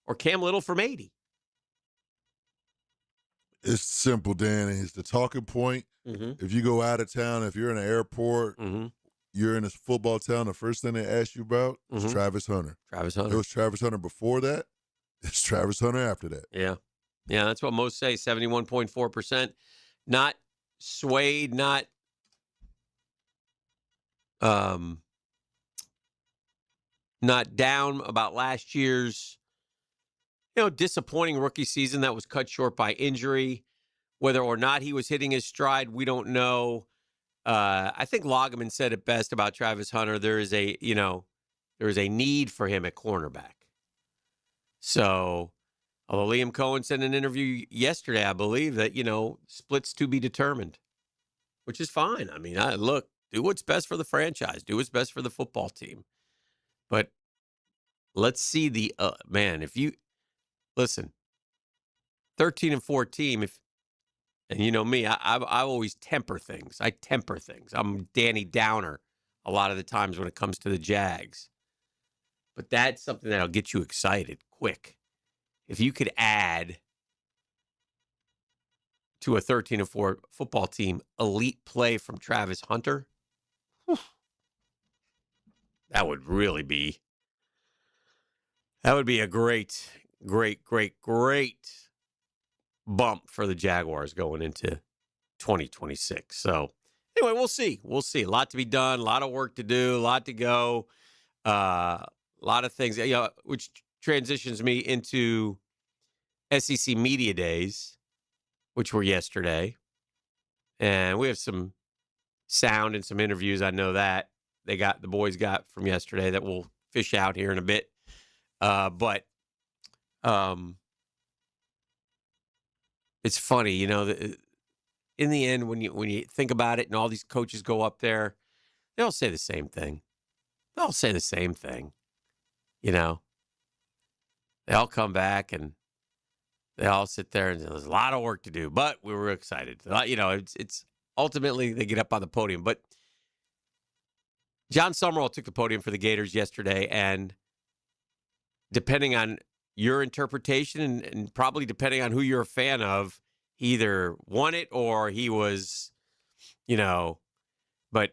or Cam Little from 80. It's simple, Dan. It's the talking point. Mm-hmm. If you go out of town, if you're in an airport, Mm-hmm. you're in a football town, the first thing they ask you about is Mm-hmm. Travis Hunter. Travis It Hunter. was Travis Hunter before that. It's Travis Hunter after that. Yeah. Yeah, that's what most say, 71.4%. Not swayed, not down about last year's, disappointing rookie season that was cut short by injury. Whether or not he was hitting his stride, we don't know. I think Loggeman said it best about Travis Hunter. There is a need for him at cornerback. So, although Liam Cohen said in an interview yesterday, I believe that, splits to be determined, which is fine. I mean, look, do what's best for the franchise. Do what's best for the football team. But let's see the, if you, listen, 13-14, and you know me, I always temper things. I temper things. I'm Danny Downer a lot of the times when it comes to the Jags. But that's something that'll get you excited quick. If you could add to a 13-4 football team elite play from Travis Hunter, that would be a great bump for the Jaguars going into 2026. So anyway, we'll see. A lot to be done, a lot of work to do, a lot to go, a lot of things, which transitions me into SEC Media Days, which were yesterday. And we have some sound and some interviews. I know that the boys got from yesterday that we'll fish out here in a bit. But it's funny, in the end, when you think about it and all these coaches go up there, they all say the same thing. They all say the same thing. They all come back and they all sit there and there's a lot of work to do, but we were excited. It's ultimately they get up on the podium. But John Summerall took the podium for the Gators yesterday, and depending on your interpretation and probably depending on who you're a fan of, he either won it or he was, but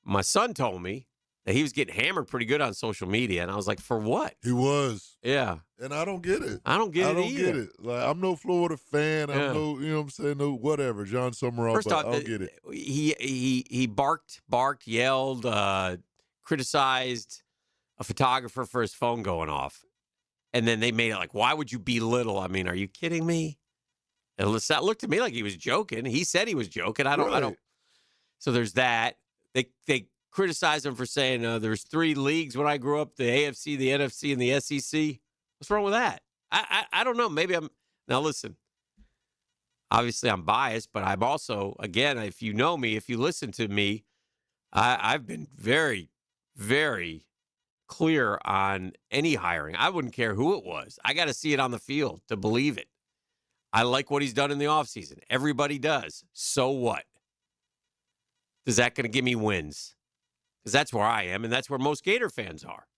my son told me that he was getting hammered pretty good on social media. And I was like, for what? He was. Yeah. And I don't get it. I don't get it. Like, I'm no Florida fan. Yeah. I'm no, what I'm saying? No, whatever. John Summerall, First but off, I don't get it. He barked, yelled, criticized a photographer for his phone going off. And then they made it like, why would you belittle? I mean, are you kidding me? And that looked to me like he was joking. He said he was joking. I don't. So there's that. They criticized him for saying there's 3 leagues when I grew up: the AFC, the NFC, and the SEC. What's wrong with that? I don't know. Maybe I'm now. Listen, obviously I'm biased, but I'm also, again, if you know me, if you listen to me, I've been very, very clear on any hiring. I wouldn't care who it was. I got to see it on the field to believe it. I like what he's done in the offseason. Everybody does. So what? Is that going to give me wins? Because that's where I am, and that's where most Gator fans are.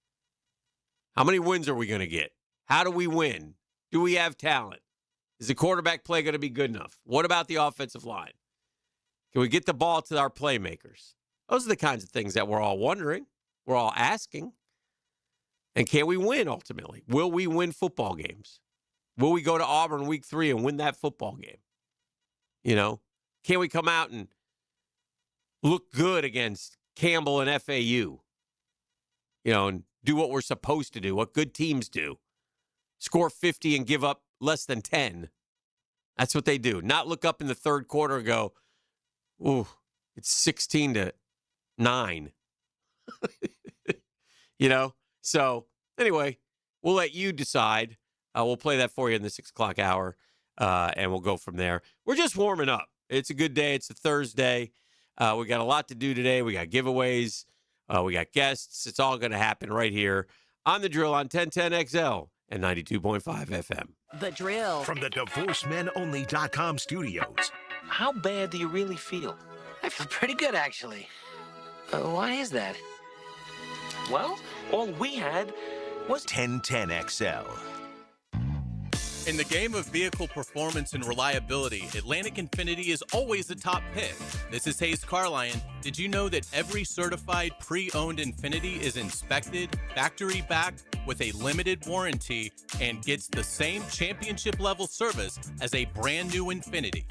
How many wins are we going to get? How do we win? Do we have talent? Is the quarterback play going to be good enough? What about the offensive line? Can we get the ball to our playmakers? Those are the kinds of things that we're all wondering. We're all asking. And can we win ultimately? Will we win football games? Will we go to Auburn week 3 and win that football game? Can we come out and look good against Campbell and FAU? And do what we're supposed to do, what good teams do. Score 50 and give up less than 10. That's what they do. Not look up in the third quarter and go, ooh, it's 16-9. So anyway, we'll let you decide. We'll play that for you in the 6 o'clock hour, and we'll go from there. We're just warming up. It's a good day. It's a Thursday. We got a lot to do today. We got giveaways. We got guests. It's all going to happen right here on The Drill on 1010XL and 92.5 FM. The Drill. From the DivorceMenOnly.com studios. How bad do you really feel? I feel pretty good, actually. Why is that? Well, all we had was 1010XL. In the game of vehicle performance and reliability, Atlantic Infiniti is always the top pick. This is Hayes Carlion. Did you know that every certified pre-owned Infiniti is inspected, factory backed, with a limited warranty, and gets the same championship level service as a brand new Infiniti?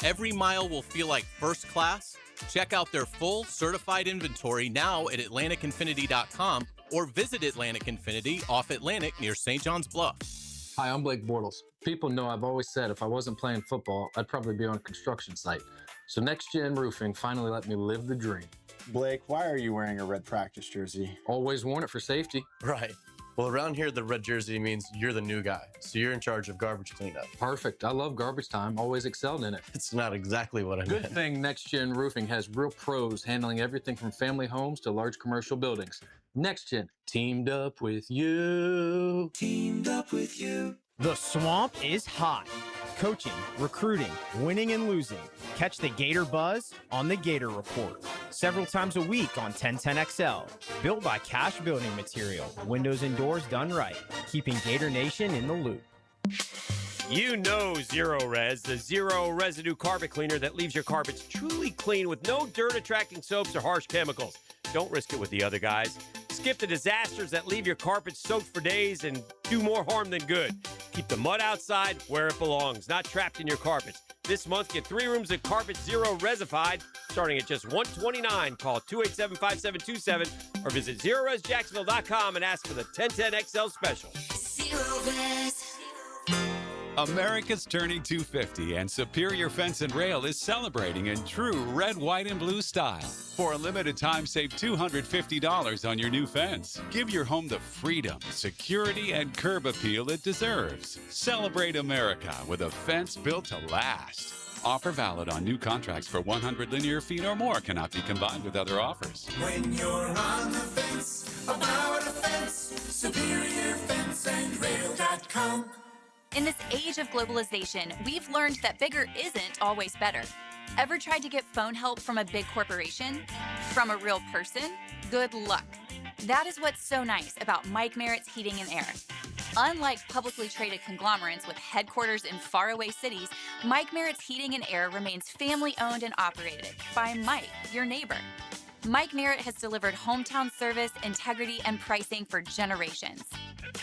Every mile will feel like first class. Check out their full certified inventory now at AtlanticInfiniti.com or visit Atlantic Infiniti off Atlantic near St. John's Bluff. Hi, I'm Blake Bortles. People know I've always said if I wasn't playing football, I'd probably be on a construction site. So Next Gen Roofing finally let me live the dream. Blake, why are you wearing a red practice jersey? Always worn it for safety. Right. Well, around here, the red jersey means you're the new guy, so you're in charge of garbage cleanup. Perfect. I love garbage time. Always excelled in it. It's not exactly what I meant. Good thing Next Gen Roofing has real pros handling everything from family homes to large commercial buildings. Next Gen, teamed up with you. Teamed up with you. The Swamp is hot. Coaching, recruiting, winning and losing. Catch the Gator Buzz on the Gator Report. Several times a week on 1010XL. Built by Cash Building Material. Windows and doors done right. Keeping Gator Nation in the loop. You know Zero Res, the zero residue carpet cleaner that leaves your carpets truly clean with no dirt-attracting soaps or harsh chemicals. Don't risk it with the other guys. Skip the disasters that leave your carpets soaked for days and do more harm than good. Keep the mud outside where it belongs, not trapped in your carpets. This month, get 3 rooms of Carpet Zero Resified, starting at just $129. Call 287-5727 or visit ZeroResJacksonville.com and ask for the 1010XL special. Zero Res. America's turning 250, and Superior Fence and Rail is celebrating in true red, white, and blue style. For a limited time, save $250 on your new fence. Give your home the freedom, security, and curb appeal it deserves. Celebrate America with a fence built to last. Offer valid on new contracts for 100 linear feet or more. Cannot be combined with other offers. When you're on the fence, about a fence, SuperiorFenceandRail.com. In this age of globalization, we've learned that bigger isn't always better. Ever tried to get phone help from a big corporation? From a real person? Good luck. That is what's so nice about Mike Merritt's Heating and Air. Unlike publicly traded conglomerates with headquarters in faraway cities, Mike Merritt's Heating and Air remains family-owned and operated by Mike, your neighbor. Mike Merritt has delivered hometown service, integrity, and pricing for generations.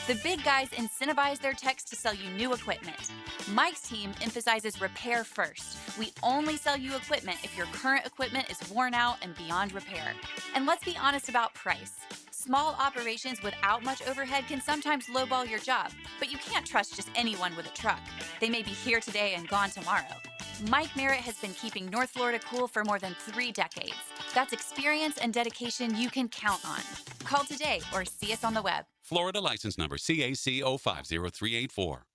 The big guys incentivize their techs to sell you new equipment. Mike's team emphasizes repair first. We only sell you equipment if your current equipment is worn out and beyond repair. And let's be honest about price. Small operations without much overhead can sometimes lowball your job, but you can't trust just anyone with a truck. They may be here today and gone tomorrow. Mike Merritt has been keeping North Florida cool for more than 3 decades. That's experience and dedication you can count on. Call today or see us on the web. Florida license number CAC 050384.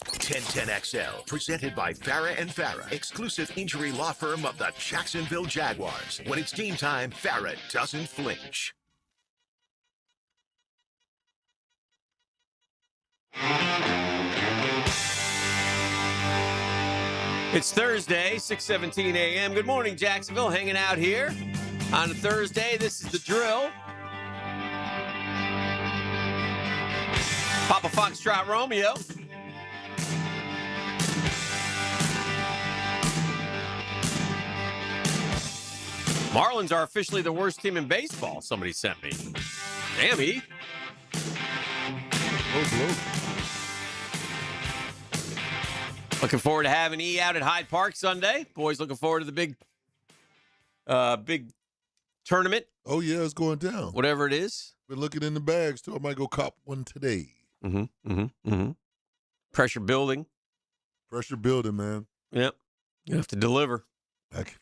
1010XL, presented by Farah and Farah, exclusive injury law firm of the Jacksonville Jaguars. When it's game time, Farah doesn't flinch. It's Thursday, 6:17 a.m. Good morning, Jacksonville. Hanging out here on a Thursday. This is The Drill. Papa Foxtrot Romeo. Marlins are officially the worst team in baseball, somebody sent me. Damn, he. Looking forward to having E out at Hyde Park Sunday. Boys looking forward to the big tournament. Oh, yeah, it's going down. Whatever it is. Been looking in the bags, too. I might go cop one today. Pressure building. Pressure building, man. Yep. You have to deliver.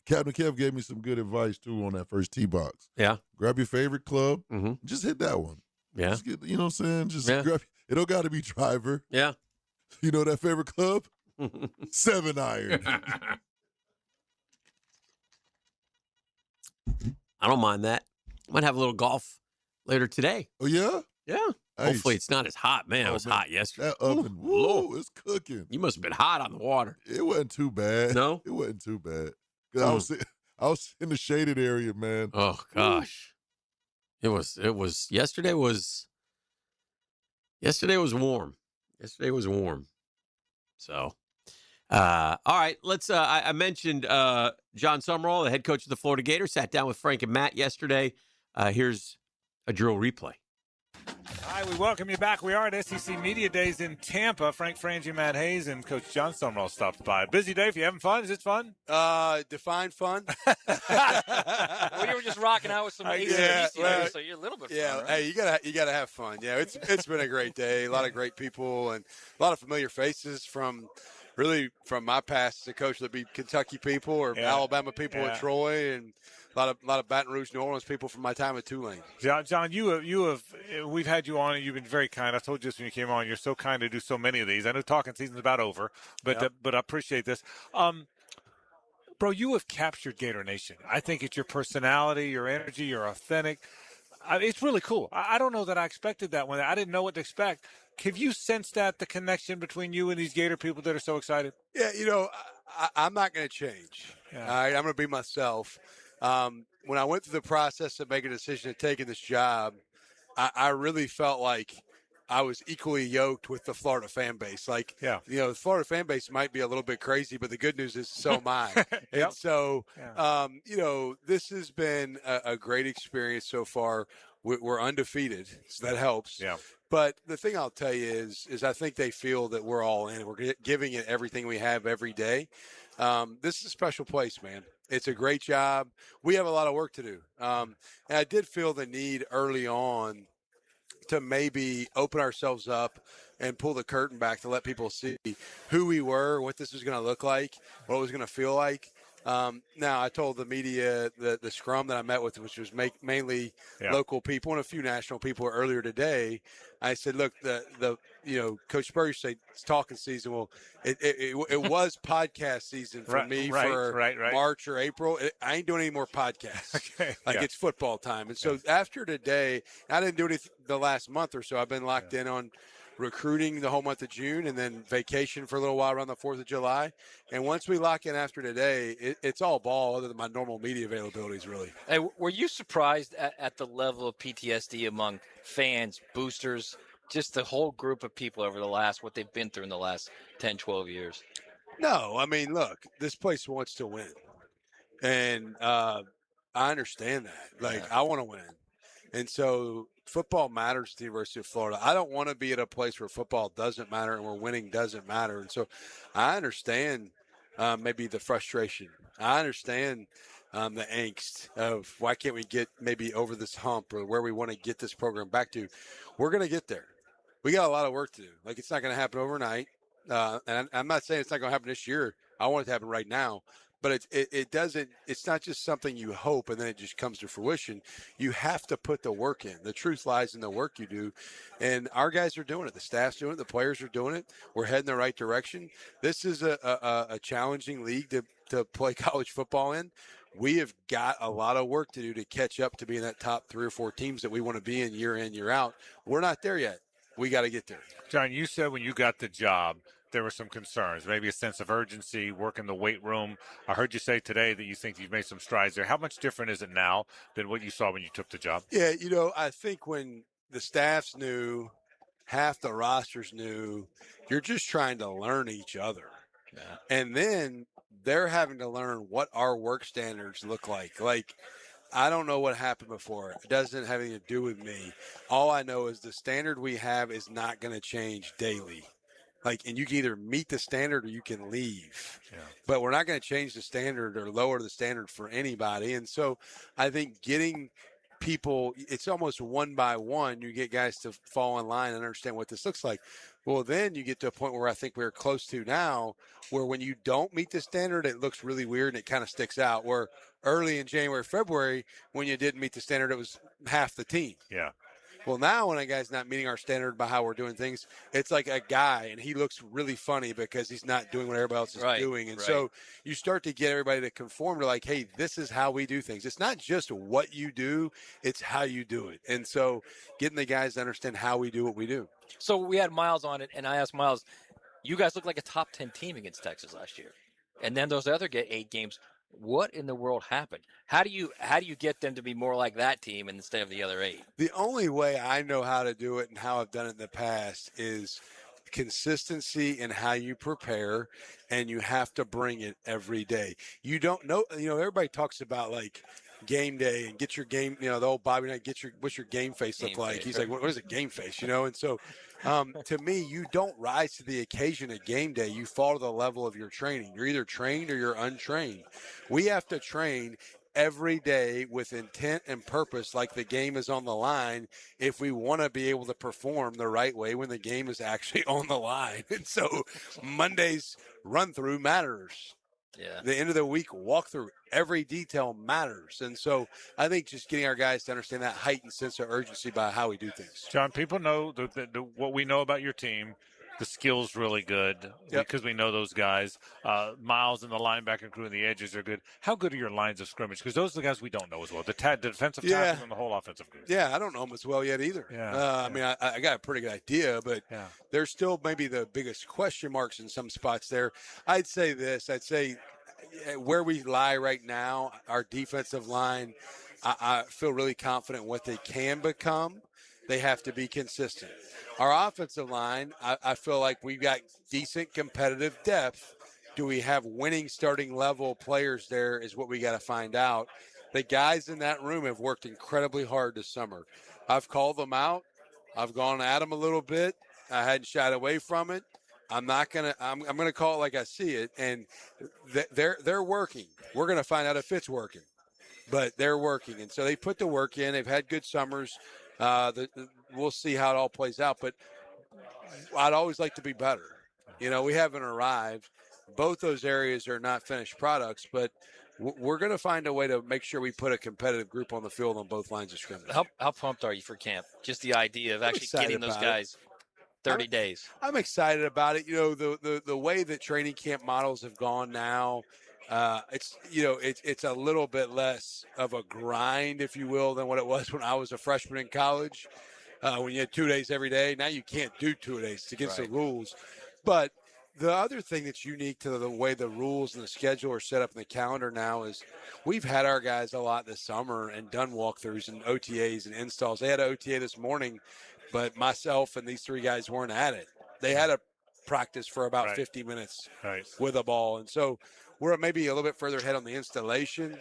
Captain Kev gave me some good advice, too, on that first tee box. Yeah. Grab your favorite club. Just hit that one. Yeah. Just get, you know what I'm saying? Just grab. It don't got to be driver. Yeah. You know that favorite club? 7 iron. I don't mind that. Might have a little golf later today. Oh, yeah? Yeah. Hopefully it's not as hot. Man, it was hot yesterday. That oven, woo, it's cooking. You must have been hot on the water. It wasn't too bad. No? It wasn't too bad. 'Cause I was in the shaded area, man. Oh, gosh. It was yesterday was warm. Yesterday was warm. So, all right, let's. I mentioned John Summerall, the head coach of the Florida Gators, sat down with Frank and Matt yesterday. Here's a drill replay. Hi, we welcome you back. We are at SEC Media Days in Tampa. Frank Frangie, Matt Hayes, and Coach John Summerall stopped by. Busy day. If you having fun, is it fun? Define fun. Well, you were just rocking out with some ACDC there, so you're a little bit fun, right? Hey, you gotta have fun. Yeah, it's been a great day. A lot of great people and a lot of familiar faces from my past as a coach. There'd be Kentucky people or Alabama people at Troy, and a lot of Baton Rouge, New Orleans people from my time at Tulane. John, we've had you on, and you've been very kind. I told you this when you came on. You're so kind to do so many of these. I know talking season's about over, but I appreciate this. Bro, you have captured Gator Nation. I think it's your personality, your energy, you're authentic. It's really cool. I don't know that I expected that one. I didn't know what to expect. Have you sensed the connection between you and these Gator people that are so excited? Yeah, I'm not going to change. Yeah. All right, I'm going to be myself. When I went through the process of making a decision of taking this job, I really felt like I was equally yoked with the Florida fan base. The Florida fan base might be a little bit crazy, but the good news is so am I. And so, this has been a great experience so far. We're undefeated, so that helps. Yeah. But the thing I'll tell you is I think they feel that we're all in. We're giving it everything we have every day. This is a special place, man. It's a great job. We have a lot of work to do. And I did feel the need early on to maybe open ourselves up and pull the curtain back to let people see who we were, what this was going to look like, what it was going to feel like. Now, I told the media the scrum that I met with, which was mainly local people and a few national people earlier today. I said, look, Coach Spurrier said it's talking season. Well, it was podcast season for me for March or April. I ain't doing any more podcasts. Okay. It's football time. And so after today, I didn't do anything the last month or so. I've been locked in on recruiting the whole month of June and then vacation for a little while around the 4th of July. And once we lock in after today, it's all ball other than my normal media availabilities, really. Hey, were you surprised at the level of PTSD among fans, boosters, just the whole group of people over what they've been through in the last 10, 12 years? No, I mean, look, this place wants to win. And I understand that. I want to win. And so football matters to the University of Florida. I don't want to be at a place where football doesn't matter and where winning doesn't matter. And so I understand maybe the frustration. I understand the angst of why can't we get maybe over this hump or where we want to get this program back to. We're going to get there. We got a lot of work to do. It's not going to happen overnight. And I'm not saying it's not going to happen this year. I want it to happen right now. But it doesn't. It's not just something you hope and then it just comes to fruition. You have to put the work in. The truth lies in the work you do, and our guys are doing it. The staff's doing it. The players are doing it. We're heading the right direction. This is a challenging league to play college football in. We have got a lot of work to do to catch up to being that top 3 or 4 teams that we want to be in, year out. We're not there yet. We got to get there. John, you said when you got the job, there were some concerns, maybe a sense of urgency, work in the weight room. I heard you say today that you think you've made some strides there. How much different is it now than what you saw when you took the job? Yeah, I think when the staffs knew, half the rosters knew, you're just trying to learn each other. Yeah. And then they're having to learn what our work standards look like. I don't know what happened before. It doesn't have anything to do with me. All I know is the standard we have is not going to change daily. And you can either meet the standard or you can leave. Yeah. But we're not going to change the standard or lower the standard for anybody. And so I think getting people, it's almost one by one, you get guys to fall in line and understand what this looks like. Well, then you get to a point where I think we're close to now, where when you don't meet the standard, it looks really weird and it kind of sticks out. Where early in January, February, when you didn't meet the standard, it was half the team. Yeah. Well, now when a guy's not meeting our standard by how we're doing things, it's like a guy, and he looks really funny because he's not doing what everybody else is doing. And so you start to get everybody to conform to hey, this is how we do things. It's not just what you do, it's how you do it. And so getting the guys to understand how we do what we do. So we had Miles on it, and I asked Miles, you guys look like a top 10 team against Texas last year. And then those other 8 games, what in the world happened? How do you get them to be more like that team instead of the other 8? The only way I know how to do it and how I've done it in the past is consistency in how you prepare, and you have to bring it every day. You don't know, everybody talks about like game day and get your game, the old Bobby Knight, what's your game face look like? He's like, what is a game face? And so to me, you don't rise to the occasion of game day. You fall to the level of your training. You're either trained or you're untrained. We have to train every day with intent and purpose, like the game is on the line, if we want to be able to perform the right way when the game is actually on the line. And so Monday's run through matters. Yeah. The end of the week walkthrough, every detail matters. And so I think just getting our guys to understand that heightened sense of urgency by how we do things. John, people know what we know about your team. The skill's really good because we know those guys. Miles and the linebacker crew and the edges are good. How good are your lines of scrimmage? Because those are the guys we don't know as well. The defensive tackles and the whole offensive group. Yeah, I don't know them as well yet either. I mean, I got a pretty good idea, but there's still maybe the biggest question marks in some spots there. I'd say this. I'd say where we lie right now, our defensive line, I feel really confident in what they can become. They have to be consistent. Our offensive line, I feel like we've got decent competitive depth. Do we have winning starting level players there is what we got to find out. The guys in that room have worked incredibly hard this summer. I've called them out. I've gone at them a little bit. I hadn't shied away from it. I'm going to call it like I see it. And they're working. We're going to find out if it's working, but they're working. And so they put the work in. They've had good summers. We'll see how it all plays out, but I'd always like to be better. We haven't arrived. Both those areas are not finished products, but we're going to find a way to make sure we put a competitive group on the field on both lines of scrimmage. How pumped are you for camp? Just the idea of actually getting those guys 30 days. I'm excited about it. The way that training camp models have gone now, it's a little bit less of a grind, if you will, than what it was when I was a freshman in college. When you had 2 days every day, now you can't do 2 days. It's against the rules. But the other thing that's unique to the way the rules and the schedule are set up in the calendar now is we've had our guys a lot this summer and done walkthroughs and OTAs and installs. They had an OTA this morning, but myself and these three guys weren't at it. They had a practice for about 50 minutes with a ball. And so we're maybe a little bit further ahead on the installation,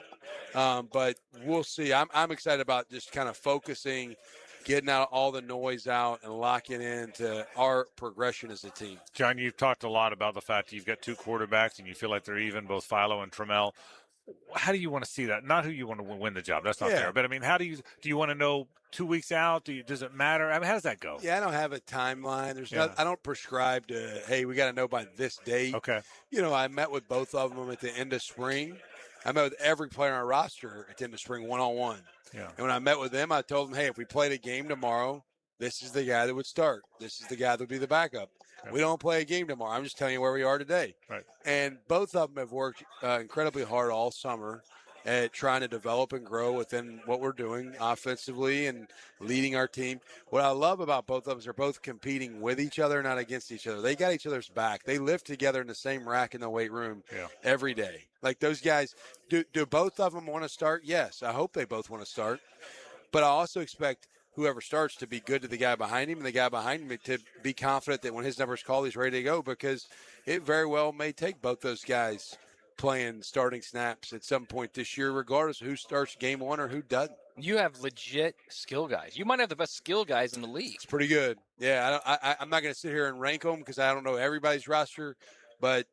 but we'll see. I'm excited about just kind of focusing, getting out all the noise out and locking into our progression as a team. John, you've talked a lot about the fact that you've got two quarterbacks and you feel like they're even, both Philo and Trammell. How do you want to see that? Not who you want to win the job. That's not fair. But, I mean, do you want to know 2 weeks out? Does it matter? I mean, how does that go? Yeah, I don't have a timeline. I don't prescribe to, hey, we got to know by this date. Okay. I met with both of them at the end of spring. I met with every player on our roster at the end of spring one-on-one. Yeah. And when I met with them, I told them, hey, if we played a game tomorrow, this is the guy that would start. This is the guy that would be the backup. Okay. We don't play a game tomorrow. I'm just telling you where we are today. Right. And both of them have worked incredibly hard all summer at trying to develop and grow within what we're doing offensively and leading our team. What I love about both of them is they're both competing with each other, not against each other. They got each other's back. They lift together in the same rack in the weight room every day. Like those guys, do both of them want to start? Yes. I hope they both want to start. But I also expect whoever starts to be good to the guy behind him and the guy behind him to be confident that when his number's called, he's ready to go, because it very well may take both those guys playing starting snaps at some point this year, regardless of who starts game one or who doesn't. You have legit skill guys. You might have the best skill guys in the league. It's pretty good. Yeah, I'm not going to sit here and rank them because I don't know everybody's roster, but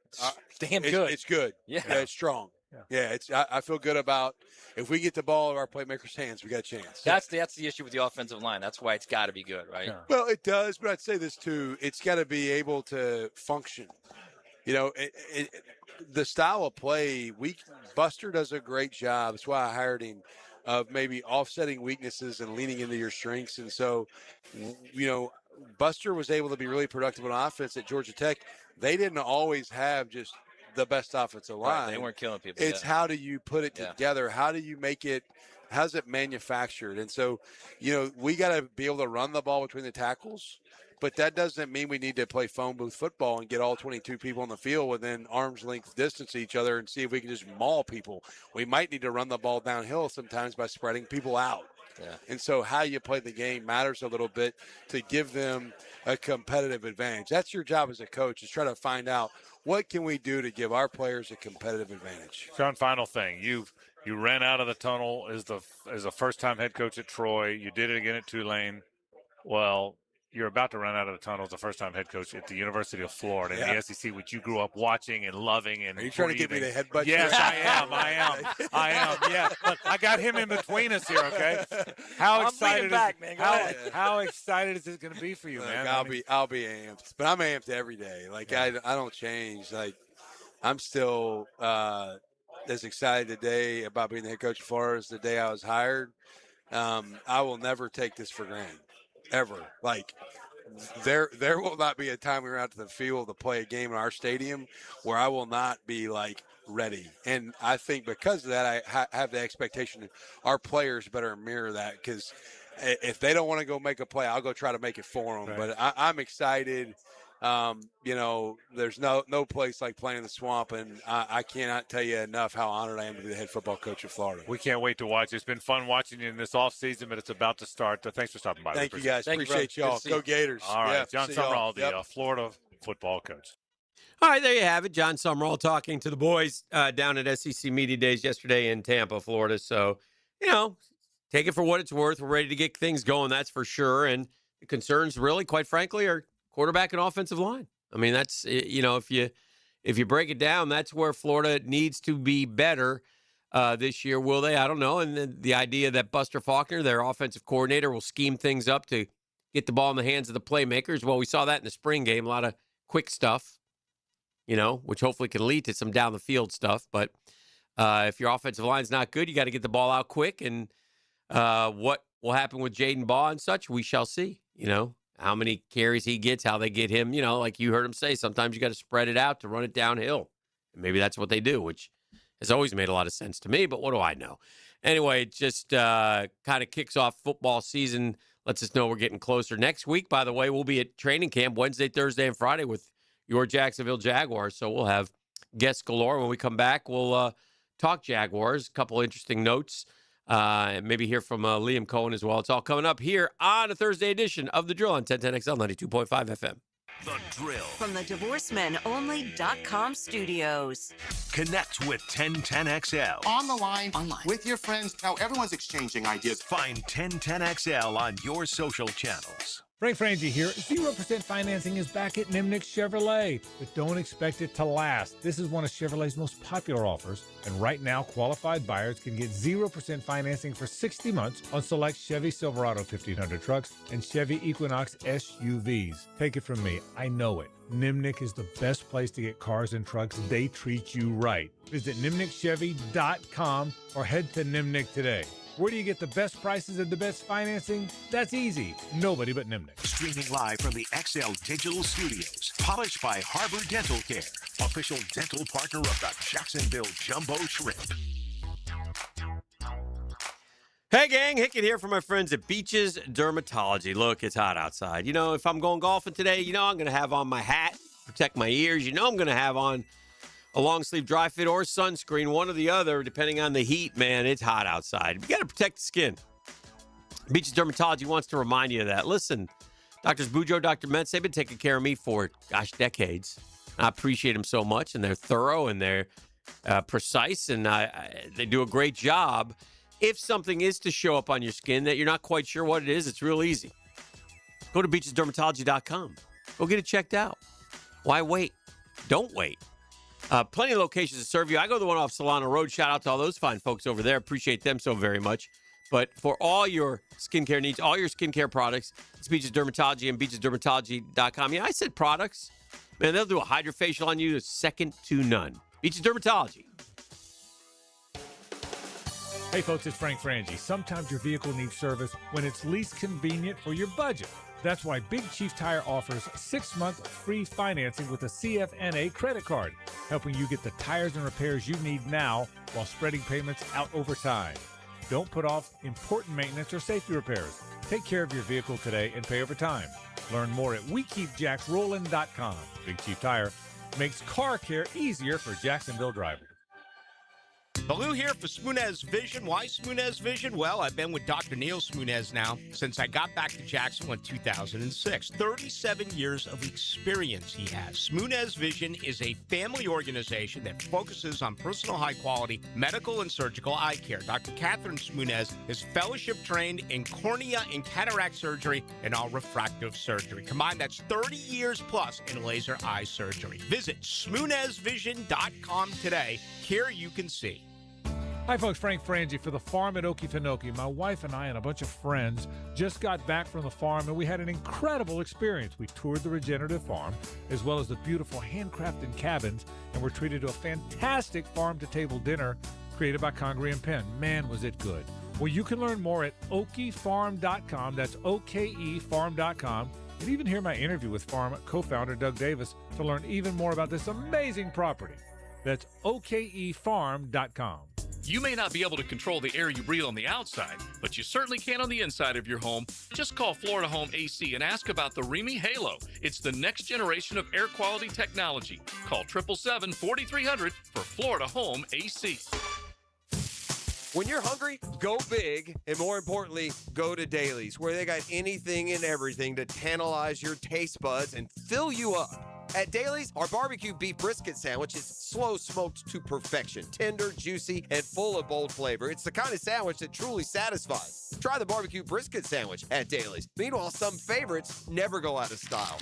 damn good. It's good. Yeah, it's strong. Yeah, I feel good about if we get the ball in our playmakers' hands, we got a chance. That's the issue with the offensive line. That's why it's got to be good, right? Yeah. Well, it does, but I'd say this too. It's got to be able to function. The style of play, Buster does a great job. That's why I hired him, of maybe offsetting weaknesses and leaning into your strengths. And so, Buster was able to be really productive on offense at Georgia Tech. They didn't always have just the best offensive line. Right, they weren't killing people. It's how do you put it together? How do you make it? How's it manufactured? And so, we got to be able to run the ball between the tackles, but that doesn't mean we need to play phone booth football and get all 22 people on the field within arm's length distance to each other and see if we can just maul people. We might need to run the ball downhill sometimes by spreading people out. Yeah. And so how you play the game matters a little bit to give them a competitive advantage. That's your job as a coach, is try to find out what can we do to give our players a competitive advantage. Sean, final thing. You ran out of the tunnel as a first-time head coach at Troy. You did it again at Tulane. Well, you're about to run out of the tunnel as a first-time head coach at the University of Florida in the SEC, which you grew up watching and loving. And are you trying to get me to headbutt? Yes, I am. Yeah, but I got him in between us here. Okay. How excited How excited is it going to be for you, man? I'll be amped, but I'm amped every day. Like I don't change. Like I'm still as excited today about being the head coach of Florida as the day I was hired. I will never take this for granted, ever. Like there will not be a time we're out to the field to play a game in our stadium where I will not be like ready. And I think because of that, I have the expectation that our players better mirror that, because if they don't want to go make a play, I'll go try to make it for them. Right. But I'm excited. There's no place like playing in the Swamp, and I cannot tell you enough how honored I am to be the head football coach of Florida. We can't wait to watch. It's been fun watching you in this offseason, but it's about to start. Thanks for stopping by. Thank you, guys. Appreciate y'all. Go Gators. All right. Yeah, John Summerall, the Florida football coach. All right, there you have it. John Summerall talking to the boys down at SEC Media Days yesterday in Tampa, Florida. So, take it for what it's worth. We're ready to get things going, that's for sure. And the concerns really, quite frankly, are quarterback and offensive line. I mean, that's, if you break it down, that's where Florida needs to be better this year. Will they? I don't know. And the idea that Buster Faulkner, their offensive coordinator, will scheme things up to get the ball in the hands of the playmakers. Well, we saw that in the spring game, a lot of quick stuff, which hopefully can lead to some down the field stuff. But if your offensive line's not good, you got to get the ball out quick. And what will happen with Jaden Baugh and such, we shall see, how many carries he gets, how they get him, like you heard him say, sometimes you got to spread it out to run it downhill. And maybe that's what they do, which has always made a lot of sense to me, but what do I know? Anyway, it just kind of kicks off football season, lets us know we're getting closer. Next week, by the way, we'll be at training camp Wednesday, Thursday, and Friday with your Jacksonville Jaguars, so we'll have guests galore. When we come back, we'll talk Jaguars, a couple interesting notes. And maybe hear from Liam Cohen as well. It's all coming up here on a Thursday edition of The Drill on 1010XL 92.5 FM. The Drill. From the DivorceMenOnly.com studios. Connect with 1010XL. On the line, with your friends. Now everyone's exchanging ideas. Find 1010XL on your social channels. Frank Frangie here. 0% financing is back at Nimnick Chevrolet, but don't expect it to last. This is one of Chevrolet's most popular offers, and right now, qualified buyers can get 0% financing for 60 months on select Chevy Silverado 1500 trucks and Chevy Equinox SUVs. Take it from me, I know it. Nimnick is the best place to get cars and trucks. They treat you right. Visit NimnickChevy.com or head to Nimnick today. Where do you get the best prices and the best financing? That's easy. Nobody but Nimnick. Streaming live from the XL Digital Studios. Polished by Harbor Dental Care. Official dental partner of the Jacksonville Jumbo Shrimp. Hey, gang. Hickett here from my friends at Beaches Dermatology. Look, it's hot outside. If I'm going golfing today, I'm going to have on my hat, protect my ears. I'm going to have on a long-sleeve dry fit or sunscreen, one or the other, depending on the heat, man. It's hot outside. You got to protect the skin. Beaches Dermatology wants to remind you of that. Listen, Doctors Bujo, Dr. Metz, they've been taking care of me for, decades. I appreciate them so much, and they're thorough, and they're precise, and they do a great job. If something is to show up on your skin that you're not quite sure what it is, it's real easy. Go to beachesdermatology.com. Go get it checked out. Why wait? Don't wait. Plenty of locations to serve you. I go to the one off Solano Road. Shout out to all those fine folks over there. Appreciate them so very much. But for all your skincare needs, all your skincare products, it's Beaches Dermatology and beachesdermatology.com. Yeah, I said products. Man, they'll do a hydrofacial on you second to none. Beaches Dermatology. Hey, folks, it's Frank Frangie. Sometimes your vehicle needs service when it's least convenient for your budget. That's why Big Chief Tire offers 6-month free financing with a CFNA credit card, helping you get the tires and repairs you need now while spreading payments out over time. Don't put off important maintenance or safety repairs. Take care of your vehicle today and pay over time. Learn more at WeKeepJacksRollin.com. Big Chief Tire makes car care easier for Jacksonville drivers. Baloo here for Smoonez Vision. Why Smoonez Vision? Well, I've been with Dr. Neil Smoonez now since I got back to Jacksonville in 2006. 37 years of experience he has. Smoonez Vision is a family organization that focuses on personal high-quality medical and surgical eye care. Dr. Catherine Smoonez is fellowship trained in cornea and cataract surgery and all refractive surgery. Combined, that's 30 years plus in laser eye surgery. Visit SmoonezVision.com today. Here you can see. Hi, folks. Frank Frangie for the farm at Okefenokee. My wife and I and a bunch of friends just got back from the farm, and we had an incredible experience. We toured the regenerative farm, as well as the beautiful handcrafted cabins, and were treated to a fantastic farm-to-table dinner created by Congreve and Penn. Man, was it good. Well, you can learn more at okefarm.com. That's okefarm.com. And even hear my interview with farm co-founder Doug Davis to learn even more about this amazing property. That's okefarm.com. You may not be able to control the air you breathe on the outside, but you certainly can on the inside of your home. Just call Florida Home AC and ask about the Remy Halo. It's the next generation of air quality technology. Call 777-4300 for Florida Home AC. When you're hungry, go big, and more importantly, go to Dailies, where they got anything and everything to tantalize your taste buds and fill you up. At Dailies, our barbecue beef brisket sandwich is slow smoked to perfection, tender, juicy, and full of bold flavor. It's the kind of sandwich that truly satisfies. Try the barbecue brisket sandwich at Dailies. Meanwhile, some favorites never go out of style.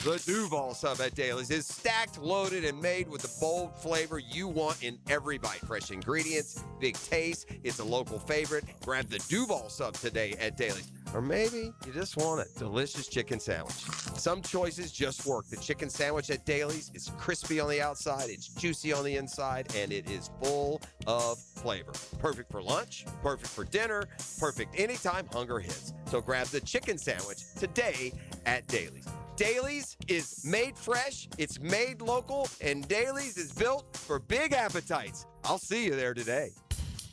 The Duval sub at Dailies is stacked, loaded, and made with the bold flavor you want in every bite. Fresh ingredients, big taste. It's a local favorite. Grab the Duval sub today at Dailies. Or maybe you just want a delicious chicken sandwich. Some choices just work. The chicken sandwich at Dailies is crispy on the outside, it's juicy on the inside, and it is full of flavor. Perfect for lunch, perfect for dinner, perfect anytime hunger hits. So grab the chicken sandwich today at Dailies. Dailies is made fresh, it's made local, and Dailies is built for big appetites. I'll see you there today.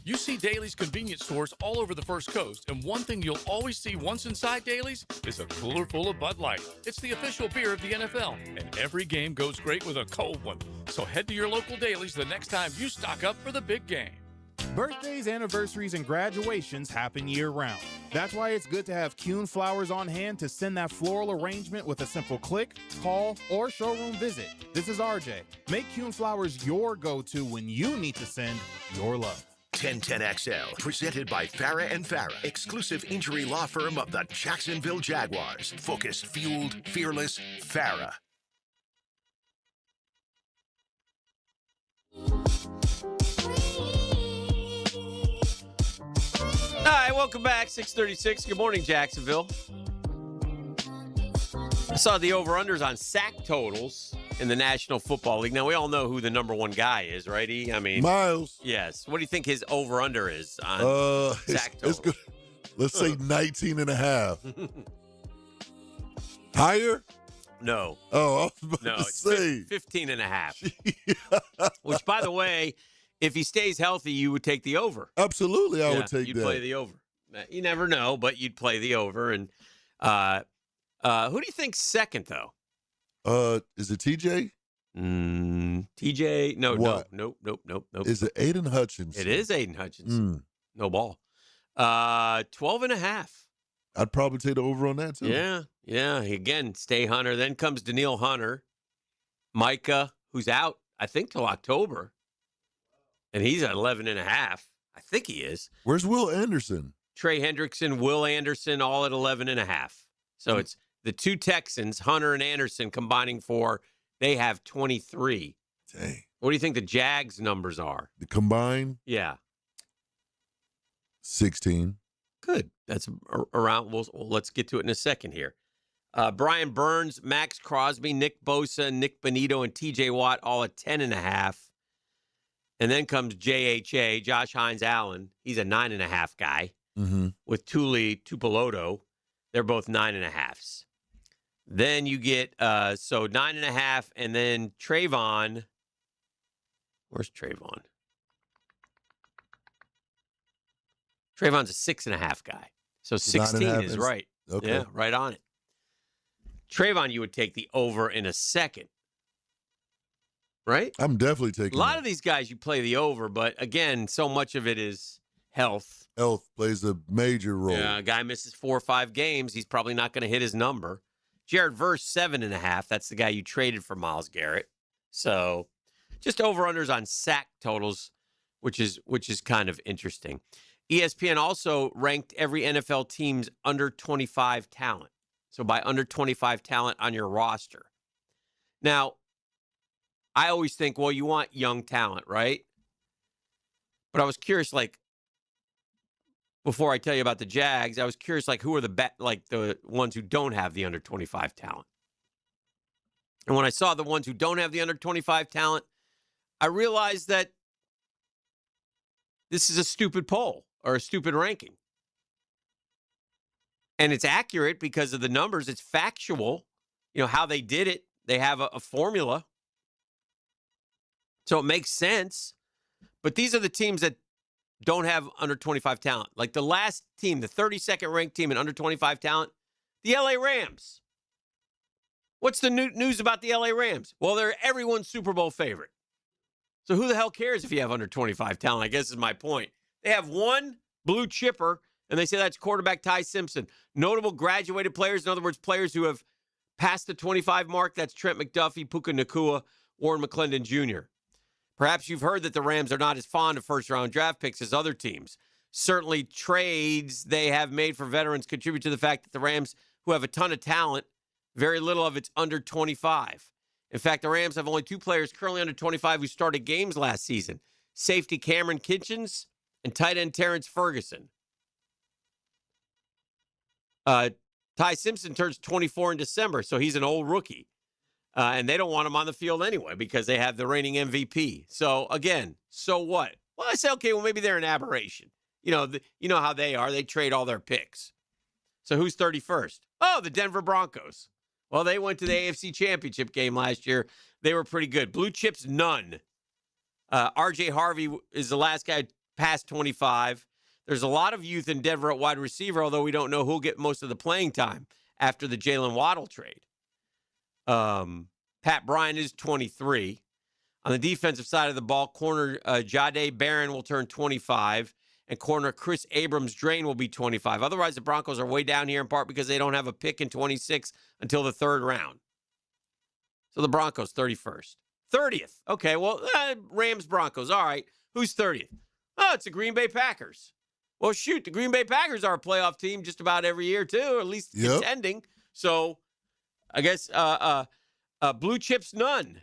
You see Dailies convenience stores all over the First Coast, and one thing you'll always see once inside Dailies is a cooler full of Bud Light. It's the official beer of the NFL, and every game goes great with a cold one. So head to your local Dailies the next time you stock up for the big game. Birthdays, anniversaries, and graduations happen year-round. That's why it's good to have Kuhn Flowers on hand to send that floral arrangement with a simple click, call, or showroom visit. This is RJ. Make Kuhn Flowers your go-to when you need to send your love. 1010XL, presented by Farah and Farah, exclusive injury law firm of the Jacksonville Jaguars. Focused, fueled, fearless, Farah. All right, welcome back. 6:36. Good morning, Jacksonville. I saw the over-unders on sack totals in the National Football League. Now, we all know who the number one guy is, right? I mean, Miles. Yes. What do you think his over-under is on sack totals? It's good. Let's say 19 and a half. Higher? No. Oh, I was about No, to it's say. 15 and a half. Which, by the way, if he stays healthy, you would take the over. Absolutely, I would take you'd that. play the over. You never know, but you'd play the over. And who do you think's second, though? Is it TJ? TJ? No, What? nope. Is it Aiden Hutchinson? It is Aiden Hutchinson. No ball. 12 and a half. I'd probably take the over on that, too. Yeah. Again, stay Hunter. Then comes Daniil Hunter. Micah, who's out, I think, till October. And he's at 11 and a half. I think he is. Where's Will Anderson? Trey Hendrickson, Will Anderson, all at 11 and a half. So it's the two Texans, Hunter and Anderson, combining for, they have 23. Dang. What do you think the Jags numbers are? The combined? Yeah. 16. Good. That's around. Let's get to it in a second here. Brian Burns, Max Crosby, Nick Bosa, Nick Bonito, and TJ Watt, all at 10 and a half. And then comes JHA, Josh Hines-Allen. He's a 9.5 guy with Tuli Tupeloto. They're both 9.5s. Then you get, 9.5, and then Trayvon. Where's Trayvon? Trayvon's a 6.5 guy. So 16 is right. Okay. Yeah, right on it. Trayvon, you would take the over in a second. right? I'm definitely taking A lot of these guys, you play the over, but again, so much of it is health. Health plays a major role. Yeah, a guy misses 4 or 5 games, he's probably not going to hit his number. Jared Verse, 7.5. That's the guy you traded for Myles Garrett. So just over-unders on sack totals, which is kind of interesting. ESPN also ranked every NFL team's under 25 talent. So by under 25 talent on your roster. Now, I always think, well, you want young talent, right? But I was curious, like, before I tell you about the Jags, I was curious, like, who are the ones who don't have the under 25 talent? And when I saw the ones who don't have the under 25 talent, I realized that this is a stupid poll or a stupid ranking. And it's accurate because of the numbers. It's factual, how they did it. They have a formula. So it makes sense. But these are the teams that don't have under 25 talent. Like the last team, the 32nd ranked team in under 25 talent, the LA Rams. What's the news about the LA Rams? Well, they're everyone's Super Bowl favorite. So who the hell cares if you have under 25 talent, I guess is my point. They have one blue chipper, and they say that's quarterback Ty Simpson. Notable graduated players, in other words, players who have passed the 25 mark, that's Trent McDuffie, Puka Nacua, Warren McClendon Jr. Perhaps you've heard that the Rams are not as fond of first-round draft picks as other teams. Certainly trades they have made for veterans contribute to the fact that the Rams, who have a ton of talent, very little of it's under 25. In fact, the Rams have only 2 players currently under 25 who started games last season. Safety Cameron Kitchens and tight end Terrence Ferguson. Ty Simpson turns 24 in December, so he's an old rookie. And they don't want him on the field anyway because they have the reigning MVP. So, again, so what? Well, I say, okay, well, maybe they're an aberration. You know how they are. They trade all their picks. So who's 31st? Oh, the Denver Broncos. Well, they went to the AFC Championship game last year. They were pretty good. Blue chips, none. R.J. Harvey is the last guy past 25. There's a lot of youth in Denver at wide receiver, although we don't know who'll get most of the playing time after the Jalen Waddle trade. Pat Bryant is 23. On the defensive side of the ball, corner Jahdae Barron will turn 25, and corner Chris Abrams-Drain will be 25. Otherwise, the Broncos are way down here in part because they don't have a pick in 26 until the 3rd round. So the Broncos, 31st. 30th. Okay, well, Rams-Broncos. All right, who's 30th? Oh, it's the Green Bay Packers. Well, shoot, the Green Bay Packers are a playoff team just about every year, too, or at least contending. So I guess blue chips, none.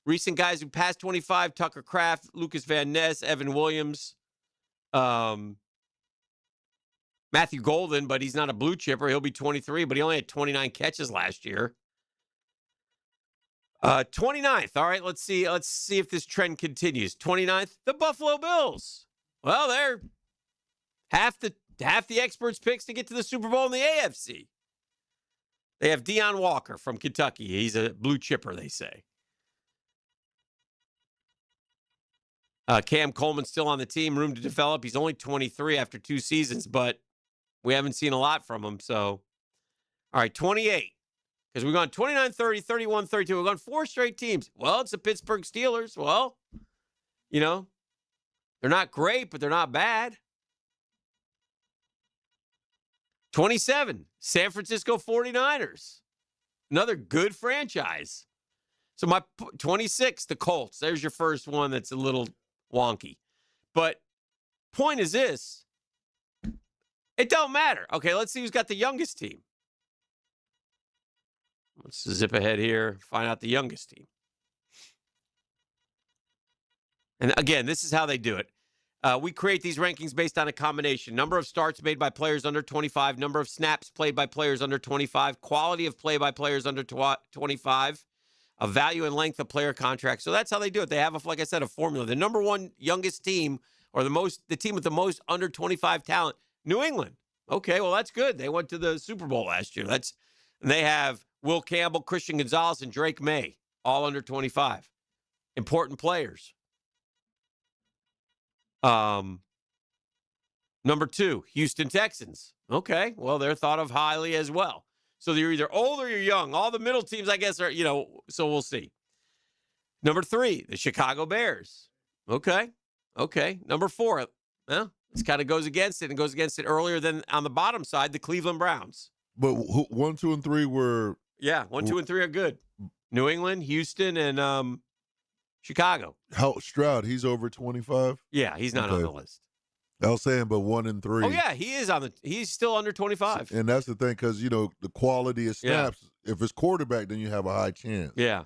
Recent guys who passed 25, Tucker Kraft, Lucas Van Ness, Evan Williams, Matthew Golden, but he's not a blue chipper. He'll be 23, but he only had 29 catches last year. 29th. All right, let's see if this trend continues. 29th, the Buffalo Bills. Well, they're half the experts' picks to get to the Super Bowl in the AFC. They have Deion Walker from Kentucky. He's a blue chipper, they say. Cam Coleman's still on the team, room to develop. He's only 23 after 2 seasons, but we haven't seen a lot from him. So, all right, 28. Because we've gone 29, 30, 31, 32. We've gone 4 straight teams. Well, it's the Pittsburgh Steelers. Well, they're not great, but they're not bad. 27, San Francisco 49ers. Another good franchise. So my 26, the Colts. There's your first one that's a little wonky. But point is this. It don't matter. Okay, let's see who's got the youngest team. Let's zip ahead here, find out the youngest team. And again, this is how they do it. We create these rankings based on a combination. Number of starts made by players under 25, number of snaps played by players under 25, quality of play by players under 25, a value and length of player contracts. So that's how they do it. They have, like I said, a formula. The number one youngest team, or the team with the most under 25 talent, New England. Okay, well, that's good. They went to the Super Bowl last year. They have Will Campbell, Christian Gonzalez, and Drake May, all under 25. Important players. Number 2, Houston Texans. Okay, well, they're thought of highly as well. So you're either old or you're young. All the middle teams, I guess, are, so we'll see. Number 3, the Chicago Bears. Okay. Number 4, well, this kind of goes against it and goes against it earlier than on the bottom side, the Cleveland Browns. But 1, 2, and 3 were. Yeah, 1, 2, and 3 are good. New England, Houston, and Chicago. Stroud, he's over 25? Yeah, he's not on the list. I was saying, but 1 and 3. Oh, yeah, he's still under 25. And that's the thing, because, the quality of snaps, if it's quarterback, then you have a high chance. Yeah.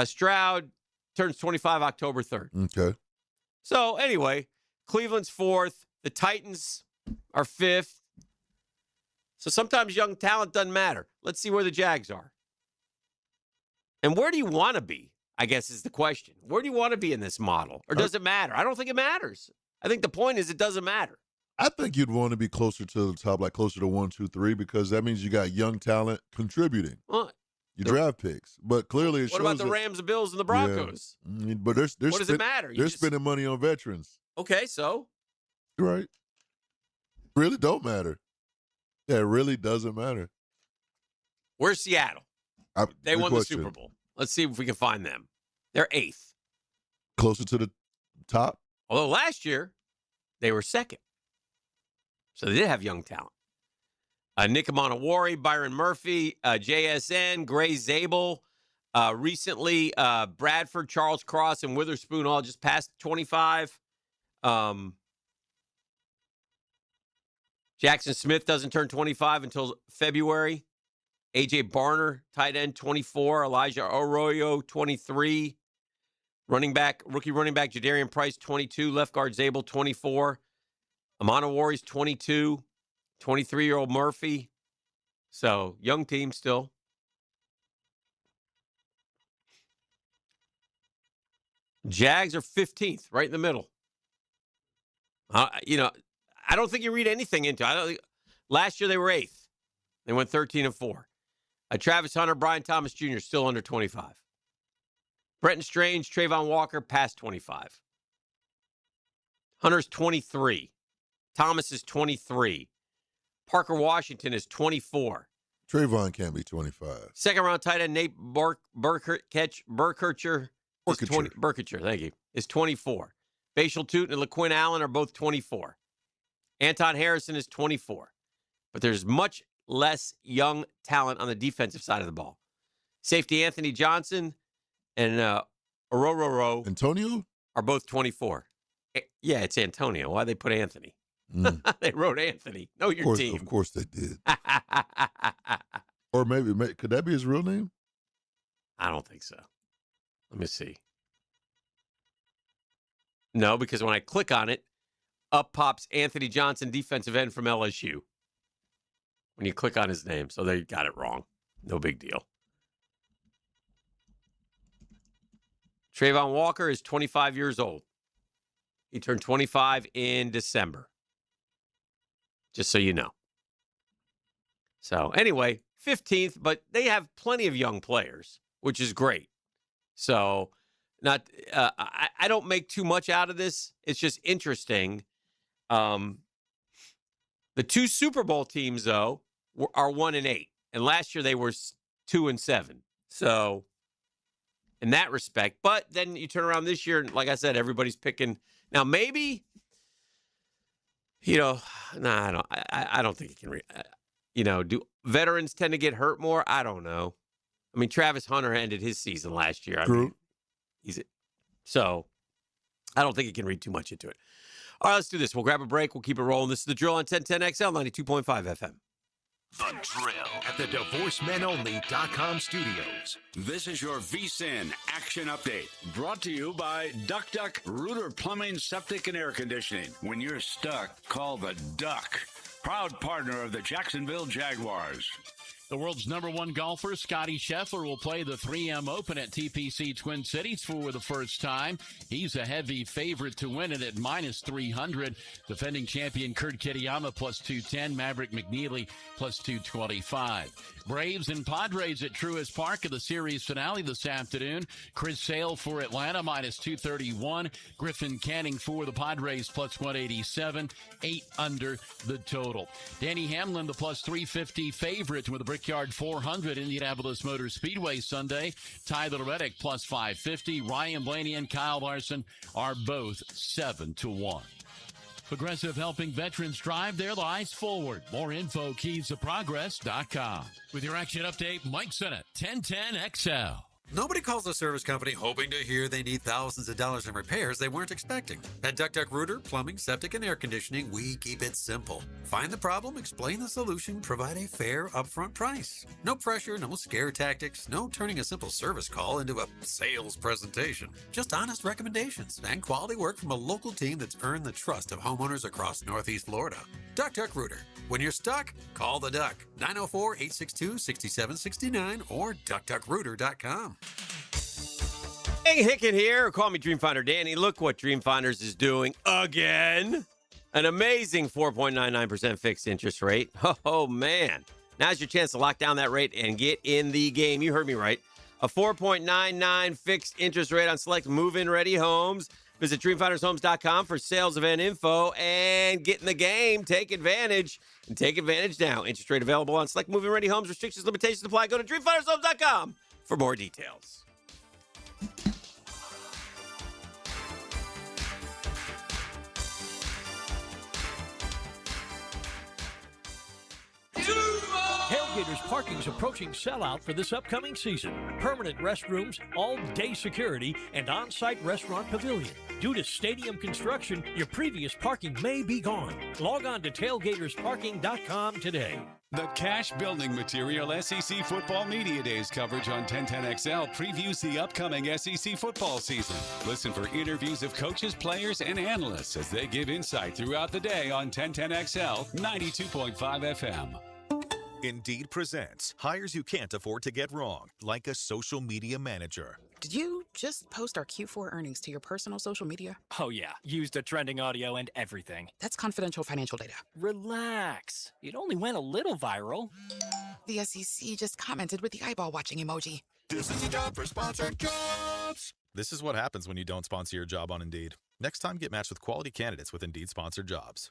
Stroud turns 25 October 3rd. Okay. So, anyway, Cleveland's 4th. The Titans are 5th. So sometimes young talent doesn't matter. Let's see where the Jags are. And where do you want to be, I guess is the question. Where do you want to be in this model? Or does it matter? I don't think it matters. I think the point is it doesn't matter. I think you'd want to be closer to the top, like closer to 1, 2, 3, because that means you got young talent contributing. Well, you draft picks. But clearly it shows. What about the Rams, the Bills, and the Broncos? Yeah. But what does it matter? They're spending money on veterans. Okay, so? Right. Really don't matter. Yeah, it really doesn't matter. Where's Seattle? They won the question. Super Bowl. Let's see if we can find them. They're 8th. Closer to the top? Although last year, they were 2nd. So they did have young talent. Nick Amanawari, Byron Murphy, JSN, Gray Zabel. Recently, Bradford, Charles Cross, and Witherspoon all just passed 25. Jackson Smith doesn't turn 25 until February. A.J. Barner, tight end, 24. Elijah Arroyo, 23. Rookie running back Jadarian Price, 22. Left guard Zabel, 24. Amanawari's 22. 23-year-old Murphy. So, young team still. Jags are 15th, right in the middle. I don't think you read anything into it. Last year they were 8th. They went 13-4. Travis Hunter, Brian Thomas Jr. still under 25. Brenton Strange, Trayvon Walker past 25. Hunter's 23. Thomas is 23. Parker Washington is 24. Trayvon can't be 25. Second round tight end Nate Burkircher. Burkircher, thank you, is 24. Bashal Tootin and LaQuinn Allen are both 24. Anton Harrison is 24. But there's much less young talent on the defensive side of the ball. Safety Anthony Johnson and Orororo Antonio are both 24. Yeah, it's Antonio. Why they put Anthony? They wrote Anthony. Know your team. Of course they did. Or maybe could that be his real name? I don't think so. Let me see. No, because when I click on it, up pops Anthony Johnson, defensive end from LSU. When you click on his name. So they got it wrong. No big deal. Trayvon Walker is 25 years old. He turned 25 in December. Just so you know. So anyway, 15th, but they have plenty of young players, which is great. So I don't make too much out of this. It's just interesting. The two Super Bowl teams, though, are 1-8. And last year they were 2-7. So in that respect. But then you turn around this year, and like I said, everybody's picking. Now, maybe, I don't think you can. Do veterans tend to get hurt more? I don't know. I mean, Travis Hunter ended his season last year. True. So I don't think you can read too much into it. All right, let's do this. We'll grab a break. We'll keep it rolling. This is The Drill on 1010XL 92.5 FM. The Drill at the DivorceMenOnly.com studios. This is your VSIN Action Update, brought to you by Duck Duck Rooter Plumbing, Septic, and Air Conditioning. When you're stuck, call the Duck, proud partner of the Jacksonville Jaguars. The world's #1 golfer, Scottie Scheffler, will play the 3M Open at TPC Twin Cities for the first time. He's a heavy favorite to win it at -300. Defending champion Kurt Kitayama +210. Maverick McNeely +225. Braves and Padres at Truist Park in the series finale this afternoon. Chris Sale for Atlanta -231. Griffin Canning for the Padres +187. 8 under the total. Danny Hamlin, the +350 favorite with the Brickyard 400, Indianapolis Motor Speedway Sunday. Tyler Reddick plus 550. Ryan Blaney and Kyle Larson are both 7-1. Progressive helping veterans drive their lives forward. More info, keysofprogress.com. With your action update, Mike Sennett, 1010XL. Nobody calls a service company hoping to hear they need thousands of dollars in repairs they weren't expecting. At Duck Duck Rooter, Plumbing, Septic, and Air Conditioning, we keep it simple. Find the problem, explain the solution, provide a fair upfront price. No pressure, no scare tactics, no turning a simple service call into a sales presentation. Just honest recommendations and quality work from a local team that's earned the trust of homeowners across Northeast Florida. Duck Duck Rooter. When you're stuck, call the Duck. 904-862-6769 or duckduckrooter.com. Hey, Hickett here. Call me Dreamfinder Danny. Look what Dreamfinders is doing again. An amazing 4.99% fixed interest rate. Oh, man. Now's your chance to lock down that rate and get in the game. You heard me right. A 4.99 fixed interest rate on select move-in ready homes. Visit DreamFindersHomes.com for sales event info and get in the game. Take advantage and take advantage now. Interest rate available on select move-in ready homes. Restrictions, limitations apply. Go to DreamFindersHomes.com for more details. Tailgaters Parking is approaching sellout for this upcoming season. Permanent restrooms, all-day security, and on-site restaurant pavilion. Due to stadium construction, your previous parking may be gone. Log on to tailgatersparking.com today. The Cash Building Material SEC Football Media Days coverage on 1010XL previews the upcoming SEC football season. Listen for interviews of coaches, players, and analysts as they give insight throughout the day on 1010XL 92.5 FM. Indeed presents hires you can't afford to get wrong, like a social media manager. Did you just post our Q4 earnings to your personal social media? Oh, yeah. Used the trending audio and everything. That's confidential financial data. Relax. It only went a little viral. The SEC just commented with the eyeball watching emoji. This is a job for sponsored jobs. This is what happens when you don't sponsor your job on Indeed. Next time, get matched with quality candidates with Indeed sponsored jobs.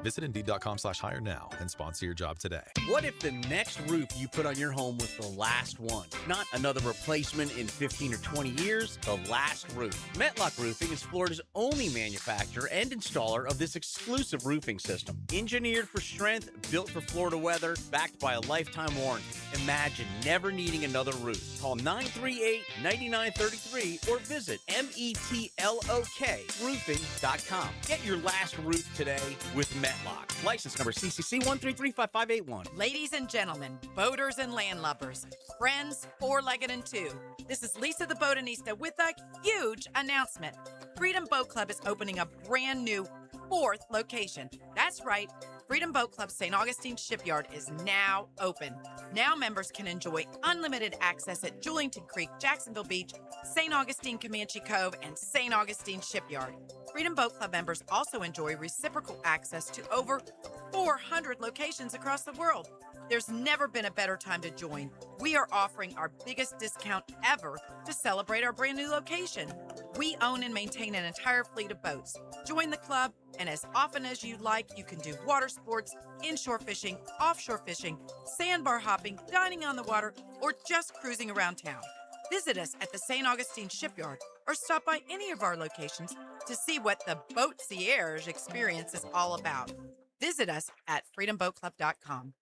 Visit Indeed.com/hire now and sponsor your job today. What if the next roof you put on your home was the last one? Not another replacement in 15 or 20 years, the last roof. Metlock Roofing is Florida's only manufacturer and installer of this exclusive roofing system. Engineered for strength, built for Florida weather, backed by a lifetime warranty. Imagine never needing another roof. Call 938-9933 or visit metlokroofing.com. Get your last roof today with Metlock. License number CCC 1335581. Ladies and gentlemen, boaters and landlubbers, friends, four-legged and two. This is Lisa the Botanista with a huge announcement. Freedom Boat Club is opening a brand new 4th location. That's right. Freedom Boat Club St. Augustine Shipyard is now open. Now members can enjoy unlimited access at Julington Creek, Jacksonville Beach, St. Augustine Comanche Cove, and St. Augustine Shipyard. Freedom Boat Club members also enjoy reciprocal access to over 400 locations across the world. There's never been a better time to join. We are offering our biggest discount ever to celebrate our brand new location. We own and maintain an entire fleet of boats. Join the club, and as often as you like, you can do water sports, inshore fishing, offshore fishing, sandbar hopping, dining on the water, or just cruising around town. Visit us at the St. Augustine Shipyard or stop by any of our locations to see what the Boatcierge experience is all about. Visit us at freedomboatclub.com.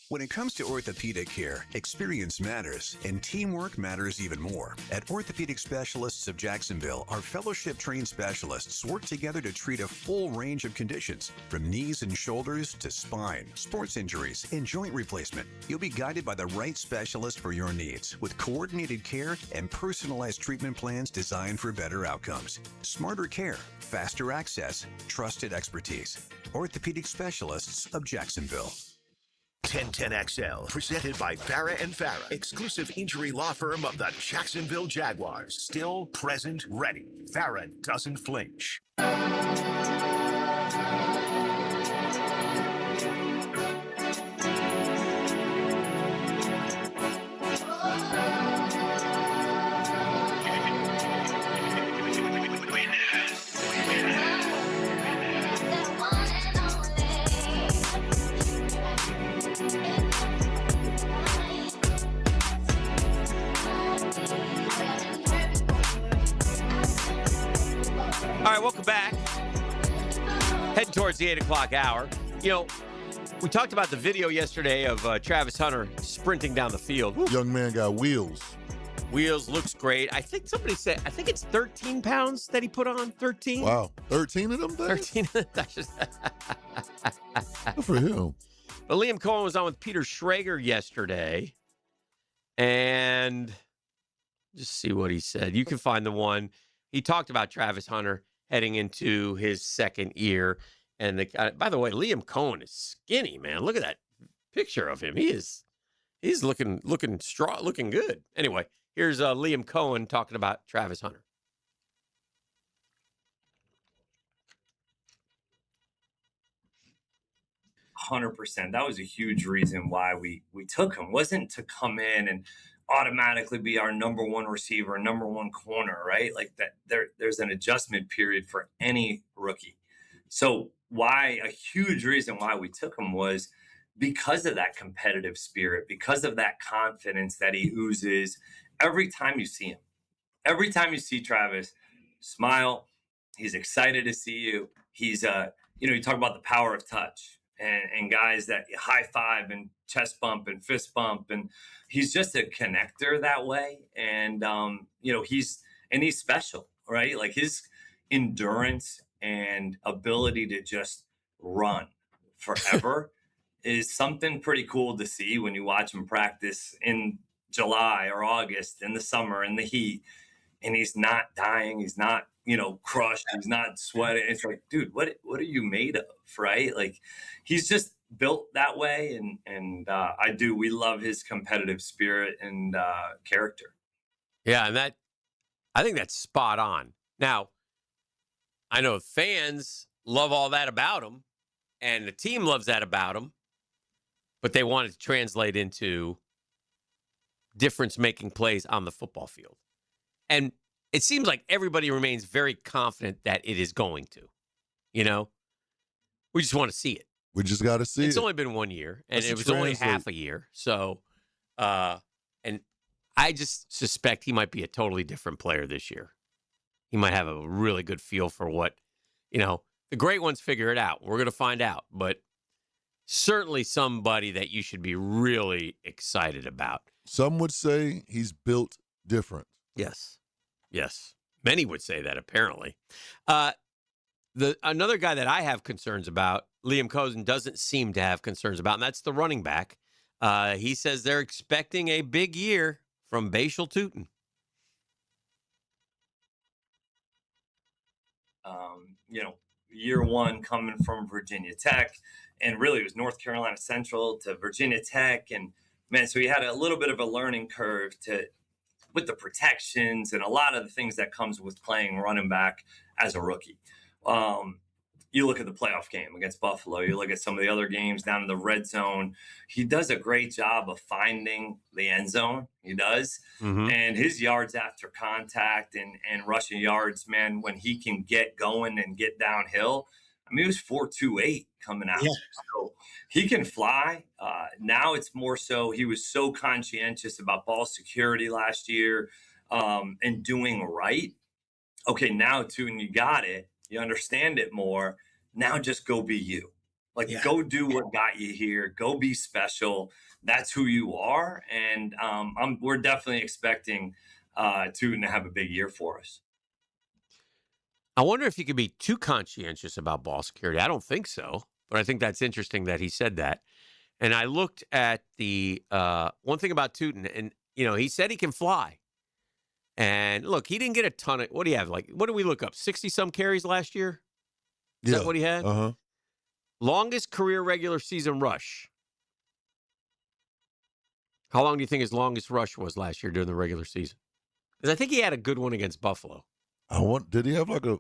When it comes to orthopedic care, experience matters, and teamwork matters even more. At Orthopedic Specialists of Jacksonville, our fellowship-trained specialists work together to treat a full range of conditions, from knees and shoulders to spine, sports injuries, and joint replacement. You'll be guided by the right specialist for your needs, with coordinated care and personalized treatment plans designed for better outcomes. Smarter care, faster access, trusted expertise. Orthopedic Specialists of Jacksonville. 1010XL, presented by Farah and Farah, exclusive injury law firm of the Jacksonville Jaguars. Still, present, ready. Farah doesn't flinch. right, welcome back. Heading towards the 8 o'clock hour. You know, we talked about the video yesterday of Travis Hunter sprinting down the field. Woo. Young man got wheels. Wheels, looks great. I think somebody said, I think it's 13 pounds that he put on. 13? Wow. 13 of them things? 13 of them. Good for him. But Liam Cohen was on with Peter Schrager yesterday. And just see what he said. You can find the one. He talked about Travis Hunter heading into his second year. And by the way, Liam Cohen is skinny, man. Look at that picture of him. He's looking strong, looking good. Anyway, here's Liam Cohen talking about Travis Hunter. 100%. That was a huge reason why we took him. Wasn't to come in and automatically be our number one receiver, number one corner, right? Like that. There's an adjustment period for any rookie. So why a huge reason why we took him was because of that competitive spirit, because of that confidence that he oozes every time you see him. Every time you see Travis, smile. He's excited to see you. He's you talk about the power of touch. And guys that high five and chest bump and fist bump. And he's just a connector that way. And, he's special, right? Like his endurance and ability to just run forever is something pretty cool to see when you watch him practice in July or August, in the summer, in the heat. And he's not dying. He's not, crushed. He's not sweating. It's like, dude, what are you made of, right? Like, he's just built that way. And we love his competitive spirit and character. Yeah, and I think that's spot on. Now, I know fans love all that about him, and the team loves that about him, but they want it to translate into difference-making plays on the football field. And it seems like everybody remains very confident that it is going to. We just want to see it. We just got to see it. It's only been 1 year, and it was only half a year. So, and I just suspect he might be a totally different player this year. He might have a really good feel for what, the great ones figure it out. We're going to find out. But certainly somebody that you should be really excited about. Some would say he's built different. Yes. Many would say that, apparently. Another guy that I have concerns about, Liam Cohen doesn't seem to have concerns about, and that's the running back. He says they're expecting a big year from Bashal Tutin. Year one coming from Virginia Tech, and really it was North Carolina Central to Virginia Tech. And man, so he had a little bit of a learning curve with the protections and a lot of the things that comes with playing running back as a rookie. You look at the playoff game against Buffalo, you look at some of the other games down in the red zone. He does a great job of finding the end zone. He does. Mm-hmm. And his yards after contact and rushing yards, man, when he can get going and get downhill, I mean, it was 4.28 coming out. Yeah. So he can fly. Now it's more so he was so conscientious about ball security last year and doing right. Okay, now, too, and you got it. You understand it more. Now just go be you. Go do what got you here. Go be special. That's who you are. And we're definitely expecting Tutin to have a big year for us. I wonder if he could be too conscientious about ball security. I don't think so, but I think that's interesting that he said that. And I looked at the one thing about Tutin, and, he said he can fly. And look, he didn't get a ton of, what do you have? What did we look up? 60-some carries last year? Is that what he had? Uh-huh. Longest career regular season rush. How long do you think his longest rush was last year during the regular season? Because I think he had a good one against Buffalo. Did he have a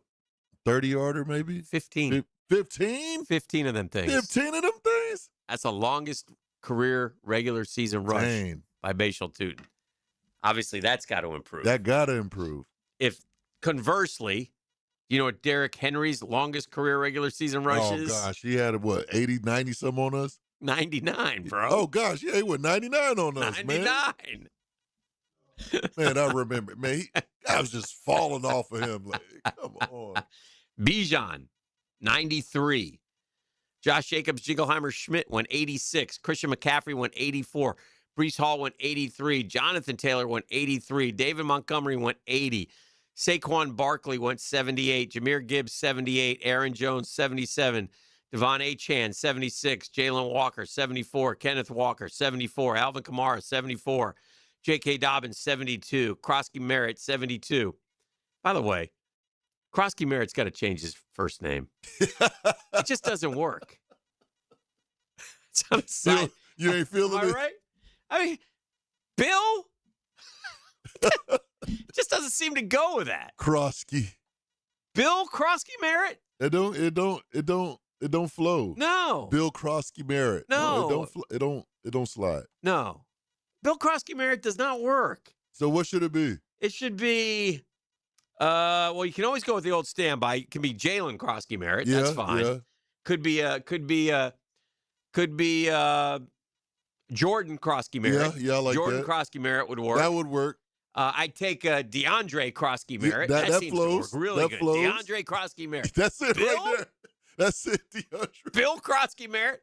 30-yarder maybe? 15. 15? 15 of them things. 15 of them things? That's the longest career regular season rush by Bashal Tutin. Obviously, that's got to improve. That got to improve. If conversely, you know what Derrick Henry's longest career regular season rush is? Oh, gosh. He had, 80, 90 some on us? 99, bro. Oh, gosh. Yeah, he went 99 on us, 99. Man. Man, I remember. Man, I was just falling off of him. Come on. Bijan, 93. Josh Jacobs, Jingleheimer Schmidt went 86. Christian McCaffrey went 84. Breece Hall went 83. Jonathan Taylor went 83. David Montgomery went 80. Saquon Barkley went 78. Jahmyr Gibbs, 78. Aaron Jones, 77. Devon Achane, 76. Jalen Walker, 74. Kenneth Walker, 74. Alvin Kamara, 74. J.K. Dobbins, 72. Krosky Merritt, 72. By the way, Krosky Merritt's got to change his first name. It just doesn't work. It's on the side. You ain't feeling Am I it? right? I mean, Bill just doesn't seem to go with that. Krosky. Bill Krosky Merritt? It don't flow. No. Bill Krosky Merritt. No. It don't slide. No. Bill Krosky Merritt does not work. So what should it be? It should be, well, you can always go with the old standby. It can be Jalen Krosky Merritt. That's fine. Yeah. Could be Jordan Krosky Merritt. Yeah, I like Jordan that. Krosky Merritt would work. That would work. I'd take DeAndre Krosky Merritt. that seems flows. to work really That good. flows. DeAndre Krosky Merritt. That's it Bill? right there. That's it, DeAndre. Bill Krosky Merritt.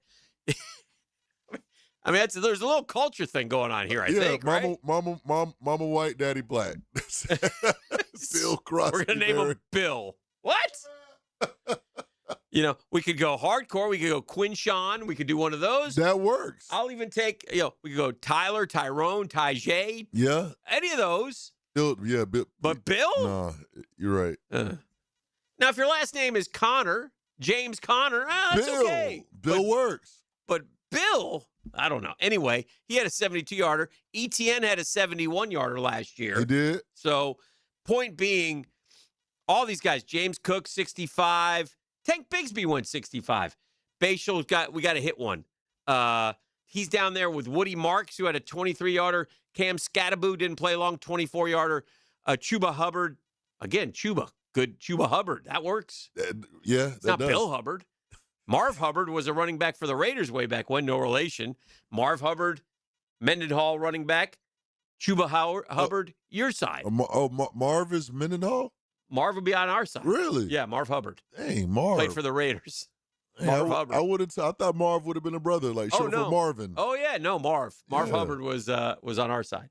I mean, there's a little culture thing going on here, I think, right? Mama white, daddy black. Bill Krosky We're going to name him Merritt. Bill. What? We could go hardcore. We could go Quinshawn. We could do one of those. That works. I'll even take, we could go Tyler, Tyrone, Tajay. Yeah. Any of those. Bill. But Bill? No, you're right. Now, if your last name is Connor, James Connor, that's Bill. okay. Bill works. But Bill, I don't know. Anyway, he had a 72-yarder. ETN had a 71-yarder last year. He did. So, point being, all these guys, James Cook, 65. Tank Bigsby went 65. Bayshall we got to hit one. He's down there with Woody Marks, who had a 23-yarder. Cam Scattaboo didn't play long, 24-yarder. Chuba Hubbard, again, good Chuba Hubbard. That works. Yeah, It's not Bill Hubbard. Marv Hubbard was a running back for the Raiders way back when, no relation. Marv Hubbard, Mendenhall running back. Chuba Hubbard, your side. Marv is Mendenhall? Marv would be on our side. Really? Yeah, Marv Hubbard. Dang, Marv. Played for the Raiders. Hey, Marv Hubbard. I thought Marv would have been a brother, like short for Marvin. Oh yeah, no, Marv. Marv Yeah. Hubbard was on our side.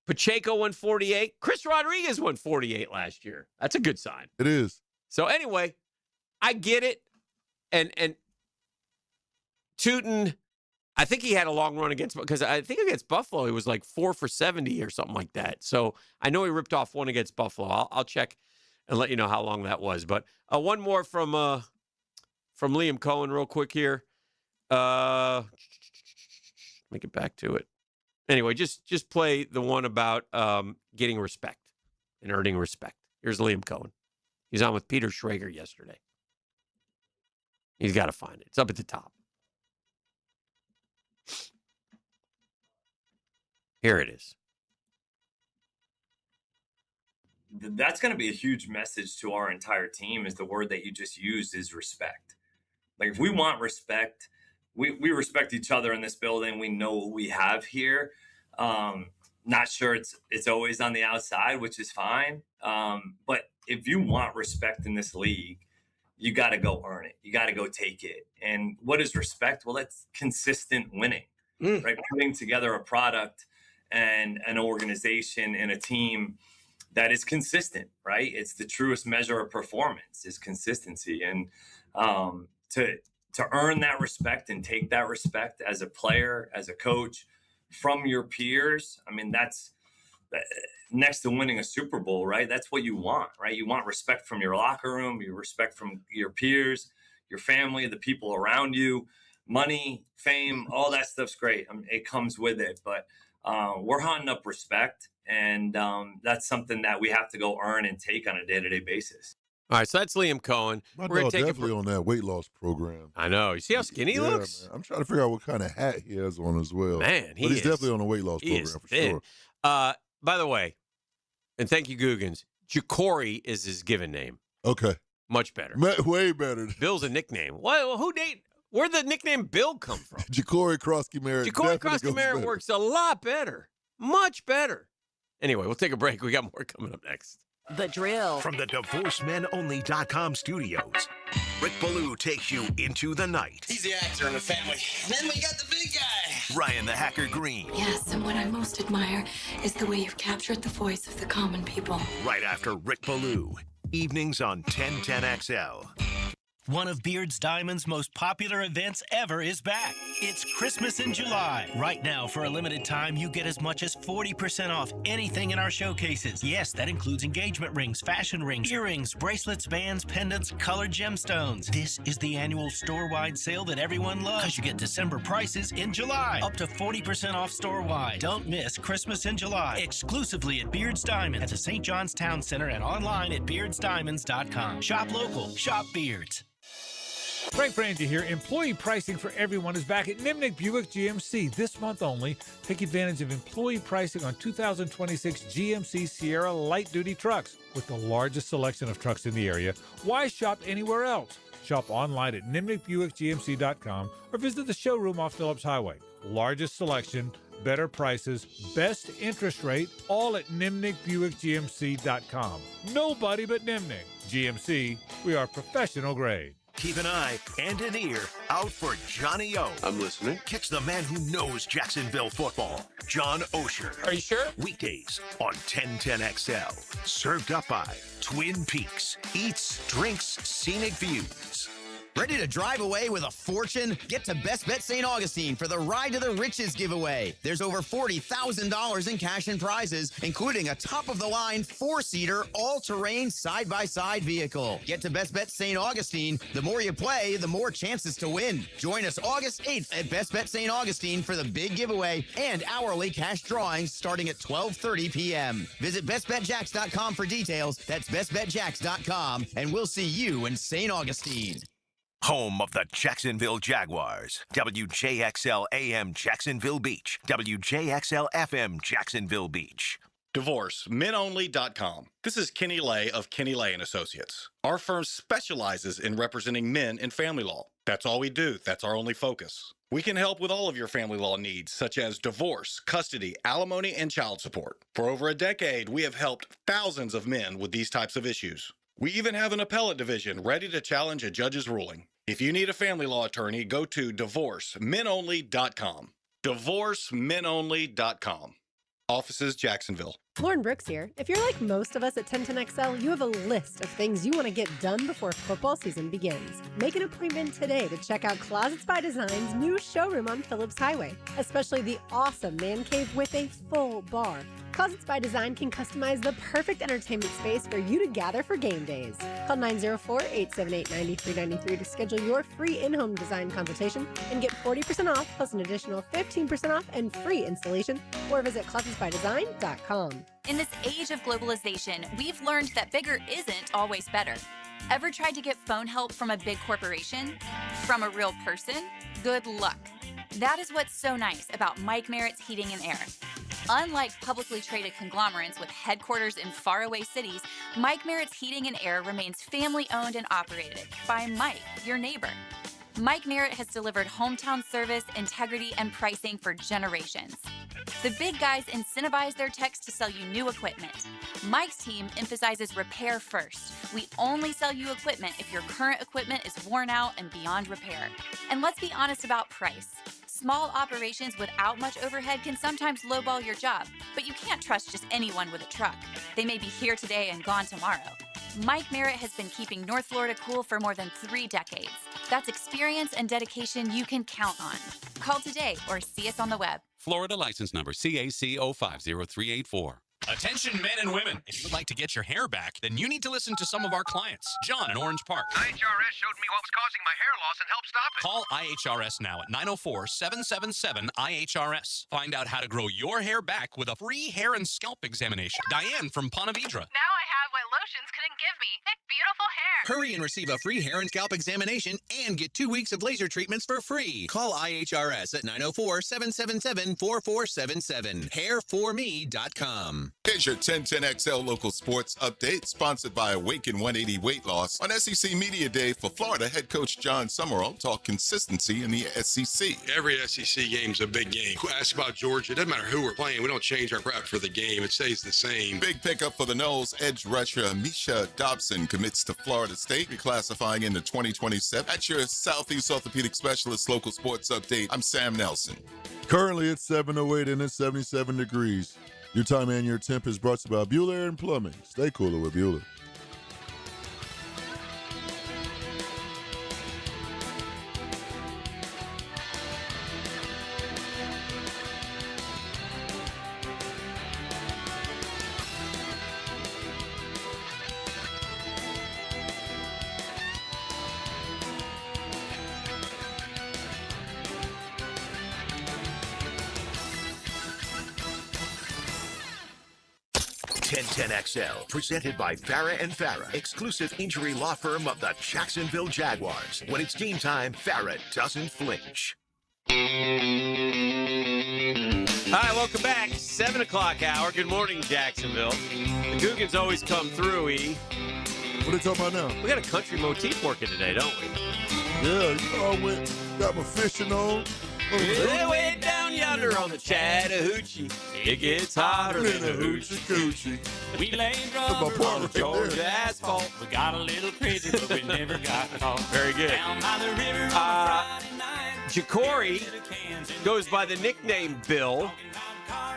Pacheco won 48. Chris Rodriguez won 48 last year. That's a good sign. It is. So anyway, I get it. And Tootin, I think he had a long run because I think against Buffalo he was like 4 for 70 or something like that. So I know he ripped off one against Buffalo. I'll check and let you know how long that was. But one more from Liam Cohen real quick here. Let me get back to it. Anyway, just play the one about getting respect and earning respect. Here's Liam Cohen. He's on with Peter Schrager yesterday. He's got to find it. It's up at the top. Here it is. That's going to be a huge message to our entire team, is the word that you just used is respect. Like, if we want respect, we respect each other in this building. We know what we have here. Not sure it's always on the outside, which is fine. But if you want respect in this league, you got to go earn it. You got to go take it. And what is respect? Well, that's consistent winning, right? Putting together a product and an organization and a team that is consistent, right? It's the truest measure of performance is consistency. And to earn that respect and take that respect as a player, as a coach, from your peers, I mean, that's next to winning a Super Bowl, right? That's what you want, right? You want respect from your locker room, you respect from your peers, your family, the people around you. Money, fame, all that stuff's great. I mean, it comes with it, but we're hunting up respect, and that's something that we have to go earn and take on a day-to-day basis. All right, so that's Liam Cohen. My We're gonna dog take definitely on that weight loss program. I know. You see how skinny he looks? Man. I'm trying to figure out what kind of hat he has on as well. Man, but he's definitely on a weight loss program for thin. sure. By the way, and thank you, Googans, Jacory is his given name. Okay. Much better. Way better. Bill's a nickname. Well, where'd the nickname Bill come from? Jacory Krosky Merritt. Jacory Krosky Merritt works a lot better. Much better. Anyway, we'll take a break. We got more coming up next. The Drill. From the DivorceMenOnly.com studios, Rick Ballou takes you into the night. He's the actor in the family. Then we got the big guy. Ryan the Hacker Green. Yes, and what I most admire is the way you've captured the voice of the common people. Right after Rick Ballou. Evenings on 1010XL. One of Beard's Diamond's most popular events ever is back. It's Christmas in July. Right now, for a limited time, you get as much as 40% off anything in our showcases. Yes, that includes engagement rings, fashion rings, earrings, bracelets, bands, pendants, colored gemstones. This is the annual store-wide sale that everyone loves, because you get December prices in July. Up to 40% off store-wide. Don't miss Christmas in July. Exclusively at Beard's Diamond at the St. John's Town Center and online at beardsdiamonds.com. Shop local. Shop Beards. Frank Frangie here. Employee pricing for everyone is back at Nimnick Buick GMC this month only. Take advantage of employee pricing on 2026 GMC Sierra light-duty trucks. With the largest selection of trucks in the area, why shop anywhere else? Shop online at nimnickbuickgmc.com or visit the showroom off Phillips Highway. Largest selection, better prices, best interest rate, all at nimnickbuickgmc.com. Nobody but Nimnick. GMC, we are professional grade. Keep an eye and an ear out for Johnny O. I'm listening. Catch the man who knows Jacksonville football, John Osher. Are you sure? Weekdays on 1010XL. Served up by Twin Peaks. Eats, drinks, scenic views. Ready to drive away with a fortune? Get to Best Bet St. Augustine for the Ride to the Riches giveaway. There's over $40,000 in cash and prizes, including a top-of-the-line 4-seater, all-terrain, side-by-side vehicle. Get to Best Bet St. Augustine. The more you play, the more chances to win. Join us August 8th at Best Bet St. Augustine for the big giveaway and hourly cash drawings starting at 12:30 p.m. Visit bestbetjacks.com for details. That's bestbetjacks.com, and we'll see you in St. Augustine. Home of the Jacksonville Jaguars. WJXL AM Jacksonville Beach. WJXL FM Jacksonville Beach. DivorceMenOnly.com. This is Kenny Lay of Kenny Lay & Associates. Our firm specializes in representing men in family law. That's all we do. That's our only focus. We can help with all of your family law needs, such as divorce, custody, alimony, and child support. For over a decade, we have helped thousands of men with these types of issues. We even have an appellate division ready to challenge a judge's ruling. If you need a family law attorney, go to DivorceMenOnly.com. DivorceMenOnly.com. Offices, Jacksonville. Lauren Brooks here. If you're like most of us at 1010XL, you have a list of things you want to get done before football season begins. Make an appointment today to check out Closets by Design's new showroom on Phillips Highway, especially the awesome man cave with a full bar. Closets by Design can customize the perfect entertainment space for you to gather for game days. Call 904-878-9393 to schedule your free in-home design consultation and get 40% off plus an additional 15% off and free installation, or visit closetsbydesign.com. In this age of globalization, we've learned that bigger isn't always better. Ever tried to get phone help from a big corporation? From a real person? Good luck. That is what's so nice about Mike Merritt's Heating and Air. Unlike publicly traded conglomerates with headquarters in faraway cities, Mike Merritt's Heating and Air remains family-owned and operated by Mike, your neighbor. Mike Merritt has delivered hometown service, integrity, and pricing for generations. The big guys incentivize their techs to sell you new equipment. Mike's team emphasizes repair first. We only sell you equipment if your current equipment is worn out and beyond repair. And let's be honest about price. Small operations without much overhead can sometimes lowball your job, but you can't trust just anyone with a truck. They may be here today and gone tomorrow. Mike Merritt has been keeping North Florida cool for more than 3 decades. That's experience and dedication you can count on. Call today or see us on the web. Florida license number CAC 050384. Attention men and women. If you'd like to get your hair back, then you need to listen to some of our clients. John in Orange Park. IHRS showed me what was causing my hair loss and helped stop it. Call IHRS now at 904-777-IHRS. Find out how to grow your hair back with a free hair and scalp examination. Diane from Ponte Vedra. Now I have what lotions couldn't give me. Thick, beautiful hair. Hurry and receive a free hair and scalp examination and get 2 weeks of laser treatments for free. Call IHRS at 904-777-4477. Hairforme.com. Here's your 1010XL local sports update, sponsored by Awaken 180 Weight Loss. On SEC Media Day for Florida, head coach John Summerall talked consistency in the SEC. Every SEC game's a big game. Ask about Georgia. It doesn't matter who we're playing. We don't change our prep for the game. It stays the same. Big pickup for the Noles. Edge rusher Misha Dobson commits to Florida State, reclassifying into 2027. That's your Southeast Orthopedic Specialist local sports update. I'm Sam Nelson. Currently it's 7:08 and it's 77 degrees. Your time and your temp is brought to you by Bueller Air and Plumbing. Stay cooler with Bueller. XL, presented by Farah and Farah, exclusive injury law firm of the Jacksonville Jaguars. When it's game time, Farah doesn't flinch. All right, welcome back. 7 o'clock hour. Good morning, Jacksonville. The Googans always come through, E. What are they talking about now? We got a country motif working today, don't we? Yeah, you know, I got my fishing on. Yeah, way down yonder on the Chattahoochee, it gets hotter than a hoochie coochie. We lay rubber on the Georgia asphalt. We got a little crazy, but we never got caught. Very good. Down by the river on Friday night. Ja'Cory goes by the nickname Bill,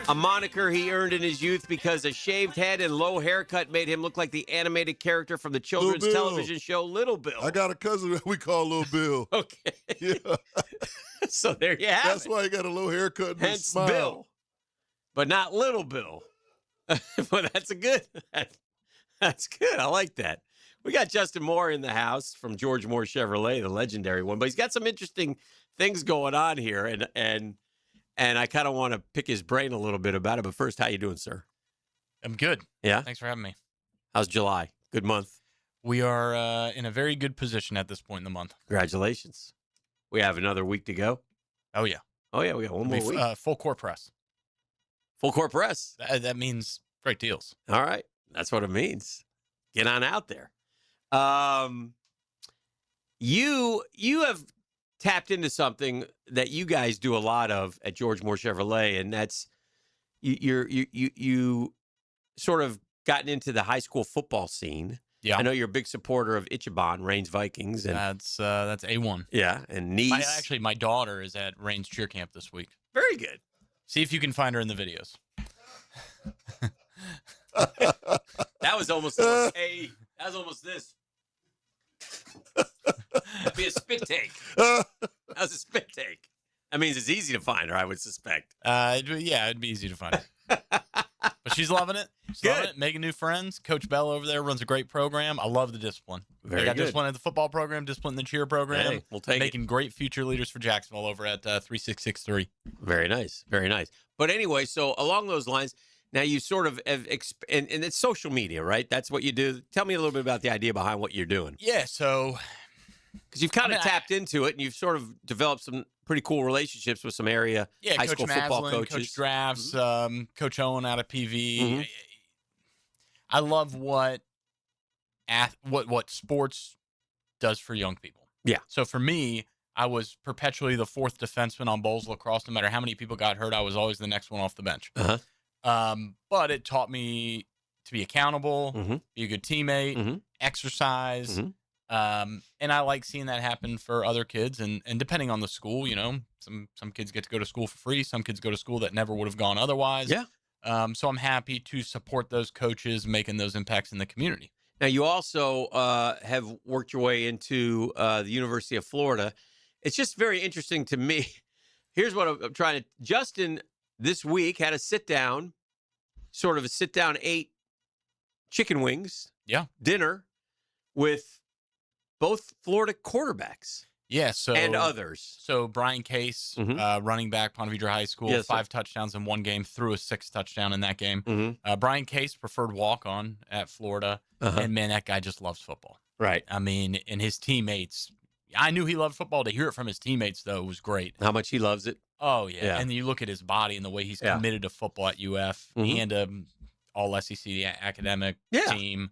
a moniker he earned in his youth because a shaved head and low haircut made him look like the animated character from the children's television show Little Bill. I got a cousin that we call Little Bill. Okay. Yeah. So there you have That's it. why he got a low haircut and Hence a smile. Bill, but not Little Bill. But that's that's good. I like that. We got Justin Moore in the house from George Moore Chevrolet, the legendary one. But he's got some interesting things going on here, and I kind of want to pick his brain a little bit about it. But first, how you doing, sir? I'm good. Yeah? Thanks for having me. How's July? Good month. We are in a very good position at this point in the month. Congratulations. We have another week to go. Oh, yeah. Oh, yeah, we got one more week. Full court press. Full court press. That means great deals. All right. That's what it means. Get on out there. You have tapped into something that you guys do a lot of at George Moore Chevrolet, and that's you sort of gotten into the high school football scene. Yeah. I know you're a big supporter of Ichiban, Reigns Vikings. And that's A1. Yeah, and Nice. Actually, my daughter is at Reigns cheer camp this week. Very good. See if you can find her in the videos. That was almost that was almost this. That'd be a spit take. That was a spit take. That means it's easy to find her, I would suspect. Yeah, it'd be easy to find her. But she's loving it. She's loving it, making new friends. Coach Bell over there runs a great program. I love the discipline. Very they got good. Discipline in the football program, discipline in the cheer program. Hey, we'll take making great future leaders for Jacksonville over at 3663. Very nice. Very nice. But anyway, so along those lines, now you sort of have, and it's social media, right? That's what you do. Tell me a little bit about the idea behind what you're doing. Yeah, so... Because you've kind of tapped into it, and you've sort of developed some pretty cool relationships with some area high Coach school football Maslin, coaches. Coach Drafts, Coach Owen out of PV. Mm-hmm. I love what sports does for young people. Yeah. So for me, I was perpetually the fourth defenseman on Bowls lacrosse. No matter how many people got hurt, I was always the next one off the bench. But it taught me to be accountable, be a good teammate, exercise. And I like seeing that happen for other kids. And depending on the school, some kids get to go to school for free. Some kids go to school that never would have gone otherwise. Yeah. So I'm happy to support those coaches making those impacts in the community. Now, you also have worked your way into the University of Florida. It's just very interesting to me. Here's what I'm trying to... Justin, this week, had a sit-down, ate chicken wings, dinner, with both Florida quarterbacks. Yeah, and others. So Brian Case, running back, Ponte Vedra High School, Yes, 5 touchdowns in one game, threw a 6th touchdown in that game. Brian Case, preferred walk-on at Florida, and man, that guy just loves football. Right. I mean, and his teammates. I knew he loved football. To hear it from his teammates, though, was great. How much he loves it. Oh, yeah. And you look at his body and the way he's committed to football at UF and all SEC academic team.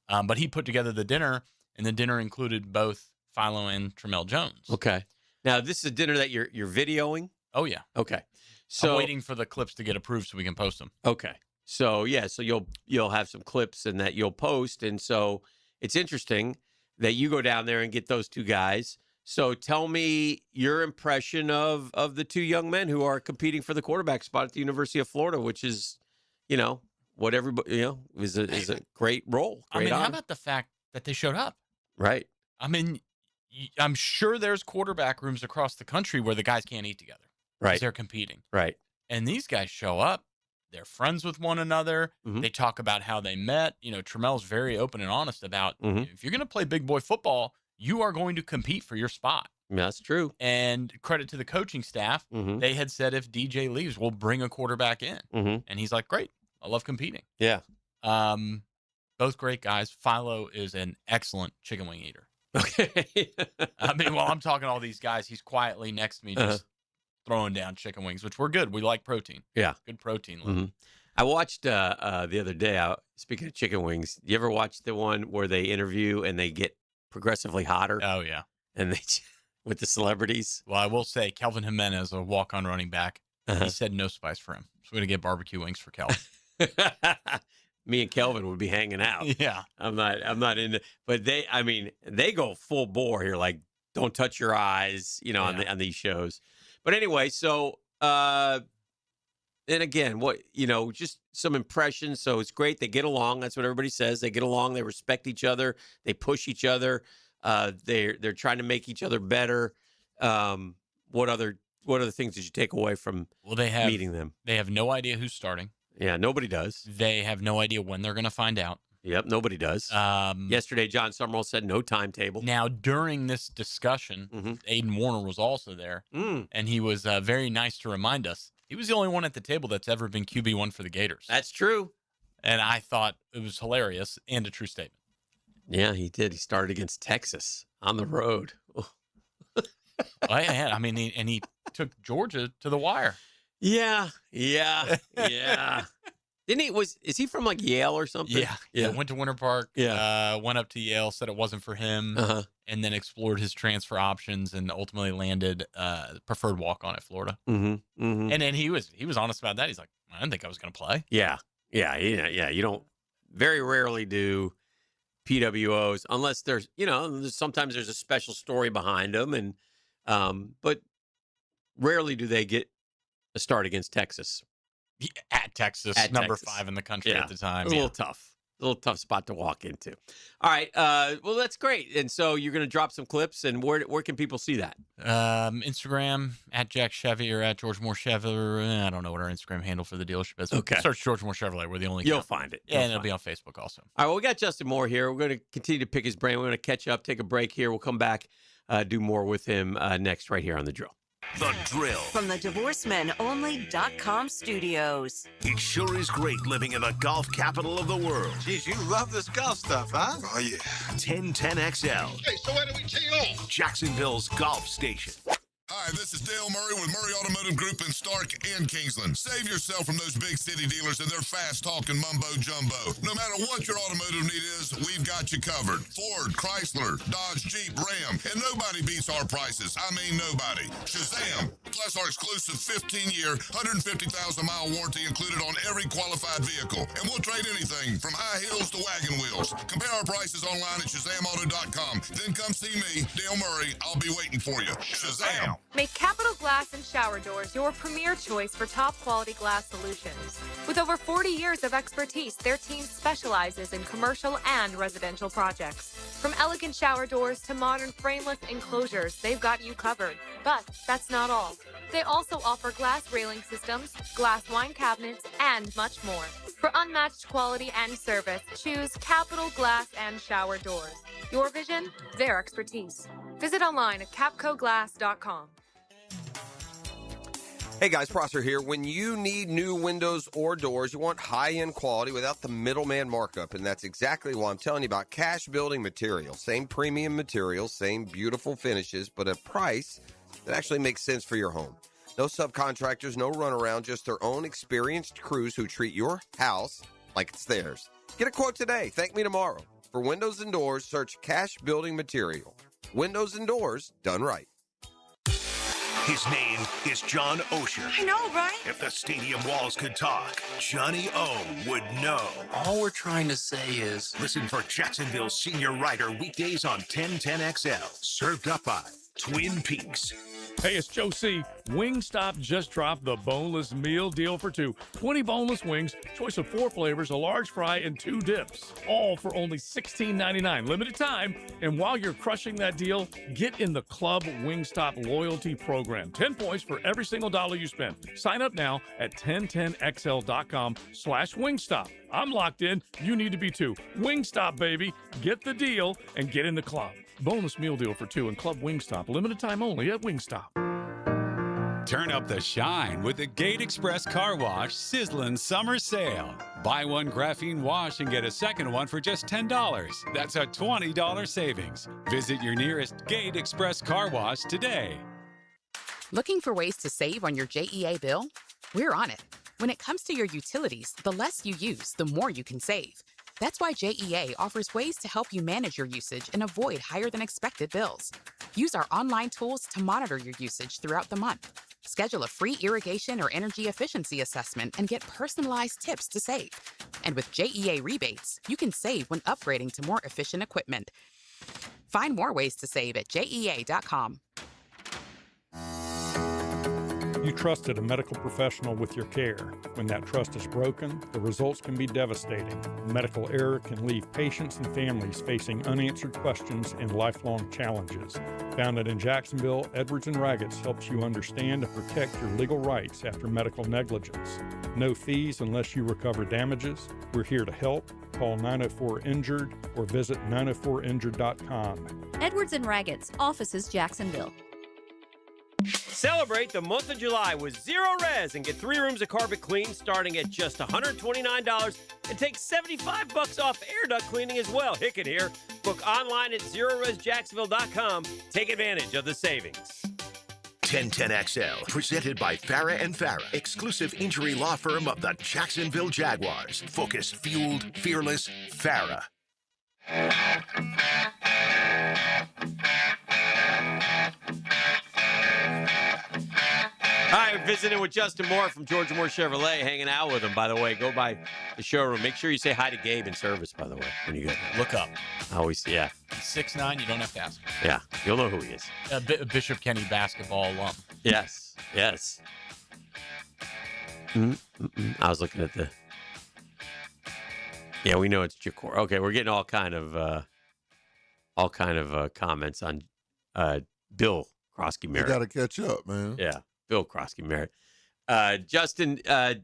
But he put together the dinner, and the dinner included both Philo and Tramel Jones. Okay. Now, this is a dinner that you're videoing? Oh, yeah. Okay. So I'm waiting for the clips to get approved so we can post them. Okay. So, so you'll have some clips and that you'll post. And so it's interesting that you go down there and get those two guys. So tell me your impression of the two young men who are competing for the quarterback spot at the University of Florida, which is, what everybody, is a great role. Great how honor. about the fact that they showed up? Right. I mean, I'm sure there's quarterback rooms across the country where the guys can't eat together. Right. Because they're competing. Right. And these guys show up. They're friends with one another. They talk about how they met. Tramel's very open and honest about if you're going to play big boy football, you are going to compete for your spot. That's true. And credit to the coaching staff. They had said if DJ leaves, we'll bring a quarterback in. And he's like, great. I love competing. Yeah. Both great guys. Philo is an excellent chicken wing eater. Okay. I mean, while I'm talking to all these guys, he's quietly next to me just throwing down chicken wings, which we're good. We like protein. Yeah. Good protein. I watched the other day, speaking of chicken wings, you ever watch the one where they interview and they get progressively hotter? Oh, yeah. And they with the celebrities? Well, I will say Kelvin Jimenez, a walk-on running back, he said no spice for him. So we're going to get barbecue wings for Kelvin. Me and Kelvin would be hanging out. Yeah. I'm not into, but they go full bore here. Like, don't touch your eyes, on these shows. But anyway, so, and again, just some impressions. So it's great. They get along. That's what everybody says. They get along. They respect each other. They push each other. They're trying to make each other better. What other things did you take away from meeting them? They have no idea who's starting. Yeah, nobody does. They have no idea when they're going to find out. Yep, nobody does. Yesterday, John Summerall said no timetable. Now, during this discussion, Aiden Warner was also there, and he was very nice to remind us he was the only one at the table that's ever been QB1 for the Gators. That's true. And I thought it was hilarious and a true statement. Yeah, he did. He started against Texas on the road. I mean, he took Georgia to the wire. Yeah. Didn't he? Is he from like Yale or something? Yeah. Went to Winter Park. Yeah. Went up to Yale, said it wasn't for him, and then explored his transfer options, and ultimately landed preferred walk on at Florida. And then he was honest about that. He's like, I didn't think I was going to play. Yeah. You don't very rarely do PWOs unless there's sometimes there's a special story behind them, and but rarely do they get a start against Texas. At Texas, number 5 in the country at the time. It was a little tough spot to walk into. All right. Well, that's great. And so you're going to drop some clips, and where can people see that? Instagram, at Jack Chevy or at George Moore Chevrolet. I don't know what our Instagram handle for the dealership is. Okay. Search George Moore Chevrolet. We're the only You'll account. find it. Yeah, and it'll be on Facebook also. All right. Well, we got Justin Moore here. We're going to continue to pick his brain. We're going to catch up, take a break here. We'll come back, do more with him next right here on The Drill. The Drill. From the DivorceMenOnly.com studios. It sure is great living in the golf capital of the world. Geez, you love this golf stuff, huh? Oh, yeah. 1010XL. Hey, so where do we tee off? Jacksonville's golf station. Hi, this is Dale Murray with Murray Automotive Group in Stark and Kingsland. Save yourself from those big city dealers and their fast-talking mumbo-jumbo. No matter what your automotive need is, we've got you covered. Ford, Chrysler, Dodge, Jeep, Ram, and nobody beats our prices. I mean nobody. Shazam! Plus our exclusive 15-year, 150,000-mile warranty included on every qualified vehicle. And we'll trade anything from high heels to wagon wheels. Compare our prices online at ShazamAuto.com. Then come see me, Dale Murray. I'll be waiting for you. Shazam! Make Capital Glass and Shower Doors your premier choice for top-quality glass solutions. With over 40 years of expertise, their team specializes in commercial and residential projects. From elegant shower doors to modern frameless enclosures, they've got you covered. But that's not all. They also offer glass railing systems, glass wine cabinets, and much more. For unmatched quality and service, choose Capital Glass and Shower Doors. Your vision, their expertise. Visit online at capcoglass.com. Hey guys, Prosser here. When you need new windows or doors, you want high-end quality without the middleman markup, and that's exactly why I'm telling you about Cash Building Materials. Same premium materials, same beautiful finishes, but a price that actually makes sense for your home. No subcontractors, no runaround, just their own experienced crews who treat your house like it's theirs. Get a quote today. Thank me tomorrow. For windows and doors, search Cash Building Material. Windows and doors done right. His name is John Osher. I know, right? If the stadium walls could talk, Johnny O would know. All we're trying to say is... Listen for Jacksonville's Senior Rider weekdays on 1010XL. Served up by Twin Peaks. Hey, it's Joe C. Wingstop just dropped the boneless meal deal for two. 20 boneless wings, choice of 4 flavors, a large fry, and 2 dips. All for only $16.99. Limited time. And while you're crushing that deal, get in the Club Wingstop loyalty program. 10 points for every single dollar you spend. Sign up now at 1010xl.com/Wingstop. I'm locked in. You need to be too. Wingstop, baby. Get the deal and get in the club. Bonus meal deal for 2 and Club Wingstop. Limited time only at Wingstop. Turn up the shine with the Gate Express Car Wash Sizzlin' Summer Sale. Buy one graphene wash and get a second one for just $10. That's a $20 savings. Visit your nearest Gate Express Car Wash today. Looking for ways to save on your JEA bill? We're on it. When it comes to your utilities, the less you use, the more you can save. That's why JEA offers ways to help you manage your usage and avoid higher than expected bills. Use our online tools to monitor your usage throughout the month. Schedule a free irrigation or energy efficiency assessment and get personalized tips to save. And with JEA rebates, you can save when upgrading to more efficient equipment. Find more ways to save at JEA.com. You trusted a medical professional with your care. When that trust is broken, the results can be devastating. Medical error can leave patients and families facing unanswered questions and lifelong challenges. Founded in Jacksonville, Edwards & Raggets helps you understand and protect your legal rights after medical negligence. No fees unless you recover damages. We're here to help. Call 904-INJURED or visit 904injured.com. Edwards & Raggets, offices Jacksonville. Celebrate the month of July with Zero Res and get 3 rooms of carpet clean starting at just $129 and take $75 off air duct cleaning as well. Hickett here. Book online at ZeroResJacksonville.com. Take advantage of the savings. 1010XL, presented by Farah & Farah, exclusive injury law firm of the Jacksonville Jaguars. Focus, fueled, fearless, Farah. All right, visiting with Justin Moore from Georgia Moore Chevrolet, hanging out with him, by the way. Go by the showroom. Make sure you say hi to Gabe in service, by the way, when you get there. Look up. I always, yeah. He's 6'9", you don't have to ask. Yeah, you'll know who he is. Bishop Kenny basketball alum. Yes, yes. I was looking at the... Yeah, we know it's Jakor. Okay, we're getting all kind of comments on Bill Krosky Merritt. You got to catch up, man. Yeah, Bill Krosky Merritt. Justin, did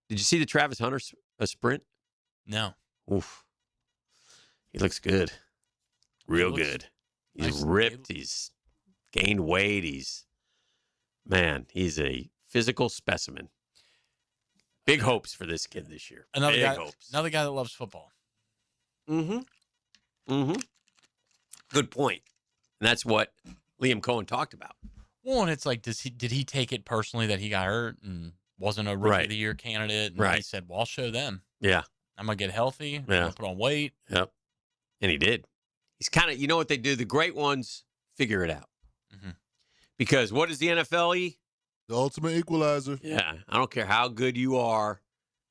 you see the Travis Hunter sprint? No. Oof. He looks good. Real good. He's ripped. He's gained weight. He's a physical specimen. Big hopes for this kid this year. Another Big guy that loves football. Mm-hmm. Good point. And that's what Liam Cohen talked about. Well, and it's like, did he take it personally that he got hurt and wasn't a Rookie of the Year candidate? And he said, well, I'll show them. Yeah. I'm going to get healthy. I'm going to put on weight. Yep. And he did. He's kind of, you know what they do? The great ones figure it out. Mm-hmm. Because what is the NFL, E? The ultimate equalizer. Yeah. I don't care how good you are.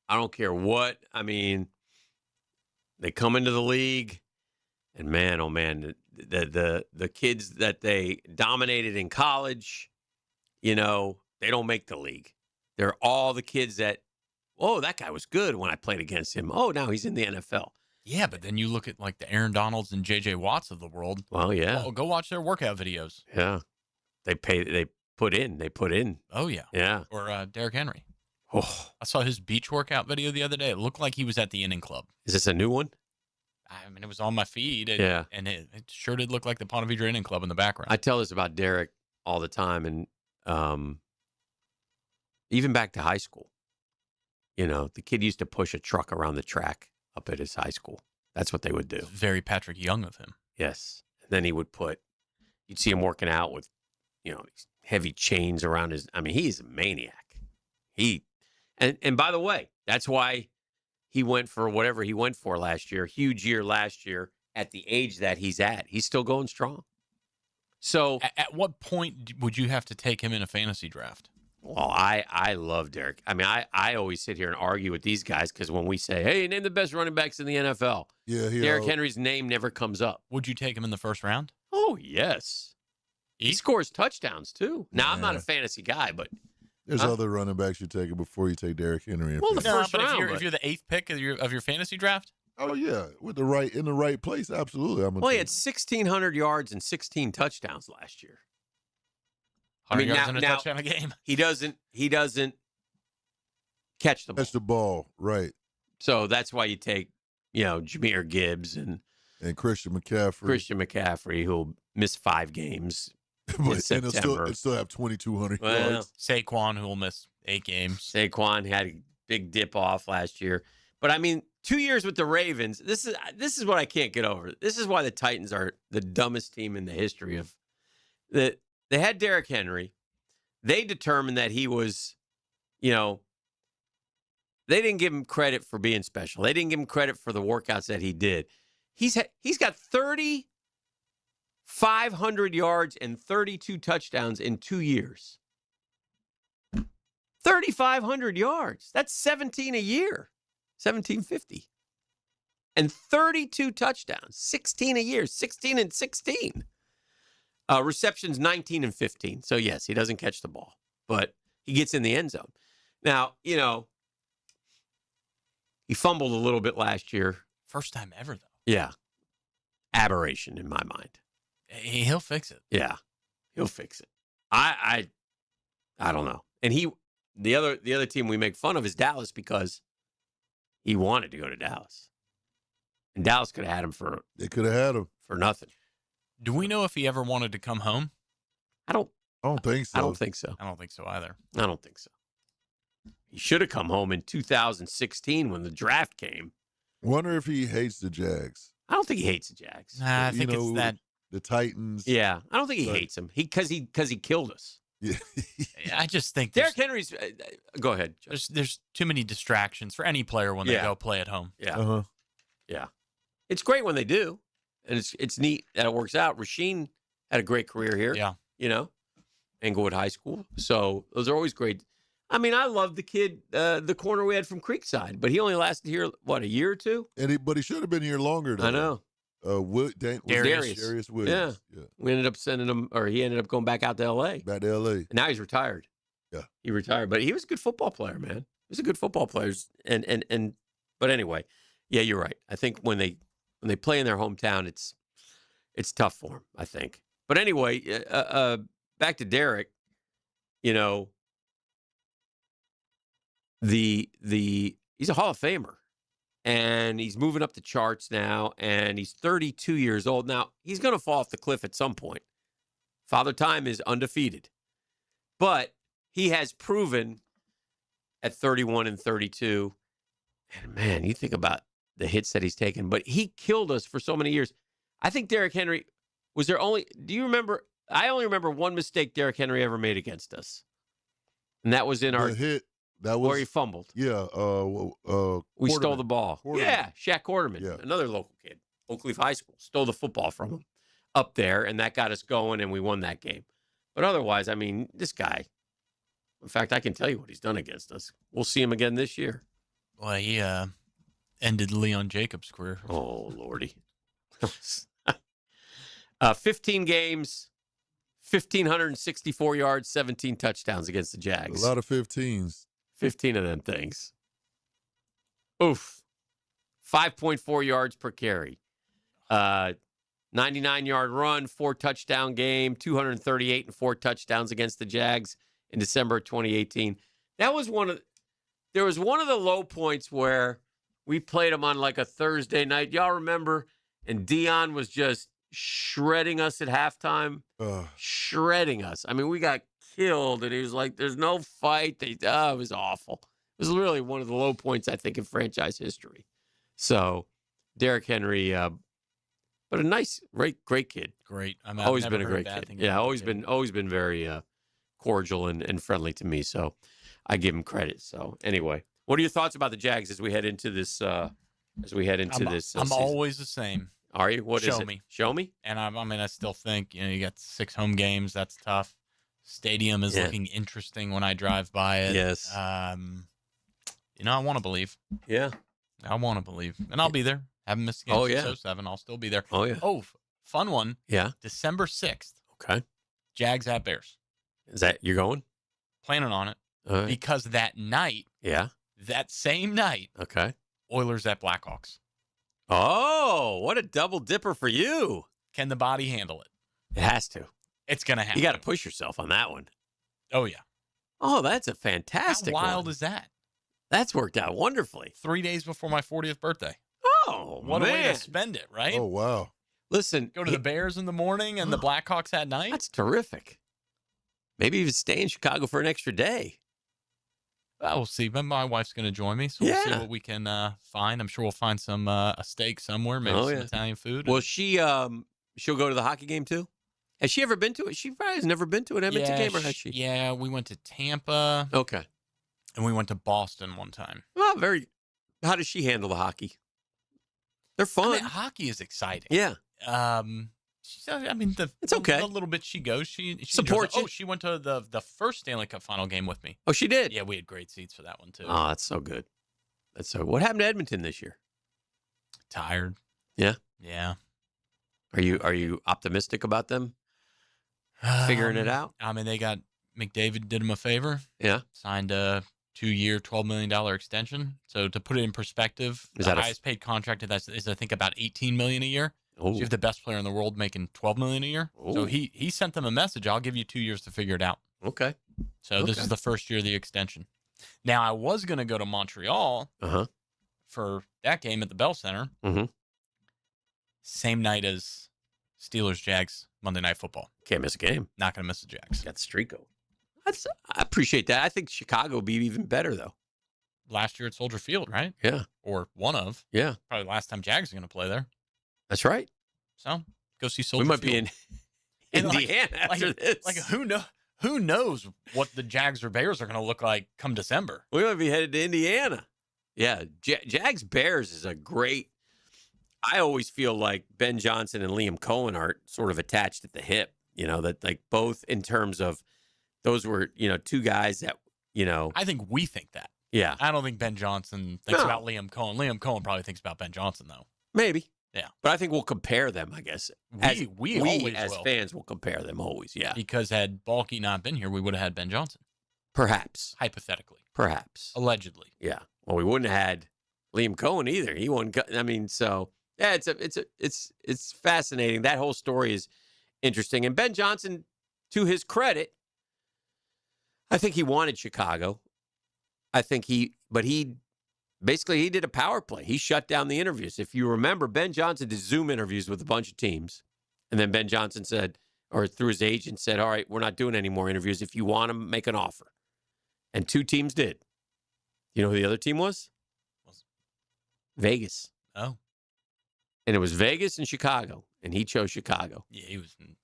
I don't care what. I mean, they come into the league, and man, oh man, the kids that they dominated in college, you know, they don't make the league. They're all the kids that, oh, that guy was good when I played against him. Oh, now he's in the NFL. Yeah, but then you look at like the Aaron Donalds and J.J. Watts of the world. Well, yeah. Go watch their workout videos. Yeah. They put in. Oh, yeah. Yeah. Or Derrick Henry. Oh. I saw his beach workout video the other day. It looked like he was at the Inning Club. Is this a new one? I mean, it was on my feed. Yeah. And it sure did look like the Ponte Vedra Inning Club in the background. I tell this about Derrick all the time. And even back to high school. You know, the kid used to push a truck around the track up at his high school. That's what they would do. Very Patrick Young of him. Yes. And then you'd see him working out with, you know, these heavy chains around his. I mean, he's a maniac. And by the way, that's why he went for whatever he went for last year. Huge year last year at the age that he's at. He's still going strong. So at what point would you have to take him in a fantasy draft? Well, I love Derek. I mean, I always sit here and argue with these guys because when we say, hey, name the best running backs in the NFL, Derrick Henry's name never comes up. Would you take him in the first round? Oh, yes. He scores touchdowns, too. Now, I'm not a fantasy guy, but... There's other running backs you're taking before you take Derrick Henry. Well, the first round. If you're the 8th pick of your fantasy draft? Oh, yeah. In the right place, absolutely. Well, he had 1,600 yards and 16 touchdowns last year. 100 yards and a touchdown a game. He doesn't catch the ball. Catch the ball, right. So that's why you take, you know, Jahmyr Gibbs and Christian McCaffrey, who'll miss 5 games in September. And still have 2,200 well, yards. Saquon, who will miss 8 games. Saquon had a big dip off last year. But, I mean, 2 years with the Ravens, this is what I can't get over. This is why the Titans are the dumbest team in the history of the. They had Derrick Henry. They determined that he was, you know, they didn't give him credit for being special. They didn't give him credit for the workouts that he did. He's got 3,500 yards and 32 touchdowns in 2 years. 3,500 yards. That's 17 a year. 1,750. And 32 touchdowns. 16 a year. 16 and 16. Receptions 19 and 15. So, yes, he doesn't catch the ball, but he gets in the end zone. Now, you know, he fumbled a little bit last year. First time ever, though. Yeah. Aberration in my mind. He'll fix it. Yeah. He'll fix it. I don't know. And the other team we make fun of is Dallas because he wanted to go to Dallas. And Dallas could have had him They could have had him. For nothing. Do we know if he ever wanted to come home? I don't think so. I don't think so. I don't think so either. I don't think so. He should have come home in 2016 when the draft came. Wonder if he hates the Jags. I don't think he hates the Jags. Nah, I think it's that. The Titans. Yeah, I don't think he hates them. Because he killed us. Yeah. I just think Derrick Henry's. Go ahead. There's too many distractions for any player when they go play at home. Yeah. Yeah. It's great when they do. And it's neat that it works out. Rasheen had a great career here. Yeah. You know, Englewood High School. So those are always great. I mean, I love the kid, the corner we had from Creekside, but he only lasted here, what, a year or two? But he should have been here longer, though. I know. Darius Williams. Yeah. We ended up sending him, or he ended up going back out to L.A. Back to L.A. And now he's retired. Yeah. He retired, but he was a good football player, man. He was a good football player. But anyway, yeah, you're right. I think when they play in their hometown, it's tough for him, I think. But anyway, back to Derrick, you know, he's a Hall of Famer, and he's moving up the charts now, and he's 32 years old. Now, he's going to fall off the cliff at some point. Father Time is undefeated, but he has proven at 31 and 32, and man, you think about the hits that he's taken, but he killed us for so many years. I think Derrick Henry, do you remember, I only remember one mistake Derrick Henry ever made against us, and that was in our hit. That was where he fumbled. Yeah. We stole the ball. Quarterman. Yeah, Shaq Quarterman, another local kid, Oakleaf High School, stole the football from him up there, and that got us going, and we won that game. But otherwise, I mean, this guy, in fact, I can tell you what he's done against us. We'll see him again this year. Well, he ended Leon Jacobs' career. Oh, Lordy. 15 games, 1,564 yards, 17 touchdowns against the Jags. A lot of 15s. 15 of them things. Oof. 5.4 yards per carry. 99-yard run, 4-touchdown game, 238 and 4 touchdowns against the Jags in December of 2018. There was one of the low points where we played them on like a Thursday night. Y'all remember? And Dion was just shredding us at halftime. Shredding us. I mean, we got killed, and he was like, "There's no fight." It was awful. It was really one of the low points, I think, in franchise history. So, Derrick Henry, but a nice, great kid. Great. Always been a great kid. Yeah, always been very cordial and friendly to me. So, I give him credit. So, anyway, what are your thoughts about the Jags as we head into this? I'm season? Always the same. Are you? What is it? Me. Show me. And I still think, you got 6 home games. That's tough. Stadium is looking interesting when I drive by it. Yes. I want to believe. Yeah. I want to believe. And I'll be there. Haven't missed a game since 2007. I'll still be there. Oh, yeah. Oh, fun one. Yeah. December 6th. Okay. Jags at Bears. Is that, you're going? Planning on it. All right. Because that night. Yeah. That same night. Okay. Oilers at Blackhawks. Oh, what a double dipper for you. Can the body handle it? It has to. It's going to happen. You got to push yourself on that one. Oh, yeah. Oh, that's a fantastic How wild one. is that? That's worked out wonderfully. 3 days before my 40th birthday. Oh, what man. a way to spend it, right? Oh, wow. Listen. Go to the Bears in the morning and the Blackhawks at night. That's terrific. Maybe even stay in Chicago for an extra day. We'll see. But my wife's going to join me, so we'll see what we can find. I'm sure we'll find some a steak somewhere, maybe some Italian food. Well, she'll go to the hockey game too? Has she ever been to it? She probably has never been to an Edmonton game, or has she? Yeah, we went to Tampa. Okay. And we went to Boston one time. Well, how does she handle the hockey? They're fun. Hockey is exciting. Yeah. It's okay. The little bit she goes, she supports you. Oh, she went to the first Stanley Cup final game with me. Oh, she did? Yeah, we had great seats for that one too. Oh, that's so good. What happened to Edmonton this year? Tired. Yeah. Yeah. Are you optimistic about them figuring it out? They got McDavid did him a favor. Yeah. Signed a 2-year, $12 million extension. So to put it in perspective, the highest paid contract is I think about $18 million a year. So you have the best player in the world making $12 million a year. Ooh. So he sent them a message. I'll give you 2 years to figure it out. Okay. So this is the first year of the extension. Now I was going to go to Montreal for that game at the Bell Center. Mm-hmm. Same night as Steelers Jags Monday Night Football. Can't miss a game. Not going to miss the Jags. Got the Streako. I appreciate that. I think Chicago would be even better though. Last year at Soldier Field, right? Yeah. Or one of. Yeah. Probably the last time Jags are going to play there. That's right. So go see Soldier We might Field. be in Indiana after this. Who knows what the Jags or Bears are going to look like come December? We might be headed to Indiana. Yeah, Jags Bears is a great. I always feel like Ben Johnson and Liam Cohen are sort of attached at the hip. That like both in terms of those were two guys that I think we think that. Yeah, I don't think Ben Johnson thinks about Liam Cohen. Liam Cohen probably thinks about Ben Johnson though. Maybe. Yeah, but I think we'll compare them. I guess we always as will. fans will compare them always. Yeah, because had Balky not been here, we would have had Ben Johnson. Perhaps, hypothetically, perhaps, allegedly. Yeah. Well, we wouldn't have had Liam Cohen either. He wouldn't. So yeah, it's fascinating. That whole story is interesting. And Ben Johnson, to his credit, I think he wanted Chicago. I think he did a power play. He shut down the interviews. If you remember, Ben Johnson did Zoom interviews with a bunch of teams. And then Ben Johnson said, or through his agent said, all right, we're not doing any more interviews. If you want to make an offer. And 2 teams did. You know who the other team was? Vegas. Oh. And it was Vegas and Chicago. And he chose Chicago. Yeah,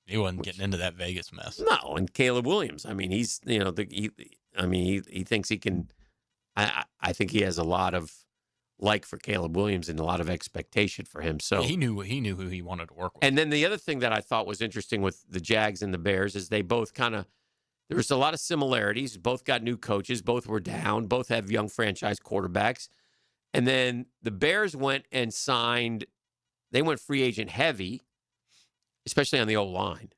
he wasn't getting into that Vegas mess. No, and Caleb Williams. I mean, he's, he thinks he can. I think he has a lot of like for Caleb Williams and a lot of expectation for him. So he knew who he wanted to work with. And then the other thing that I thought was interesting with the Jags and the Bears is they both there was a lot of similarities. Both got new coaches. Both were down. Both have young franchise quarterbacks. And then the Bears went and signed. They went free agent heavy, especially on the O-line.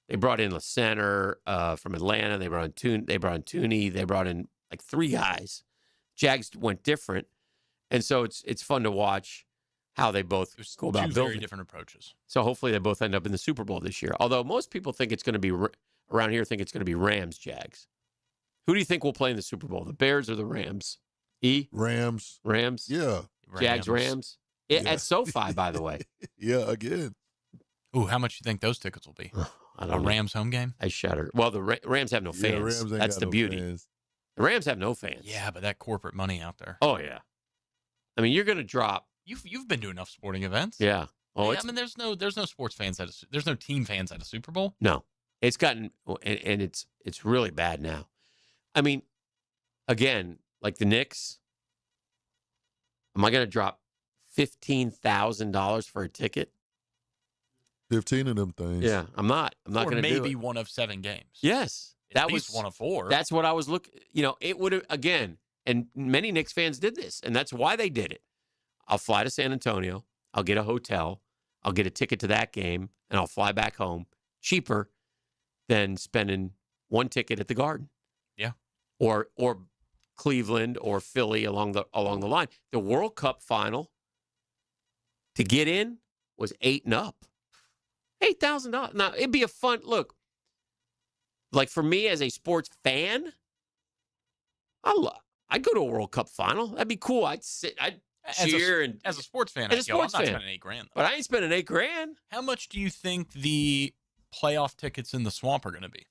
They brought in the center from Atlanta. They brought in Tooney. They brought in like 3 guys. Jags went different, and so it's fun to watch how they both go about building. Very different approaches. So hopefully they both end up in the Super Bowl this year. Although most people think it's going to be around here think it's going to be Rams Jags. Who do you think will play in the Super Bowl? The Bears or the Rams? Rams. Yeah. Jags Rams. At SoFi, by the way. Yeah, again. Ooh, how much do you think those tickets will be? I don't know. Rams home game? I shudder. Well, the Rams have no fans. Rams ain't That's got the no beauty. fans. The Rams have no fans. Yeah, but that corporate money out there. Oh, yeah. I mean, you're going to drop. You've been to enough sporting events. Yeah. Oh, I mean, there's no sports fans there's no team fans at a Super Bowl. No. It's gotten, and it's really bad now. I mean, again, like the Knicks, am I going to drop $15,000 for a ticket? 15 of them things. Yeah, I'm not. I'm not going to do it. Maybe one of 7 games. Yes. At least one of 4. That's what I was looking. It would have, again, and many Knicks fans did this, and that's why they did it. I'll fly to San Antonio. I'll get a hotel. I'll get a ticket to that game, and I'll fly back home cheaper than spending one ticket at the Garden. Yeah. Or Cleveland or Philly along the line. The World Cup final to get in was 8 and up. $8,000. Now, it'd be a fun look. Like for me as a sports fan, I'd go to a World Cup final. That'd be cool. I'd cheer as a sports fan. As a sports I'm not fan. spending $8,000. Though. But I ain't spending $8,000. How much do you think the playoff tickets in the Swamp are going to be?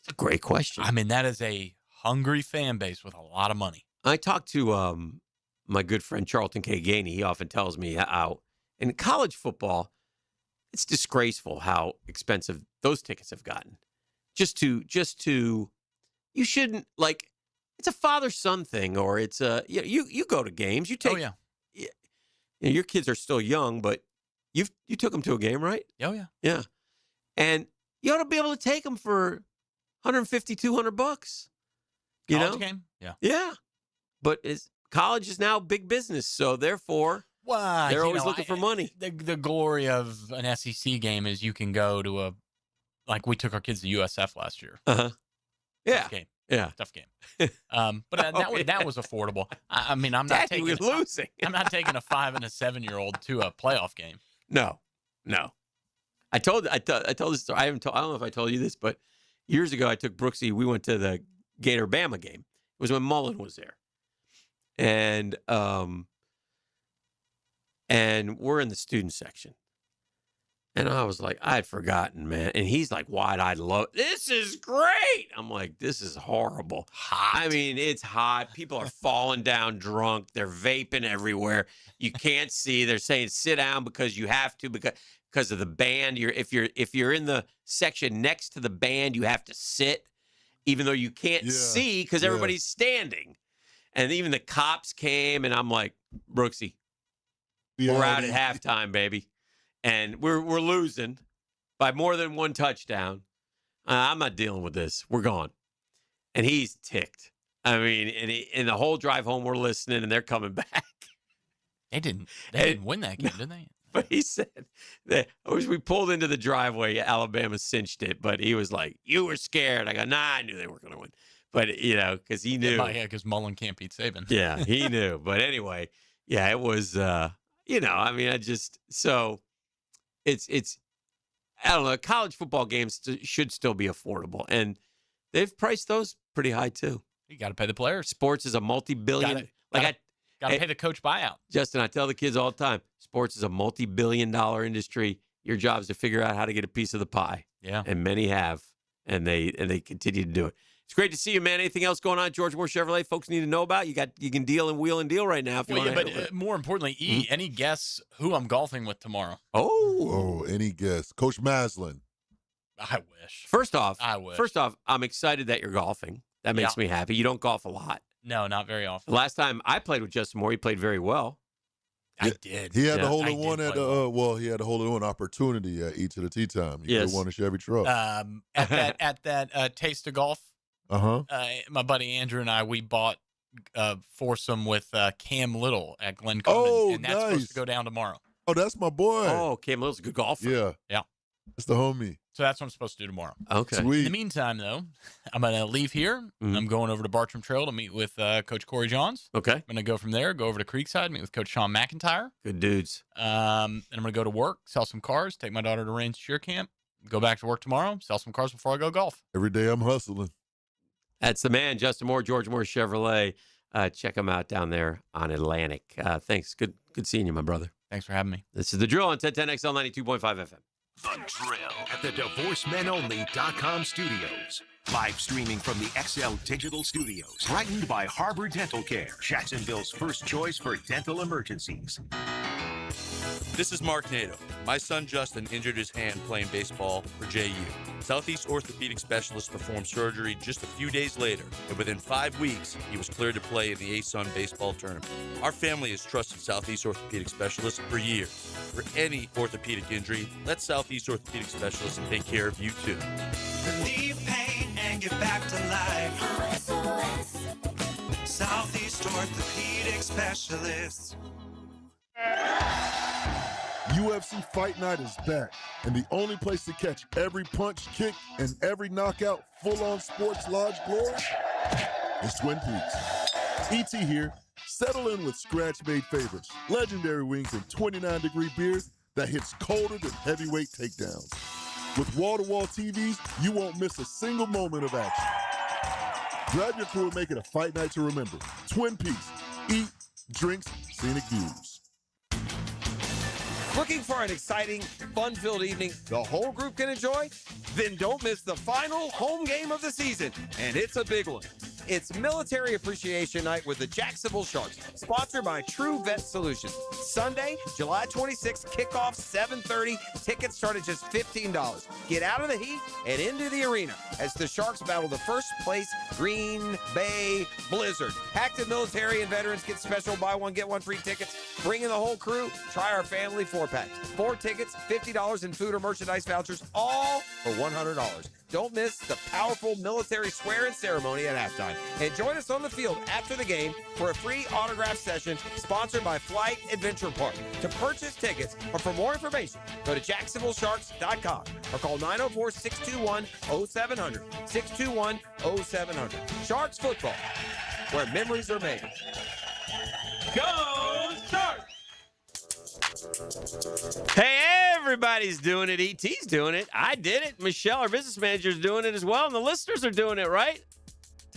It's a great question. I mean, that is a hungry fan base with a lot of money. I talked to my good friend Charlton K. Gainey. He often tells me how in college football, it's disgraceful how expensive those tickets have gotten. Just to, you shouldn't like. It's a father-son thing, or it's a you go to games. You take. Oh yeah. Your kids are still young, but you took them to a game, right? Oh yeah. Yeah, and you ought to be able to take them for $150, $200. You College know? game? Yeah. Yeah, but college is now big business, so therefore. Well, they're always looking for money. The glory of an SEC game is you can go to like we took our kids to USF last year. Uh-huh. Yeah. Tough game. Yeah. Tough game. But that was affordable. I mean, I'm not Daddy, taking we're losing. I'm not taking a 5 and a 7-year-old to a playoff game. No. I told this story. I don't know if I told you this, but years ago I took Brooksy. We went to the Gator Bama game. It was when Mullen was there, and we're in the student section. And I was like, I had forgotten, man. And he's like, wide-eyed, this is great. I'm like, this is horrible. Hot. I mean, it's hot. People are falling down drunk. They're vaping everywhere. You can't see. They're saying sit down because you have to because of the band. If you're in the section next to the band, you have to sit, even though you can't see because everybody's standing. And even the cops came, and I'm like, Brooksy, we're out at halftime, baby. And we're losing by more than one touchdown. I'm not dealing with this. We're gone. And he's ticked. I mean, and the whole drive home, we're listening, and they're coming back. They didn't win that game, did they? But he said that we pulled into the driveway. Alabama cinched it, but he was like, "You were scared." I go, "Nah, I knew they weren't going to win." But because he knew. Yeah, because Mullen can't beat Saban. Yeah, he knew. But anyway, yeah, it was. I mean, It's I don't know. College football games should still be affordable, and they've priced those pretty high too. You got to pay the players. Sports is a multi-billion. Got to pay the coach buyout. Justin, I tell the kids all the time, sports is a multi-billion-dollar industry. Your job is to figure out how to get a piece of the pie. Yeah, and many have, and they continue to do it. It's great to see you, man. Anything else going on at George Moore Chevrolet folks need to know about? You can deal and wheel and deal right now if you want to. But more importantly, any guess who I'm golfing with tomorrow? Oh, any guess? Coach Maslin. I wish. First off, I'm excited that you're golfing. That makes me happy. You don't golf a lot. No, not very often. The last time I played with Justin Moore, he played very well. I did. He had the hole in one he had a hole in one opportunity at each of the tee time. He could have won a Chevy truck. At that Taste of Golf. My buddy Andrew and we bought foursome with Cam Little at Glen Coleman, and that's supposed to go down tomorrow. Oh, that's my boy. Oh, Cam Little's a good golfer. Yeah. That's the homie. So that's what I'm supposed to do tomorrow. Okay. Sweet. In the meantime, though, I'm going to leave here. I'm going over to Bartram Trail to meet with Coach Corey Johns. Okay. I'm going to go from there, go over to Creekside, meet with Coach Sean McIntyre. Good dudes. And I'm going to go to work, sell some cars, take my daughter to Range Cheer Camp, go back to work tomorrow, sell some cars before I go golf. Every day I'm hustling. That's the man, Justin Moore, George Moore Chevrolet. Check him out down there on Atlantic. Thanks. Good seeing you, my brother. Thanks for having me. This is The Drill on 1010XL 92.5 FM. The Drill at the DivorceMenOnly.com studios. Live streaming from the XL Digital Studios. Brightened by Harbor Dental Care, Jacksonville's first choice for dental emergencies. This is Mark Nato. My son Justin injured his hand playing baseball for JU. Southeast Orthopedic Specialist performed surgery just a few days later, and within 5 weeks, he was cleared to play in the ASUN baseball tournament. Our family has trusted Southeast Orthopedic Specialist for years. For any orthopedic injury, let Southeast Orthopedic Specialist take care of you too. Relieve pain and get back to life. SOS. Southeast Orthopedic Specialists. UFC Fight Night is back, and the only place to catch every punch, kick, and every knockout full-on sports lodge glory is Twin Peaks. E.T. here. Settle in with scratch-made favorites, legendary wings, and 29-degree beers that hits colder than heavyweight takedowns. With wall-to-wall TVs, you won't miss a single moment of action. Grab your crew and make it a fight night to remember. Twin Peaks. Eat, drinks, scenic views. Looking for an exciting, fun-filled evening the whole group can enjoy? Then don't miss the final home game of the season, and it's a big one. It's Military Appreciation Night with the Jacksonville Sharks, sponsored by True Vet Solutions. Sunday, July 26th, kickoff 7:30. Tickets start at just $15. Get out of the heat and into the arena as the Sharks battle the first place Green Bay Blizzard. Active military and veterans get special buy one, get one free tickets. Bring in the whole crew. Try our family 4-packs. 4 tickets, $50 in food or merchandise vouchers, all for $100. Don't miss the powerful military swear-in ceremony at halftime. And join us on the field after the game for a free autograph session sponsored by Flight Adventure Park. To purchase tickets or for more information, go to JacksonvilleSharks.com or call 904-621-0700. 621-0700. Sharks football, where memories are made. Go Sharks! Hey, everybody's doing it. ET's doing it. I did it. Michelle, our business manager, is doing it as well. And the listeners are doing it, right?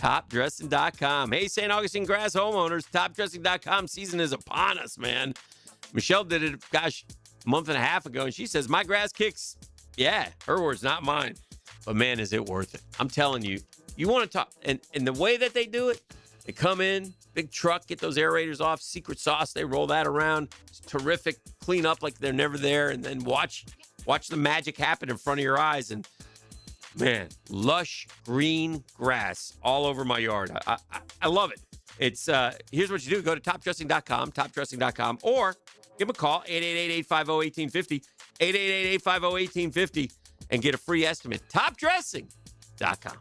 TopDressing.com. Hey, St. Augustine Grass homeowners, TopDressing.com season is upon us, man. Michelle did it, gosh, a month and a half ago, and she says, my grass kicks. Yeah, her words, not mine. But, man, is it worth it. I'm telling you, you want to talk. And the way that they do it, they come in, big truck, get those aerators off, secret sauce, they roll that around. It's terrific. Clean up like they're never there, and then watch the magic happen in front of your eyes. And, man, lush green grass all over my yard. I love it. It's here's what you do. Go to topdressing.com, topdressing.com, or give them a call, 888-850-1850, 888-850-1850, and get a free estimate. Topdressing.com.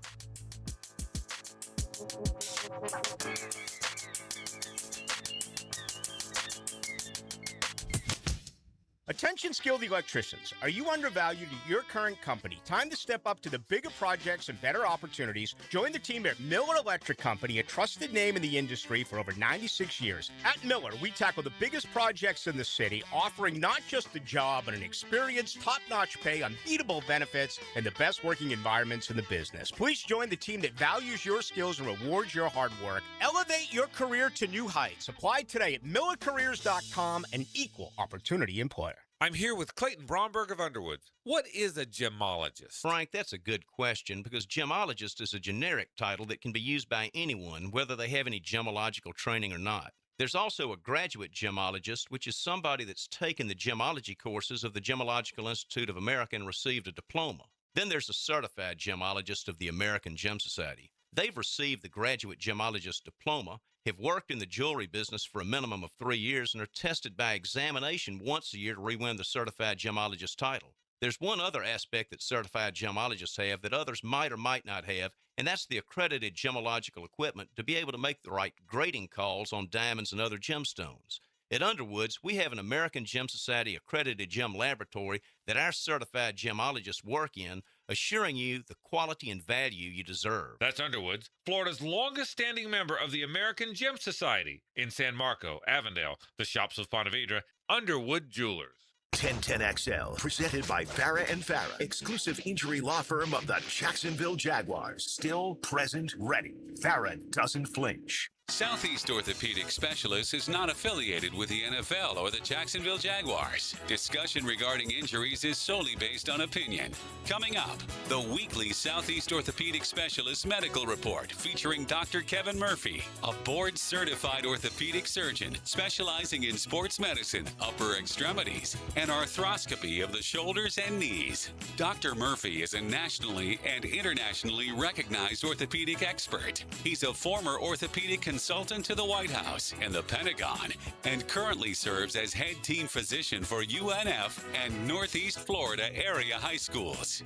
Attention skilled electricians. Are you undervalued at your current company? Time to step up to the bigger projects and better opportunities. Join the team at Miller Electric Company, a trusted name in the industry for over 96 years. At Miller, we tackle the biggest projects in the city, offering not just the job, but an experienced, top-notch pay, unbeatable benefits, and the best working environments in the business. Please join the team that values your skills and rewards your hard work. Elevate your career to new heights. Apply today at millercareers.com, an equal opportunity employer. I'm here with Clayton Bromberg of Underwood. What is a gemologist? Frank, that's a good question because gemologist is a generic title that can be used by anyone, whether they have any gemological training or not. There's also a graduate gemologist, which is somebody that's taken the gemology courses of the Gemological Institute of America and received a diploma. Then there's a certified gemologist of the American Gem Society. They've received the graduate gemologist diploma, have worked in the jewelry business for a minimum of 3 years, and are tested by examination once a year to re-win the certified gemologist title. There's one other aspect that certified gemologists have that others might or might not have, and that's the accredited gemological equipment to be able to make the right grading calls on diamonds and other gemstones. At Underwoods, we have an American Gem Society accredited gem laboratory that our certified gemologists work in, assuring you the quality and value you deserve. That's Underwoods, Florida's longest-standing member of the American Gem Society in San Marco, Avondale, the Shops of Ponte Vedra, Underwood Jewelers. 1010XL, presented by Farah and Farah, exclusive injury law firm of the Jacksonville Jaguars. Still, present, ready. Farah doesn't flinch. Southeast Orthopedic Specialists is not affiliated with the NFL or the Jacksonville Jaguars. Discussion regarding injuries is solely based on opinion. Coming up, the weekly Southeast Orthopedic Specialist Medical Report featuring Dr. Kevin Murphy, a board-certified orthopedic surgeon specializing in sports medicine, upper extremities, and arthroscopy of the shoulders and knees. Dr. Murphy is a nationally and internationally recognized orthopedic expert. He's a former orthopedic consultant to the White House and the Pentagon, and currently serves as head team physician for UNF and Northeast Florida area high schools.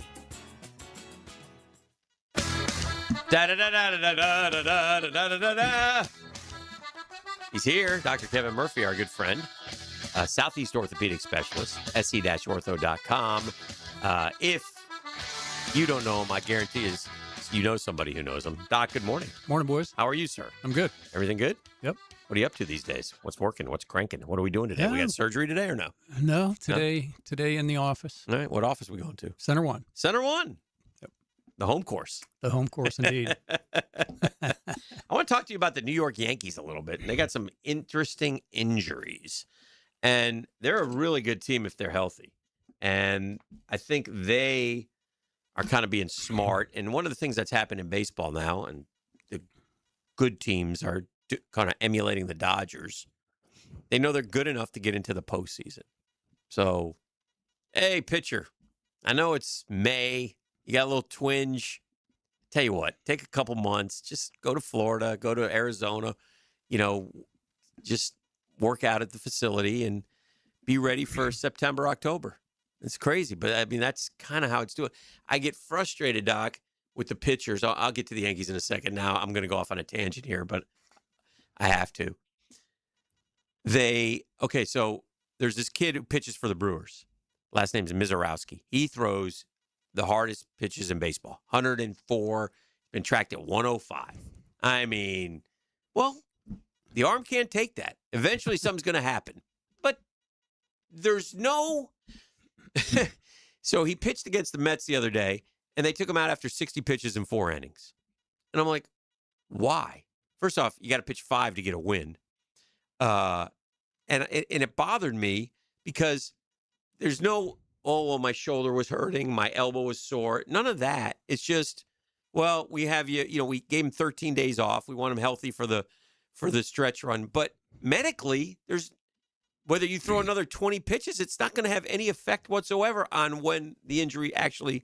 He's here, Dr. Kevin Murphy, our good friend, Southeast Orthopedic Specialist, se-ortho.com. If you don't know him, I guarantee you know somebody who knows him. Doc, good morning. Morning, boys. How are you, sir? I'm good. Everything good? Yep. What are you up to these days? What's working? What's cranking? What are we doing today? We got surgery today or no? No, today in the office. All right. What office are we going to? Center One. Center One. Yep. The home course. The home course, indeed. I want to talk to you about the New York Yankees a little bit. They got some interesting injuries, and they're a really good team if they're healthy. And I think they are kind of being smart. And one of the things that's happened in baseball now, and the good teams are kind of emulating the Dodgers. They know they're good enough to get into the postseason. So, hey, pitcher, I know it's May. You got a little twinge. Tell you what, take a couple months. Just go to Florida, go to Arizona, just work out at the facility and be ready for September, October. It's crazy, but I mean, that's kind of how it's doing. I get frustrated, Doc, with the pitchers. I'll get to the Yankees in a second. Now I'm going to go off on a tangent here, but I have to. So there's this kid who pitches for the Brewers. Last name's Mizorowski. He throws the hardest pitches in baseball. 104, been tracked at 105. I mean, well, the arm can't take that. Eventually something's going to happen. But there's no... So he pitched against the Mets the other day, and they took him out after 60 pitches in 4 innings. And I'm like, why? First off, you got to pitch 5 to get a win. And it bothered me because there's no, my shoulder was hurting, my elbow was sore. None of that. It's just, well, we have we gave him 13 days off. We want him healthy for the stretch run. But medically, whether you throw another 20 pitches, it's not going to have any effect whatsoever on when the injury actually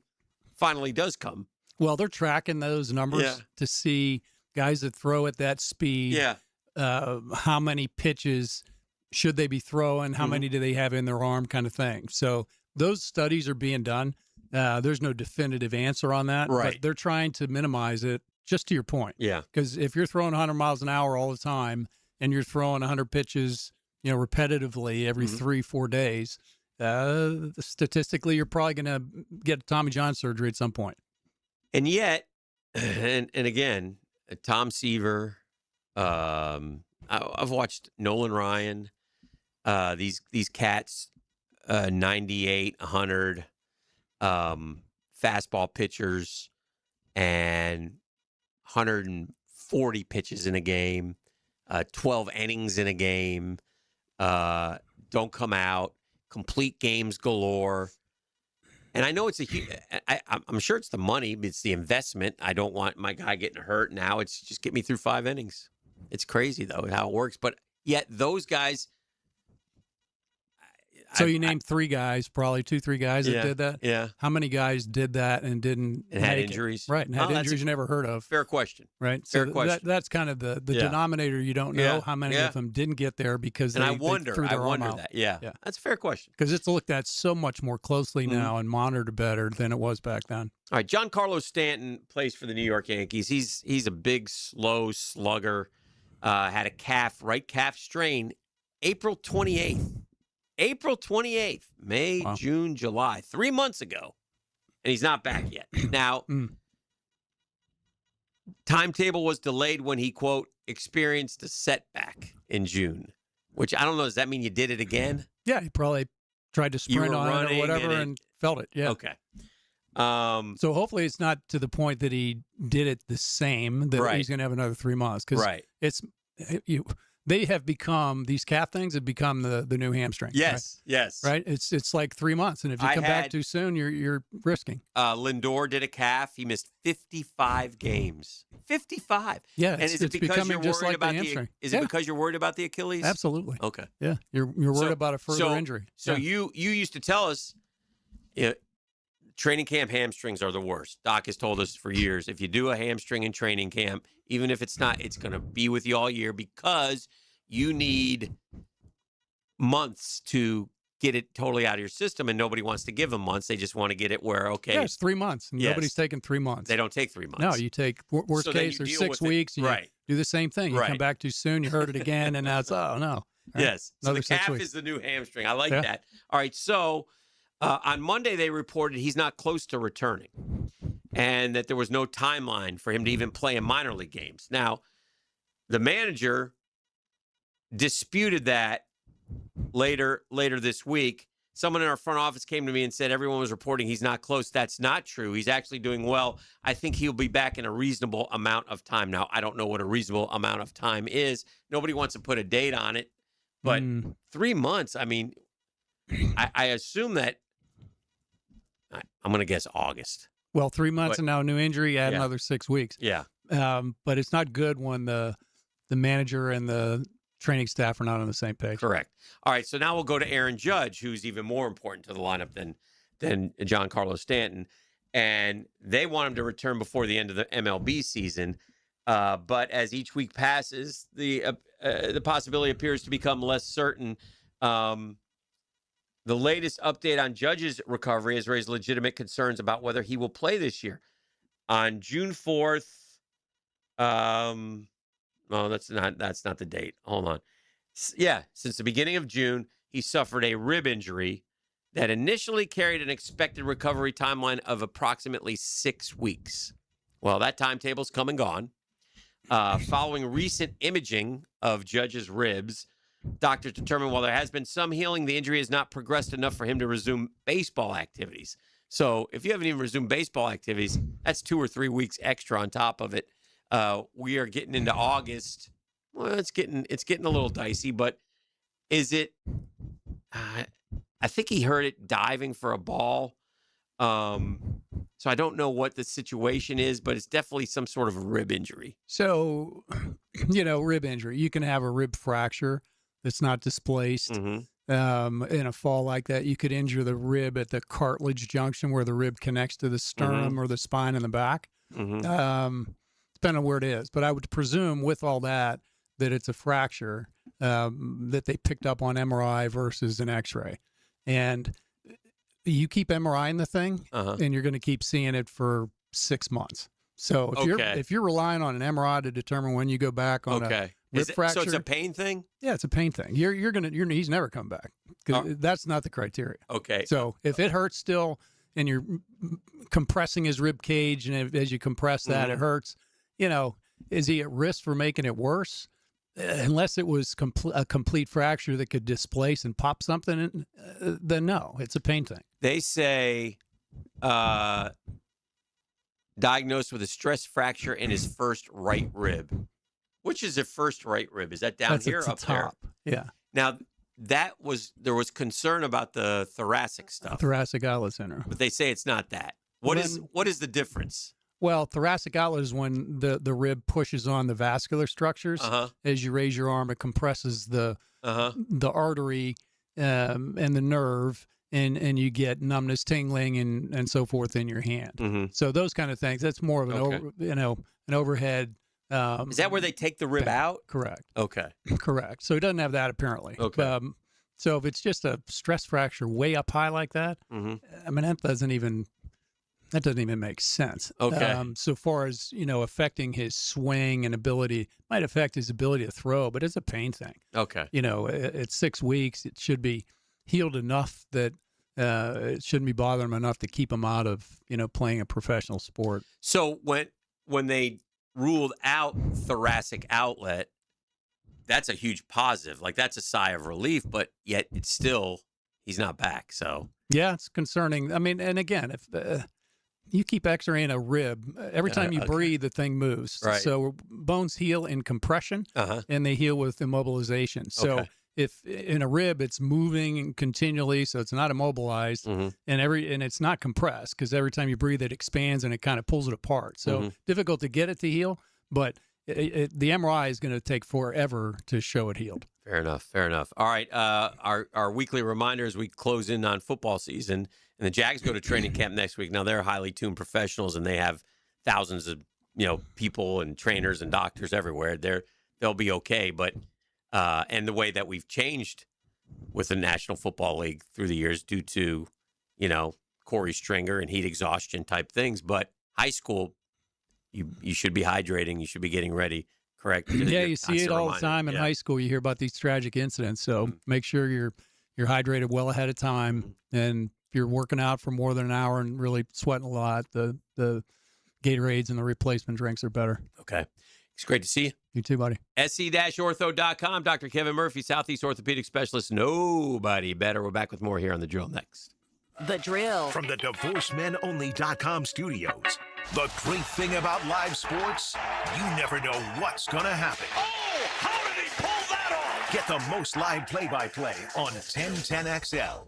finally does come. Well, they're tracking those numbers to see guys that throw at that speed. Yeah. How many pitches should they be throwing? How many do they have in their arm, kind of thing. So those studies are being done. There's no definitive answer on that. Right. But they're trying to minimize it, just to your point. Yeah. Because if you're throwing 100 miles an hour all the time and you're throwing 100 pitches repetitively every 3-4 days, statistically, you're probably going to get Tommy John surgery at some point. And yet, and again, Tom Seaver, I've watched Nolan Ryan, these cats, 98, 100, fastball pitchers, and 140 pitches in a game, 12 innings in a game. Don't come out, complete games galore. And I know it's I'm sure it's the money, but it's the investment. I don't want my guy getting hurt now. It's just get me through 5 innings. It's crazy, though, how it works. But yet those guys. So you named 3 guys, probably 2-3 guys that did that? Yeah. How many guys did that and didn't and had make injuries? Right, and had injuries you never heard of. Fair question. Right? Fair So question. that's kind of the denominator. You don't know how many of them didn't get there because and they I wonder threw their arm out. that. Yeah, that's a fair question. Because it's looked at so much more closely now and monitored better than it was back then. All right, Giancarlo Stanton plays for the New York Yankees. He's a big, slow slugger. Had a right calf strain, April 28th. April 28th, May, June, July, 3 months ago. And he's not back yet. Now, timetable was delayed when he, quote, experienced a setback in June, which I don't know. Does that mean you did it again? Yeah, he probably tried to sprint on it or whatever and felt it. Yeah. Okay. So hopefully it's not to the point that he did it the same, that he's going to have another 3 months. Because they have become, these calf things have become the new hamstring. Yes, yes. Right? It's like 3 months, and if you come back too soon, you're risking. Lindor did a calf. He missed 55 games. 55. Yeah, and is it because becoming you're just worried like about the hamstring. Is it because you're worried about the Achilles? Absolutely. Okay. Yeah, you're worried about a further injury. So you used to tell us, training camp hamstrings are the worst. Doc has told us for years, if you do a hamstring in training camp, even if it's not, it's going to be with you all year because you need months to get it totally out of your system, and nobody wants to give them months. They just want to get it where, okay. Yeah, it's 3 months. And Yes. Nobody's taking 3 months. They don't take 3 months. No, you take, worst So then case, you there's deal 6 with it. weeks. You Right. do the same thing. You come Right. back too soon, you hurt it again, and now it's, oh, no. Right? Yes. So Another the 6 calf weeks. is the new hamstring. I like Yeah. that. All right. So on Monday, they reported he's not close to returning and that there was no timeline for him to even play in minor league games. Now, the manager disputed that later this week. Someone in our front office came to me and said everyone was reporting he's not close. That's not true. He's actually doing well. I think he'll be back in a reasonable amount of time. Now, I don't know what a reasonable amount of time is. Nobody wants to put a date on it. But 3 months, I mean, I assume that I'm going to guess August. Well, 3 months But- and now a new injury, add Yeah. another 6 weeks. Yeah. But it's not good when the manager and the training staff are not on the same page. Correct. All right, so now we'll go to Aaron Judge, who's even more important to the lineup than Giancarlo Stanton, and they want him to return before the end of the MLB season. But as each week passes, the possibility appears to become less certain. The latest update on Judge's recovery has raised legitimate concerns about whether he will play this year. On June 4th, no, that's not the date. Hold on. Yeah, since the beginning of June, he suffered a rib injury that initially carried an expected recovery timeline of approximately 6 weeks. Well, that timetable's come and gone. Following recent imaging of Judge's ribs, doctors determined while there has been some healing, the injury has not progressed enough for him to resume baseball activities. So if you haven't even resumed baseball activities, that's 2 or 3 weeks extra on top of it. We are getting into August. Well, it's getting a little dicey, but is it? I think he hurt it diving for a ball. So I don't know what the situation is, but it's definitely some sort of a rib injury. So, rib injury. You can have a rib fracture that's not displaced. In a fall like that, you could injure the rib at the cartilage junction where the rib connects to the sternum or the spine in the back. Depending on where it is. But I would presume with all that it's a fracture that they picked up on MRI versus an X-ray. And you keep MRI in the thing, and you're going to keep seeing it for 6 months. So if you're relying on an MRI to determine when you go back on a rib fracture, so it's a pain thing. Yeah, it's a pain thing. He's never come back because that's not the criteria. Okay. So if it hurts still, and you're compressing his rib cage, and as you compress that, it hurts. Is he at risk for making it worse? Unless it was a complete fracture that could displace and pop something, then no, it's a pain thing. They say diagnosed with a stress fracture in his first right rib. Which is the first right rib? Is that down That's here at the up there? top. Yeah. Now, there was concern about the thoracic stuff. Thoracic outlet center. But they say it's not that. What is the difference? Well, thoracic outlet is when the rib pushes on the vascular structures. As you raise your arm, it compresses the artery and the nerve, and you get numbness, tingling, and so forth in your hand. So those kind of things. That's more of an an overhead. Is that where they take the rib out? Correct. Okay. Correct. So he doesn't have that apparently. Okay. So if it's just a stress fracture way up high like that, I mean that doesn't even make sense. Okay. So far as affecting his swing and ability, might affect his ability to throw, but it's a pain thing. Okay. At 6 weeks, it should be healed enough that it shouldn't be bothering him enough to keep him out of playing a professional sport. So when they ruled out thoracic outlet, that's a huge positive. Like that's a sigh of relief, but yet he's not back. So yeah, it's concerning. I mean, and again, if you keep x-raying a rib. Every time you breathe, the thing moves. Right. So bones heal in compression, and they heal with immobilization. So if in a rib, it's moving continually, so it's not immobilized, and it's not compressed, because every time you breathe, it expands and it kind of pulls it apart. So difficult to get it to heal, but the MRI is going to take forever to show it healed. Fair enough. All right, our weekly reminder as we close in on football season, and the Jags go to training camp next week. Now, they're highly tuned professionals, and they have thousands of people and trainers and doctors everywhere. They'll be okay, but and the way that we've changed with the National Football League through the years due to Corey Stringer and heat exhaustion type things, but high school, you should be hydrating, you should be getting ready. Correct. Yeah, you see it all the time in high school. You hear about these tragic incidents. So make sure you're hydrated well ahead of time. And if you're working out for more than an hour and really sweating a lot, the Gatorades and the replacement drinks are better. Okay. It's great to see you. You too, buddy. SC-ortho.com. Dr. Kevin Murphy, Southeast Orthopedic Specialist. Nobody better. We're back with more here on The Drill next. The Drill. From the DivorceMenOnly.com studios. The great thing about live sports, you never know what's going to happen. Oh, how did he pull that off? Get the most live play-by-play on 1010XL.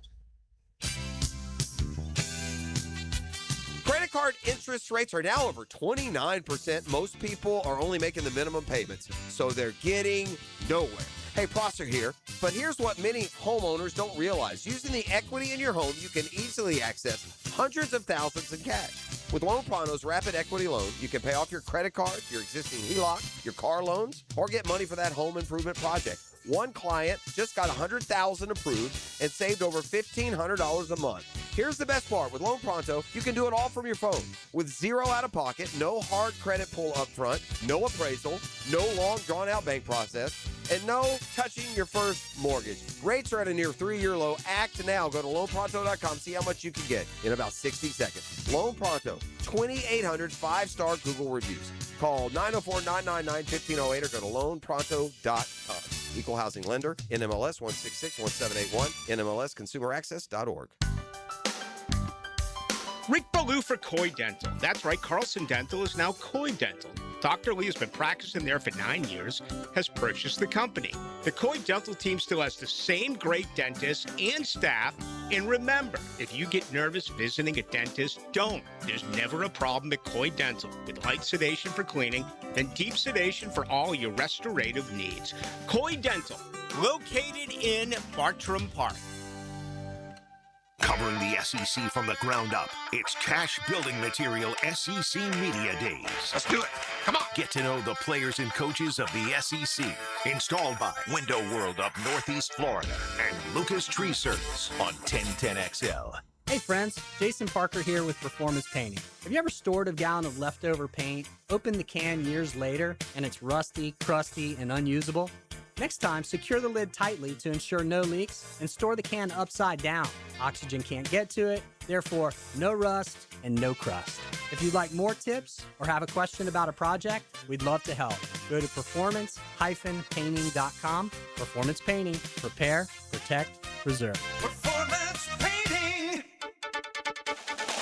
Credit card interest rates are now over 29%. Most people are only making the minimum payments, so they're getting nowhere. Hey, Prosser here, but here's what many homeowners don't realize. Using the equity in your home, you can easily access hundreds of thousands in cash. With Loan Pronto's Rapid Equity Loan, you can pay off your credit card, your existing HELOC, your car loans, or get money for that home improvement project. One client just got $100,000 approved and saved over $1,500 a month. Here's the best part. With Loan Pronto, you can do it all from your phone. With zero out-of-pocket, no hard credit pull up front, no appraisal, no long, drawn-out bank process, and no touching your first mortgage. Rates are at a near 3-year low. Act now. Go to loanpronto.com. See how much you can get in about 60 seconds. Loan Pronto, 2,800 5-star Google reviews. Call 904-999-1508 or go to loanpronto.com. Equal housing lender, NMLS 1661781, NMLSconsumeraccess.org. Rick Ballou for Coy Dental. That's right, Carlson Dental is now Coy Dental. Dr. Lee has been practicing there for 9 years, has purchased the company. The Coy Dental team still has the same great dentists and staff. And remember, if you get nervous visiting a dentist, don't. There's never a problem at Coy Dental. With light sedation for cleaning and deep sedation for all your restorative needs. Coy Dental, located in Bartram Park. Covering the SEC from the ground up, it's Cash Building Material SEC Media Days. Let's do it. Come on. Get to know the players and coaches of the SEC. Installed by Window World of Northeast Florida and Lucas Tree Service on 1010XL. Hey friends, Jason Parker here with Performance Painting. Have you ever stored a gallon of leftover paint, opened the can years later, and it's rusty, crusty, and unusable? Next time, secure the lid tightly to ensure no leaks and store the can upside down. Oxygen can't get to it, therefore no rust and no crust. If you'd like more tips or have a question about a project, we'd love to help. Go to performance-painting.com. Performance Painting. Prepare, protect, preserve. Performance painting.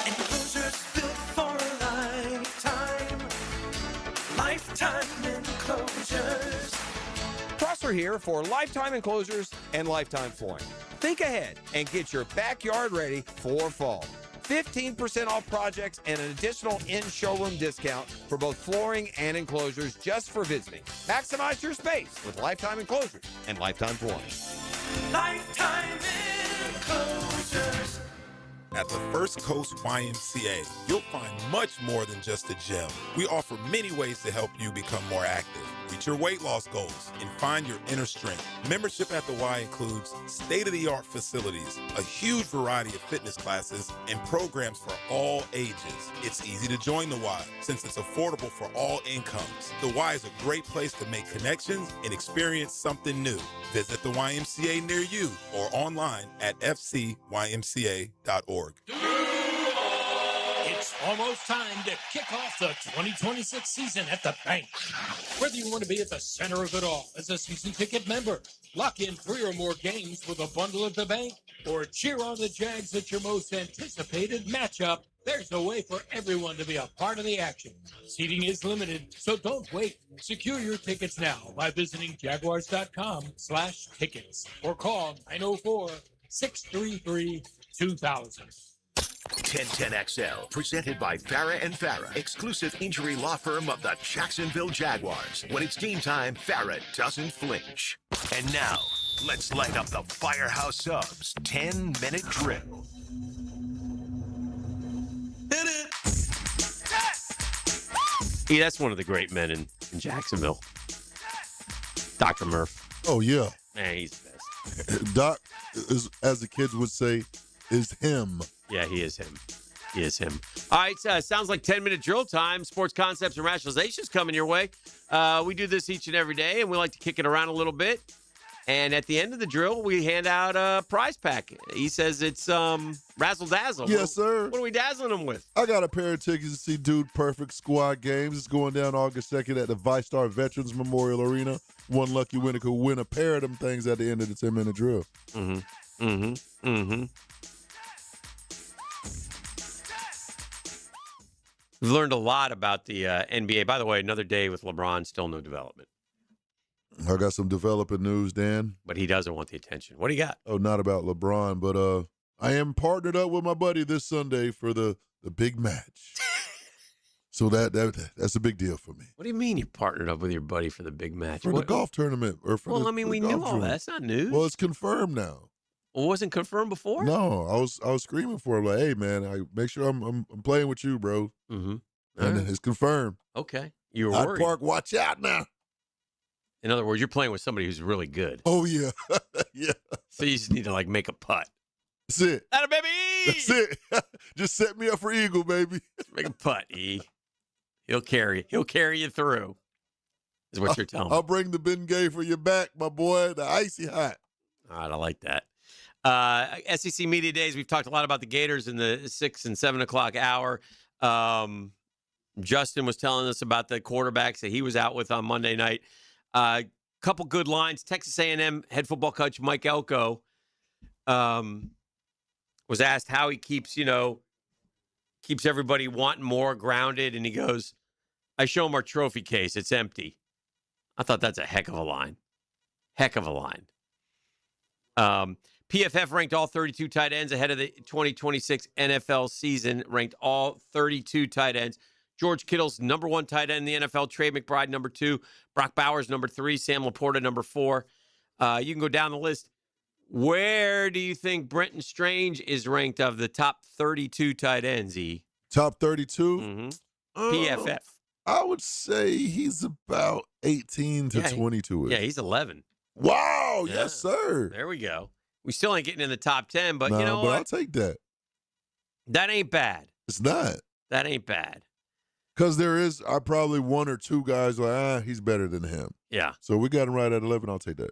Enclosures built for a lifetime. Lifetime enclosures. Prosser here for Lifetime Enclosures and Lifetime Flooring. Think ahead and get your backyard ready for fall. 15% off projects and an additional in-showroom discount for both flooring and enclosures just for visiting. Maximize your space with Lifetime Enclosures and Lifetime Flooring. Lifetime enclosures. At the First Coast YMCA, you'll find much more than just a gym. We offer many ways to help you become more active, reach your weight loss goals, and find your inner strength. Membership at the Y includes state-of-the-art facilities, a huge variety of fitness classes, and programs for all ages. It's easy to join the Y since it's affordable for all incomes. The Y is a great place to make connections and experience something new. Visit the YMCA near you or online at fcymca.org. It's almost time to kick off the 2026 season at the bank. Whether you want to be at the center of it all as a season ticket member, lock in 3 or more games with a bundle at the bank, or cheer on the Jags at your most anticipated matchup, There's a way for everyone to be a part of the action. Seating is limited, so don't wait. Secure your tickets now by visiting jaguars.com/tickets or call 904-633-2000. 1010XL, presented by Farah and Farah, exclusive injury law firm of the Jacksonville Jaguars. When it's game time, Farah doesn't flinch. And now, let's light up the Firehouse Subs 10-minute drill. Yeah, that's one of the great men in Jacksonville. Dr. Murph. Oh, yeah. Man, he's the best. Doc, as the kids would say, is him. Yeah, he is him. He is him. All right, sounds like 10-minute drill time. Sports concepts and rationalizations coming your way. We do this each and every day, and we like to kick it around a little bit. And at the end of the drill, we hand out a prize pack. He says it's razzle dazzle. Yes, sir. What are we dazzling him with? I got a pair of tickets to see Dude Perfect Squad games. It's going down August 2nd at the ViStar Veterans Memorial Arena. One lucky winner could win a pair of them things at the end of the 10-minute drill. Mm-hmm. Mm-hmm. Mm-hmm. We've learned a lot about the NBA. By the way, another day with LeBron, still no development. I got some developing news, Dan. But he doesn't want the attention. What do you got? Oh, not about LeBron, but I am partnered up with my buddy this Sunday for the big match. So that's a big deal for me. What do you mean you partnered up with your buddy for the big match? For the golf tournament. Or for I mean, we knew all that. That's not news. Well, it's confirmed now. Well, wasn't confirmed before? No, I was screaming for him like, "Hey, man, I make sure I'm playing with you, bro." Mm-hmm. And it's confirmed. Okay, you were Hyde worried. Park, watch out now. In other words, you're playing with somebody who's really good. Oh yeah, yeah. So you just need to make a putt. That's it. Atta baby. That's it. Just set me up for eagle, baby. Make a putt, E. He'll carry you through. Is what you're telling me. I'll bring the Bengay for your back, my boy. The icy hot. All right, I like that. SEC Media Days, we've talked a lot about the Gators in the 6 and 7 o'clock hour. Justin was telling us about the quarterbacks that he was out with on Monday night. Couple good lines. Texas A&M head football coach Mike Elko was asked how he keeps everybody wanting more, grounded, and he goes, I show him our trophy case. It's empty. I thought that's a heck of a line. Heck of a line. PFF ranked all 32 tight ends ahead of the 2026 NFL season, ranked all 32 tight ends. George Kittle's number 1 tight end in the NFL, Trey McBride, number 2, Brock Bowers, number 3, Sam Laporta, number 4. You can go down the list. Where do you think Brenton Strange is ranked of the top 32 tight ends, E? Top 32? Mm-hmm. PFF. I would say he's about 18 to 22. Yeah, he's 11. Wow, Yeah. yes, sir. There we go. We still ain't getting in the top 10, but you know but what? I'll take that. That ain't bad. It's not. That ain't bad. Because there is probably 1 or 2 guys like, he's better than him. Yeah. So we got him right at 11. I'll take that.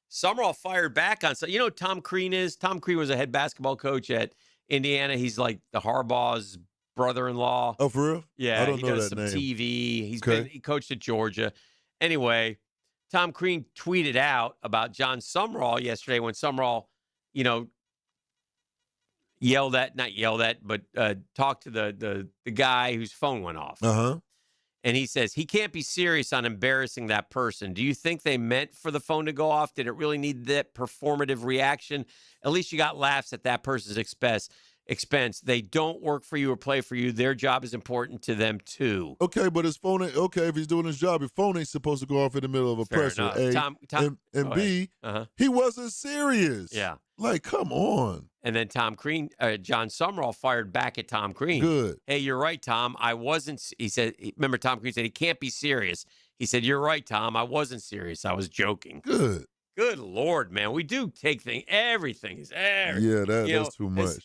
Summerall fired back on. You know who Tom Crean is? Tom Crean was a head basketball coach at Indiana. He's like the Harbaugh's brother-in-law. Oh, for real? Yeah, I don't he know does that some name. TV. He coached at Georgia. Anyway, Tom Crean tweeted out about John Summerall yesterday when Summerall, talked to the guy whose phone went off. Uh-huh. And he says he can't be serious on embarrassing that person. Do you think they meant for the phone to go off? Did it really need that performative reaction? At least you got laughs at that person's expense. They don't work for you or play for you. Their job is important to them too. Okay, but his phone ain't, if he's doing his job, his phone ain't supposed to go off in the middle of a Fair presser. enough. A. Tom, and B, he wasn't serious. Yeah. Like, come on. And then Tom Crean, John Summerall fired back at Tom Crean. Good. Hey, you're right, Tom. I wasn't. He said, remember, Tom Crean said he can't be serious. He said, you're right, Tom. I wasn't serious. I was joking. Good. Good Lord, man. We do take things. Everything is everything. Yeah, that's too much.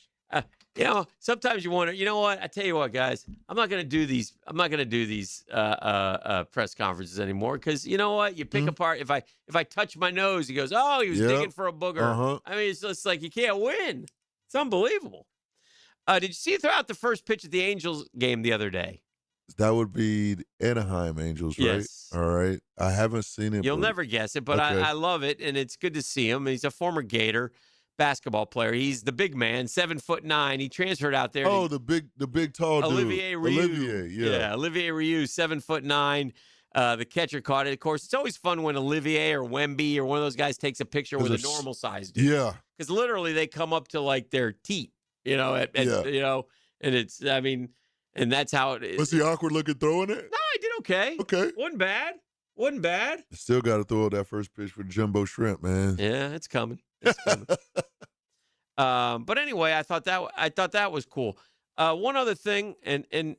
Sometimes you wonder, you know what? I tell you what, guys, I'm not going to do these press conferences anymore because you know what? You pick apart. If I touch my nose, he goes, oh, he was digging for a booger. Uh-huh. I mean, it's just like you can't win. It's unbelievable. Did you see throughout the first pitch of the Angels game the other day? That would be the Anaheim Angels, right? Yes. All right. I haven't seen it. You'll but- never guess it, but Okay. I love it, and it's good to see him. He's a former Gator. basketball player. He's the big man, 7'9". He transferred out there. Oh, the big tall dude. Olivier Ryu. Olivier, yeah. Olivier Ryu, 7'9". The catcher caught it. Of course, it's always fun when Olivier or Wemby or one of those guys takes a picture with a normal sized dude. Yeah. Because literally they come up to like their teeth, you know, and it's, I mean, and that's how it is. Was he awkward looking throwing it? No, he did okay. Okay. Wasn't bad. Still got to throw that first pitch for Jumbo Shrimp, man. Yeah, it's coming. But anyway, I thought that was cool. One other thing, a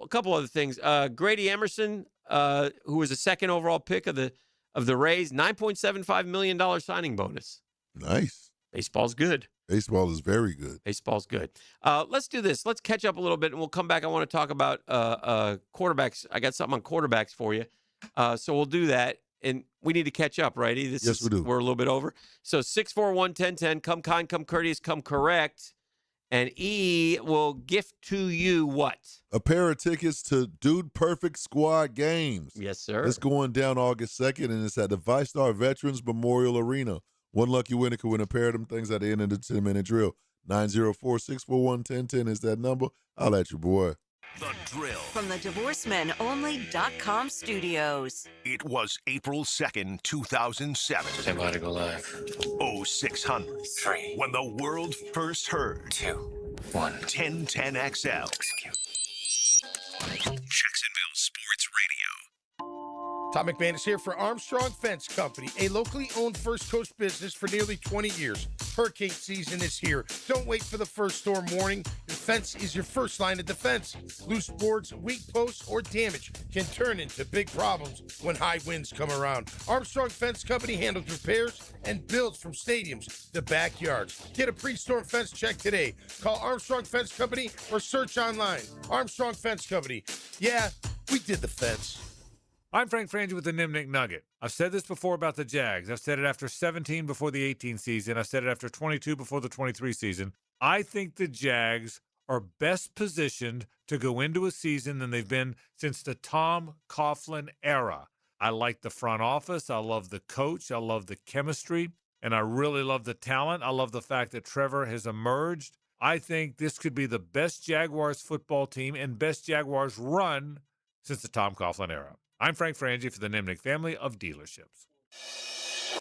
couple other things. Grady Emerson, who was the second overall pick of the Rays, $9.75 million signing bonus. Nice. Baseball's good. Baseball is very good. Baseball's good. Let's do this. Let's catch up a little bit, and we'll come back. I want to talk about quarterbacks. I got something on quarterbacks for you. So we'll do that. And we need to catch up, right? Yes, we do. We're a little bit over. So 641-1010, come kind, come courteous, come correct. And E will gift to you what? A pair of tickets to Dude Perfect Squad games. Yes, sir. It's going down August 2nd, and it's at the VyStar Veterans Memorial Arena. One lucky winner could win a pair of them things at the end of the 10-minute drill. 904-641-1010 is that number. I'll at you, boy. The Drill. From the DivorceMenOnly.com studios. It was April 2nd, 2007. Stand by to go live. 0600. 3. When the world first heard. 2. 1. 1010XL. Execute. Jacksonville Sports Radio. Tom McMahon is here for Armstrong Fence Company, a locally owned First Coast business for nearly 20 years. Hurricane season is here. Don't wait for the first storm warning. The fence is your first line of defense. Loose boards, weak posts, or damage can turn into big problems when high winds come around. Armstrong Fence Company handles repairs and builds from stadiums to backyards. Get a pre-storm fence check today. Call Armstrong Fence Company or search online. Armstrong Fence Company. Yeah, we did the fence. I'm Frank Frangie with the Nimnik Nugget. I've said this before about the Jags. I've said it after 17 before the 18 season. I've said it after 22 before the 23 season. I think the Jags are best positioned to go into a season than they've been since the Tom Coughlin era. I like the front office. I love the coach. I love the chemistry. And I really love the talent. I love the fact that Trevor has emerged. I think this could be the best Jaguars football team and best Jaguars run since the Tom Coughlin era. I'm Frank Frangie for the Nimnik family of dealerships.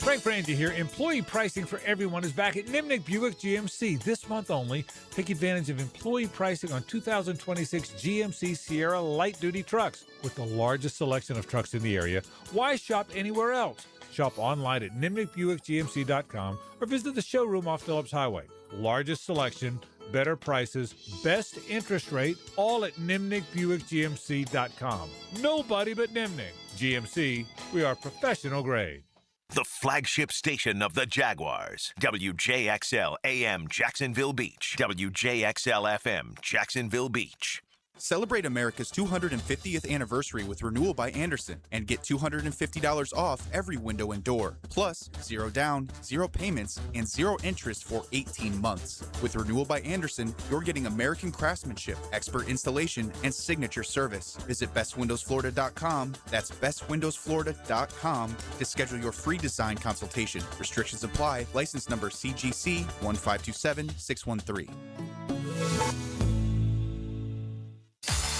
Frank Frangie here. Employee pricing for everyone is back at Nimnik Buick GMC this month only. Take advantage of employee pricing on 2026 GMC Sierra light-duty trucks. With the largest selection of trucks in the area, why shop anywhere else? Shop online at NimnikBuickGMC.com or visit the showroom off Phillips Highway. Largest selection, better prices, best interest rate, all at NimnikBuickGMC.com. Nobody but Nimnik. GMC, we are professional grade. The flagship station of the Jaguars. WJXL AM Jacksonville Beach. WJXL FM Jacksonville Beach. Celebrate America's 250th anniversary with Renewal by Andersen and get $250 off every window and door. Plus, 0 down, 0 payments, and 0 interest for 18 months. With Renewal by Andersen, you're getting American craftsmanship, expert installation, and signature service. Visit bestwindowsflorida.com. That's bestwindowsflorida.com to schedule your free design consultation. Restrictions apply. License number CGC 1527613.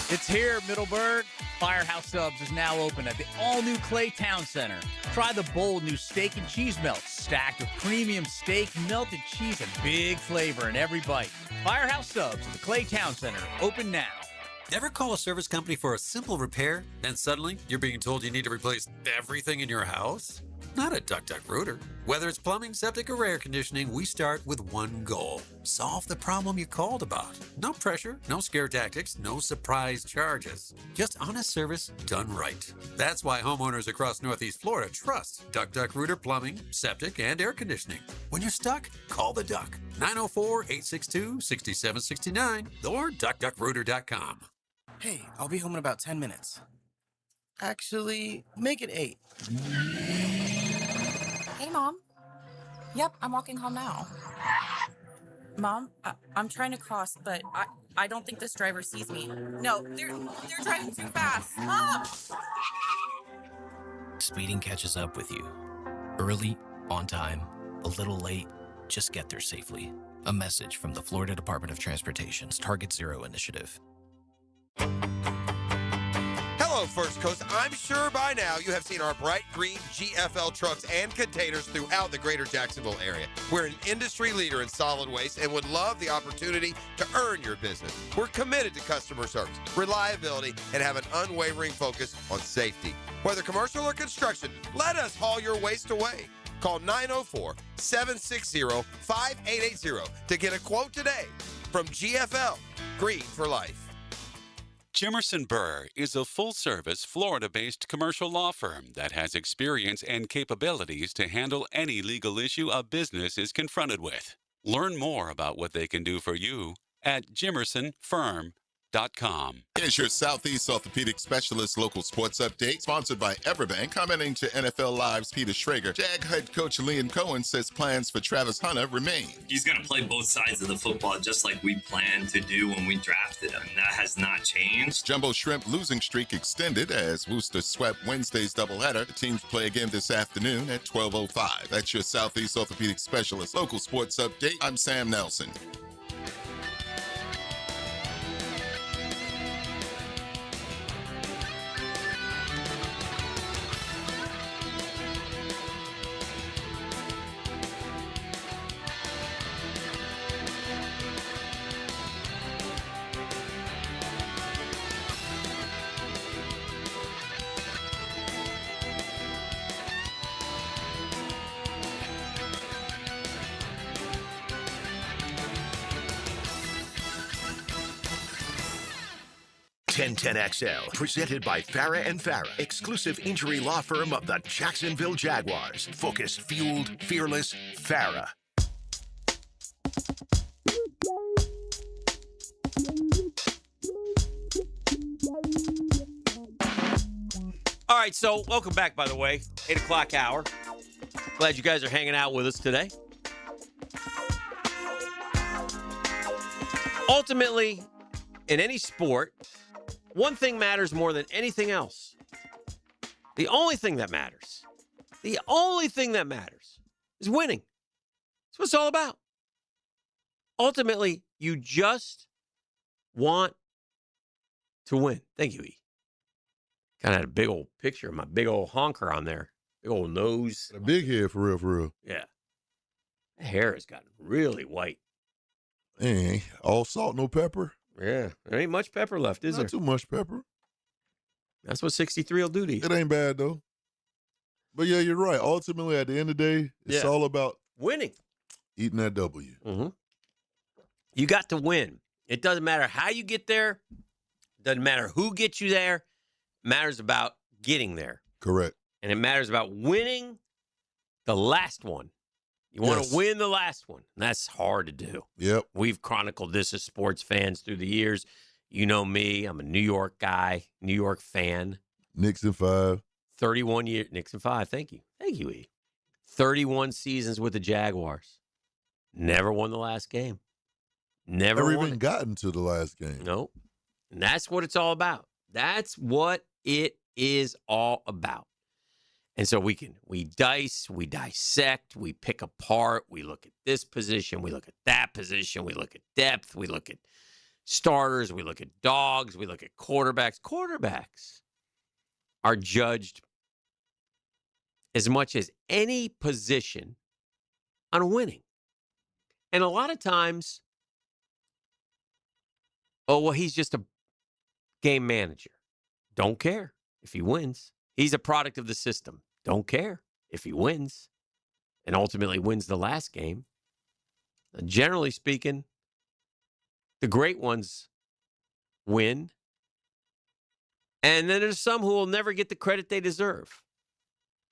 It's here, Middleburg. Firehouse Subs is now open at the all-new Clay Town Center. Try the bold new steak and cheese melts, stacked with premium steak, melted cheese, and big flavor in every bite. Firehouse Subs at the Clay Town Center, open now. Ever call a service company for a simple repair, and suddenly you're being told you need to replace everything in your house? Not at Duck Duck Rooter. Whether it's plumbing, septic, or air conditioning, we start with one goal. Solve the problem you called about. No pressure, no scare tactics, no surprise charges. Just honest service done right. That's why homeowners across Northeast Florida trust Duck Duck Rooter Plumbing, Septic, and Air Conditioning. When you're stuck, call the Duck. 904-862-6769 or DuckDuckRooter.com. Hey, I'll be home in about 10 minutes. Actually, make it 8. Hey, Mom. Yep, I'm walking home now. Mom, I'm trying to cross, but I don't think this driver sees me. No, they're driving too fast. Mom! Speeding catches up with you. Early, on time, a little late. just get there safely. A message from the Florida Department of Transportation's Target Zero initiative. Hello, First Coast. I'm sure by now you have seen our bright green GFL trucks and containers throughout the greater Jacksonville area. We're an industry leader in solid waste and would love the opportunity to earn your business. We're committed to customer service, reliability, and have an unwavering focus on safety. Whether commercial or construction, let us haul your waste away. Call 904-760-5880 to get a quote today from GFL, Green for Life. Jimerson Burr is a full-service, Florida-based commercial law firm that has experience and capabilities to handle any legal issue a business is confronted with. Learn more about what they can do for you at jimersonfirm.com. Here's your Southeast Orthopedic Specialist local sports update, sponsored by Everbank. Commenting to NFL Live's Peter Schrager, Jag head coach Liam Cohen says plans for Travis Hunter remain. He's going to play both sides of the football just like we planned to do when we drafted him. That has not changed. Jumbo Shrimp losing streak extended as Worcester swept Wednesday's doubleheader. The teams play again this afternoon at 12:05. That's your Southeast Orthopedic Specialist local sports update. I'm Sam Nelson. XL, presented by Farah and Farah, exclusive injury law firm of the Jacksonville Jaguars. Focused, fueled, fearless, Farah. All right, so welcome back, by the way. 8 o'clock hour. Glad you guys are hanging out with us today. Ultimately, in any sport, one thing matters more than anything else. The only thing that matters is winning. That's what it's all about. Ultimately, you just want to win. Thank you, E. Kind of had a big old picture of my big old honker on there. Big old nose. A big head for real, for real. Yeah. The hair has gotten really white. Hey, all salt, no pepper. Yeah, there ain't much pepper left, is there? Not too much pepper. That's what 63 will do to you. It ain't bad, though. But yeah, you're right. Ultimately, at the end of the day, it's all about winning. Eating that W. Mm-hmm. You got to win. It doesn't matter how you get there. It doesn't matter who gets you there. It matters about getting there. Correct. And it matters about winning the last one. You want to win the last one. And that's hard to do. Yep. We've chronicled this as sports fans through the years. You know me. I'm a New York guy, New York fan. Knicks in 5. 31 years. Knicks in 5. Thank you. Thank you, E. 31 seasons with the Jaguars. Never won the last game. Never even gotten to the last game. Nope. And that's what it's all about. That's what it is all about. And so we dice, we dissect, we pick apart, we look at this position, we look at that position, we look at depth, we look at starters, we look at dogs, we look at quarterbacks. Quarterbacks are judged as much as any position on winning. And a lot of times, oh, well, he's just a game manager. Don't care if he wins. He's a product of the system. Don't care if he wins and ultimately wins the last game. Generally speaking, the great ones win. And then there's some who will never get the credit they deserve.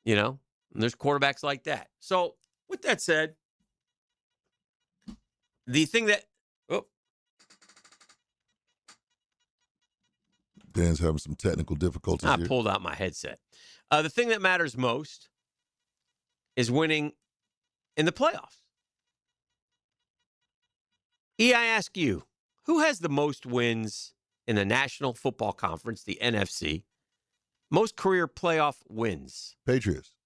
You know, and there's quarterbacks like that. So with that said, the thing that, Dan's having some technical difficulties I here. pulled out my headset. The thing that matters most is winning in the playoffs. E, I ask you, who has the most wins in the National Football Conference, the NFC? Most career playoff wins? Patriots.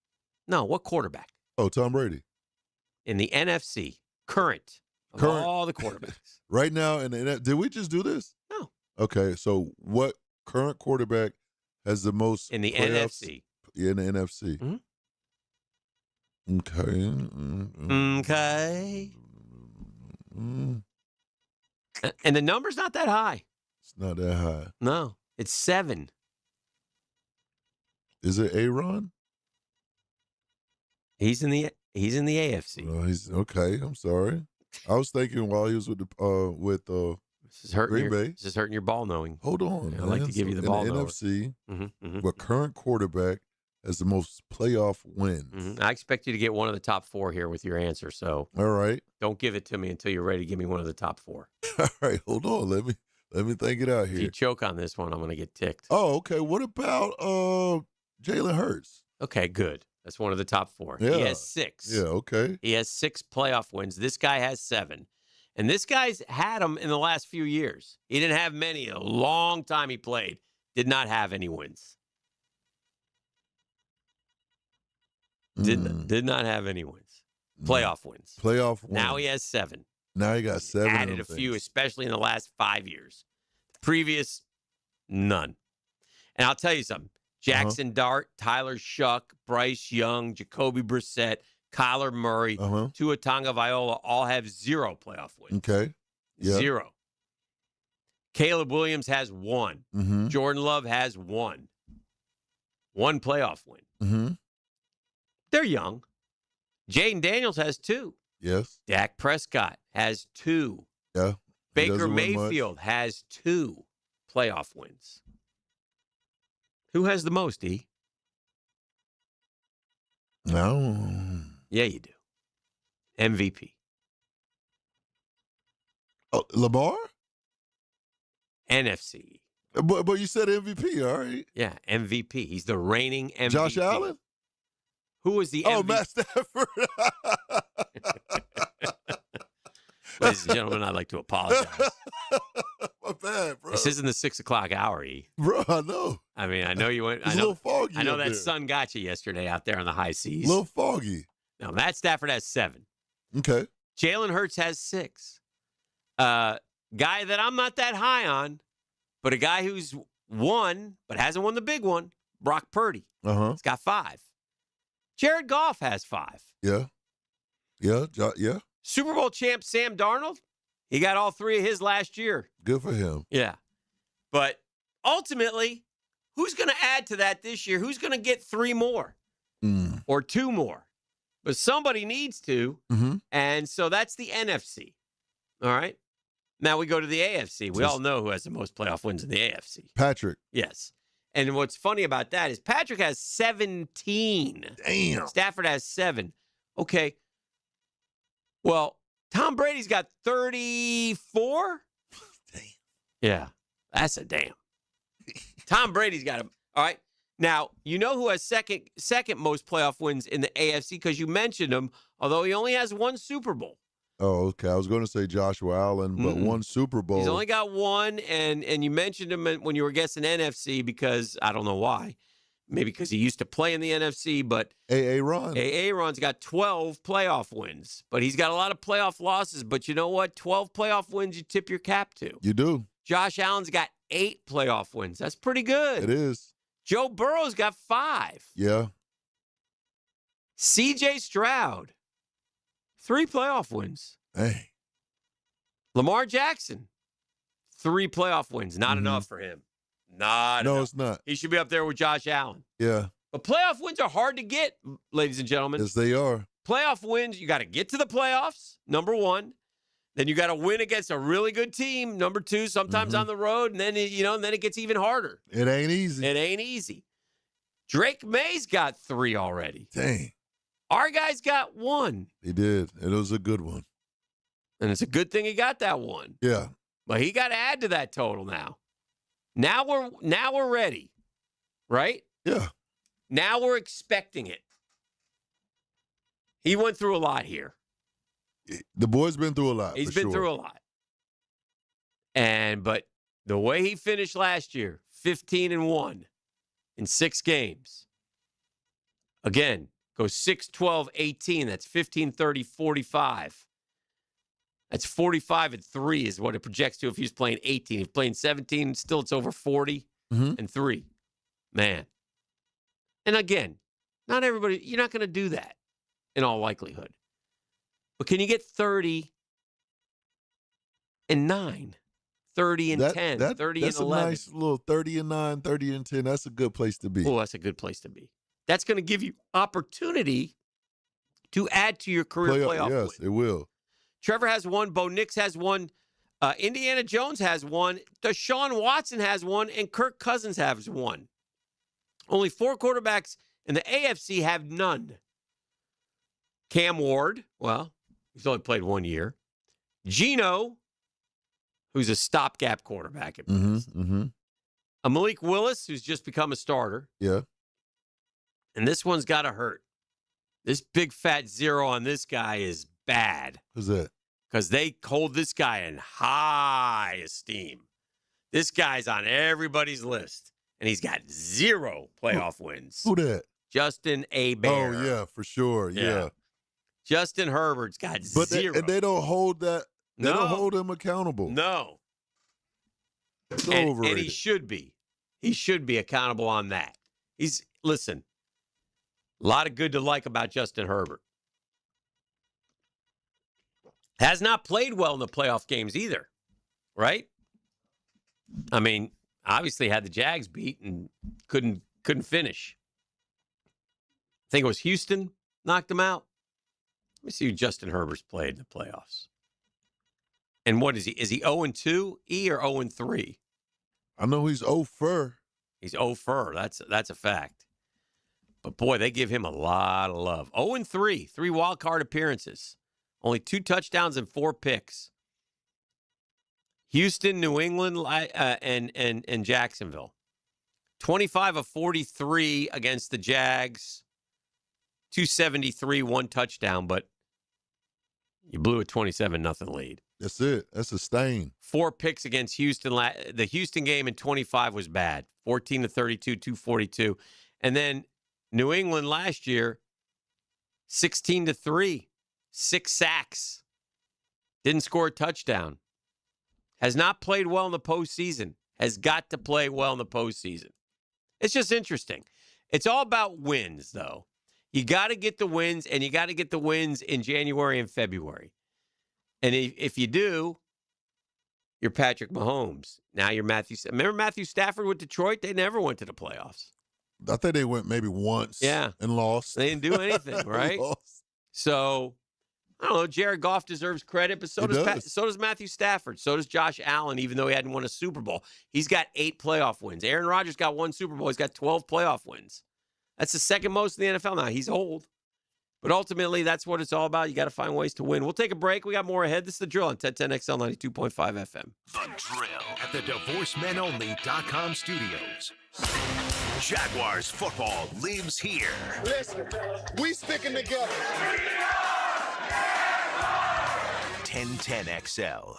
No, what quarterback? Oh, Tom Brady. in the NFC, current of Current. all the quarterbacks. Right now, did we just do this? No. Okay, so what current quarterback has the most In the playoffs? NFC. Yeah, in the NFC. Mhm. Okay. Okay. Mm, And the number's not that high. it's not that high. No, it's 7. Is it Aaron? He's in the AFC. No, he's okay. I'm sorry. I was thinking while he was with This is hurting Green your, Bay. This is hurting your ball knowing. Hold on. Yeah, I'd like to man. give you the So ball in the knower. NFC. Mhm. What current quarterback has the most playoff wins? I expect you to get one of the top 4 here with your answer. So All right. don't give it to me until you're ready to give me one of the top 4. All right. Hold on. Let me think it out If you here. choke on this one, I'm going to get ticked. Oh, okay. What about Jalen Hurts? Okay, good. That's one of the top 4. Yeah. He has 6. Yeah, okay. He has 6 playoff wins. This guy has 7. And this guy's had them in the last few years. He didn't have many. A long time he played. Did not have any wins. Did not have any wins. Playoff wins. Playoff wins. Now he has 7. Now he got 7. Added a few, especially in the last 5 years. Previous, none. And I'll tell you something. Jackson Dart, Tyler Shuck, Bryce Young, Jacoby Brissett, Kyler Murray, Tua Tagovailoa all have 0 playoff wins. Okay. Yeah. 0. Caleb Williams has 1. Mm-hmm. Jordan Love has 1. 1 playoff win. Mm-hmm. They're young. Jaden Daniels has 2. Yes. Dak Prescott has 2. Yeah. He Baker doesn't win much. Mayfield has 2 playoff wins. Who has the most, E? No. Yeah, you do. MVP. Oh, Lamar? NFC. But you said MVP, all right. Yeah, MVP. He's the reigning MVP. Josh Allen? Who was the Oh, MVP? Matt Stafford. Ladies and gentlemen, I'd like to apologize. My bad, bro. This isn't the 6 o'clock hour, E. Bro, I know. I mean, I know you went. It's I a know, little foggy I know up that there. sun got you yesterday out there on the high seas. A little foggy. No, Matt Stafford has 7. Okay. Jalen Hurts has 6. Guy that I'm not that high on, but a guy who's won but hasn't won the big one, Brock Purdy. Uh-huh. He's got 5. Jared Goff has 5. Yeah. Yeah. Yeah. Super Bowl champ Sam Darnold, he got all 3 of his last year. Good for him. Yeah. But ultimately, who's going to add to that this year? Who's going to get 3 more or 2 more? But somebody needs to. Mm-hmm. And so that's the NFC. All right. Now we go to the AFC. We all know who has the most playoff wins in the AFC. Patrick. Yes. And what's funny about that is Patrick has 17. Damn. Stafford has 7. Okay. Well, Tom Brady's got 34. Damn. Yeah. That's a damn. Tom Brady's got him. All right. Now, you know who has second most playoff wins in the AFC because you mentioned him, although he only has 1 Super Bowl. Oh, okay. I was going to say Joshua Allen, but 1 Super Bowl. He's only got 1, and you mentioned him when you were guessing NFC because I don't know why. Maybe because he used to play in the NFC, but Aaron. Aaron's got 12 playoff wins, but he's got a lot of playoff losses. But you know what? 12 playoff wins you tip your cap to. You do. Josh Allen's got 8 playoff wins. That's pretty good. It is. Joe Burrow's got 5. Yeah. C.J. Stroud, 3 playoff wins. Hey. Lamar Jackson, 3 playoff wins. Not enough for him. Not No, enough. it's not. He should be up there with Josh Allen. Yeah. But playoff wins are hard to get, ladies and gentlemen. Yes, they are. Playoff wins, you got to get to the playoffs, number 1. Then you got to win against a really good team, number 2, sometimes on the road, and then then it gets even harder. It ain't easy. It ain't easy. Drake May's got 3 already. Dang. Our guy's got 1. He did. It was a good one. And it's a good thing he got that 1. Yeah. But he got to add to that total now. Now we're ready. Right? Yeah. Now we're expecting it. He went through a lot here. The boy's been through a lot. He's for been sure. through a lot. But the way he finished last year, 15-1 in 6 games. Again, Goes 6, 12, 18. That's 15, 30, 45. That's 45 and 3 is what it projects to if he's playing 18. If he's playing 17, still it's over 40 and 3. Man. And again, not everybody, you're not going to do that in all likelihood. But can you get 30 and 9? 30 and 10, 30 and 11. That's a nice little 30 and 9, 30 and 10. That's a good place to be. Oh, that's a good place to be. That's going to give you opportunity to add to your career playoff win. Yes, it will. Trevor has one. Bo Nix has one. Indiana Jones has one. Deshaun Watson has one. And Kirk Cousins has one. Only 4 quarterbacks in the AFC have none. Cam Ward, well, he's only played 1 year. Geno, who's a stopgap quarterback at best. A Malik Willis, who's just become a starter. Yeah. And this one's got to hurt. This big fat 0 on this guy is bad. Who's that? Because they hold this guy in high esteem. This guy's on everybody's list, and he's got 0 playoff wins. Who that? Justin Herbert. Oh, yeah, for sure. Yeah. Justin Herbert's got 0. And they don't hold that. They No. don't hold him accountable. No. So and overrated. he should be. He should be accountable on that. Listen, a lot of good to like about Justin Herbert. Has not played well in the playoff games either, right? I mean, obviously had the Jags beat and couldn't finish. I think it was Houston knocked him out. Let me see who Justin Herbert's played in the playoffs. And what is he? Is he 0-2, E, or 0-3? I know he's 0-4. He's 0-4. That's a fact. But, boy, they give him a lot of love. 0-3, 3 wild card appearances. Only 2 touchdowns and 4 picks. Houston, New England, and Jacksonville. 25 of 43 against the Jags. 273, 1 touchdown, but you blew a 27-0 lead. That's it. That's a stain. 4 picks against Houston. The Houston game in 25 was bad. 14-32, 242. And then New England last year, 16-3, 6 sacks. Didn't score a touchdown. Has not played well in the postseason. Has got to play well in the postseason. It's just interesting. It's all about wins, though. You got to get the wins, and you got to get the wins in January and February. And if you do, you're Patrick Mahomes. Now you're Matthew. Remember Matthew Stafford with Detroit? They never went to the playoffs. I think they went maybe once and lost. They didn't do anything, right? So, I don't know. Jared Goff deserves credit, but so does Matthew Stafford. So does Josh Allen, even though he hadn't won a Super Bowl. He's got 8 playoff wins. Aaron Rodgers got 1 Super Bowl. He's got 12 playoff wins. That's the second most in the NFL now. He's old. But ultimately, that's what it's all about. You got to find ways to win. We'll take a break. We got more ahead. This is The Drill on 1010XL 92.5 FM. The Drill at the DivorceMenOnly.com studios. Jaguars football lives here. Listen, we sticking together. 1010XL.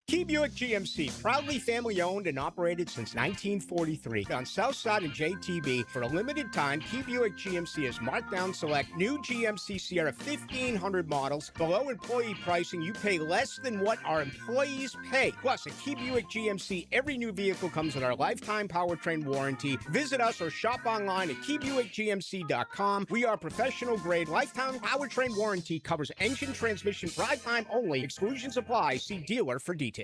Key Buick GMC, proudly family-owned and operated since 1943. On Southside and JTB, for a limited time, Key Buick GMC has marked down select new GMC Sierra 1500 models. Below employee pricing, you pay less than what our employees pay. Plus, at Key Buick GMC, every new vehicle comes with our lifetime powertrain warranty. Visit us or shop online at KeyBuickGMC.com. We are professional-grade. Lifetime powertrain warranty covers engine, transmission, drive time only. Exclusions apply. See dealer for details.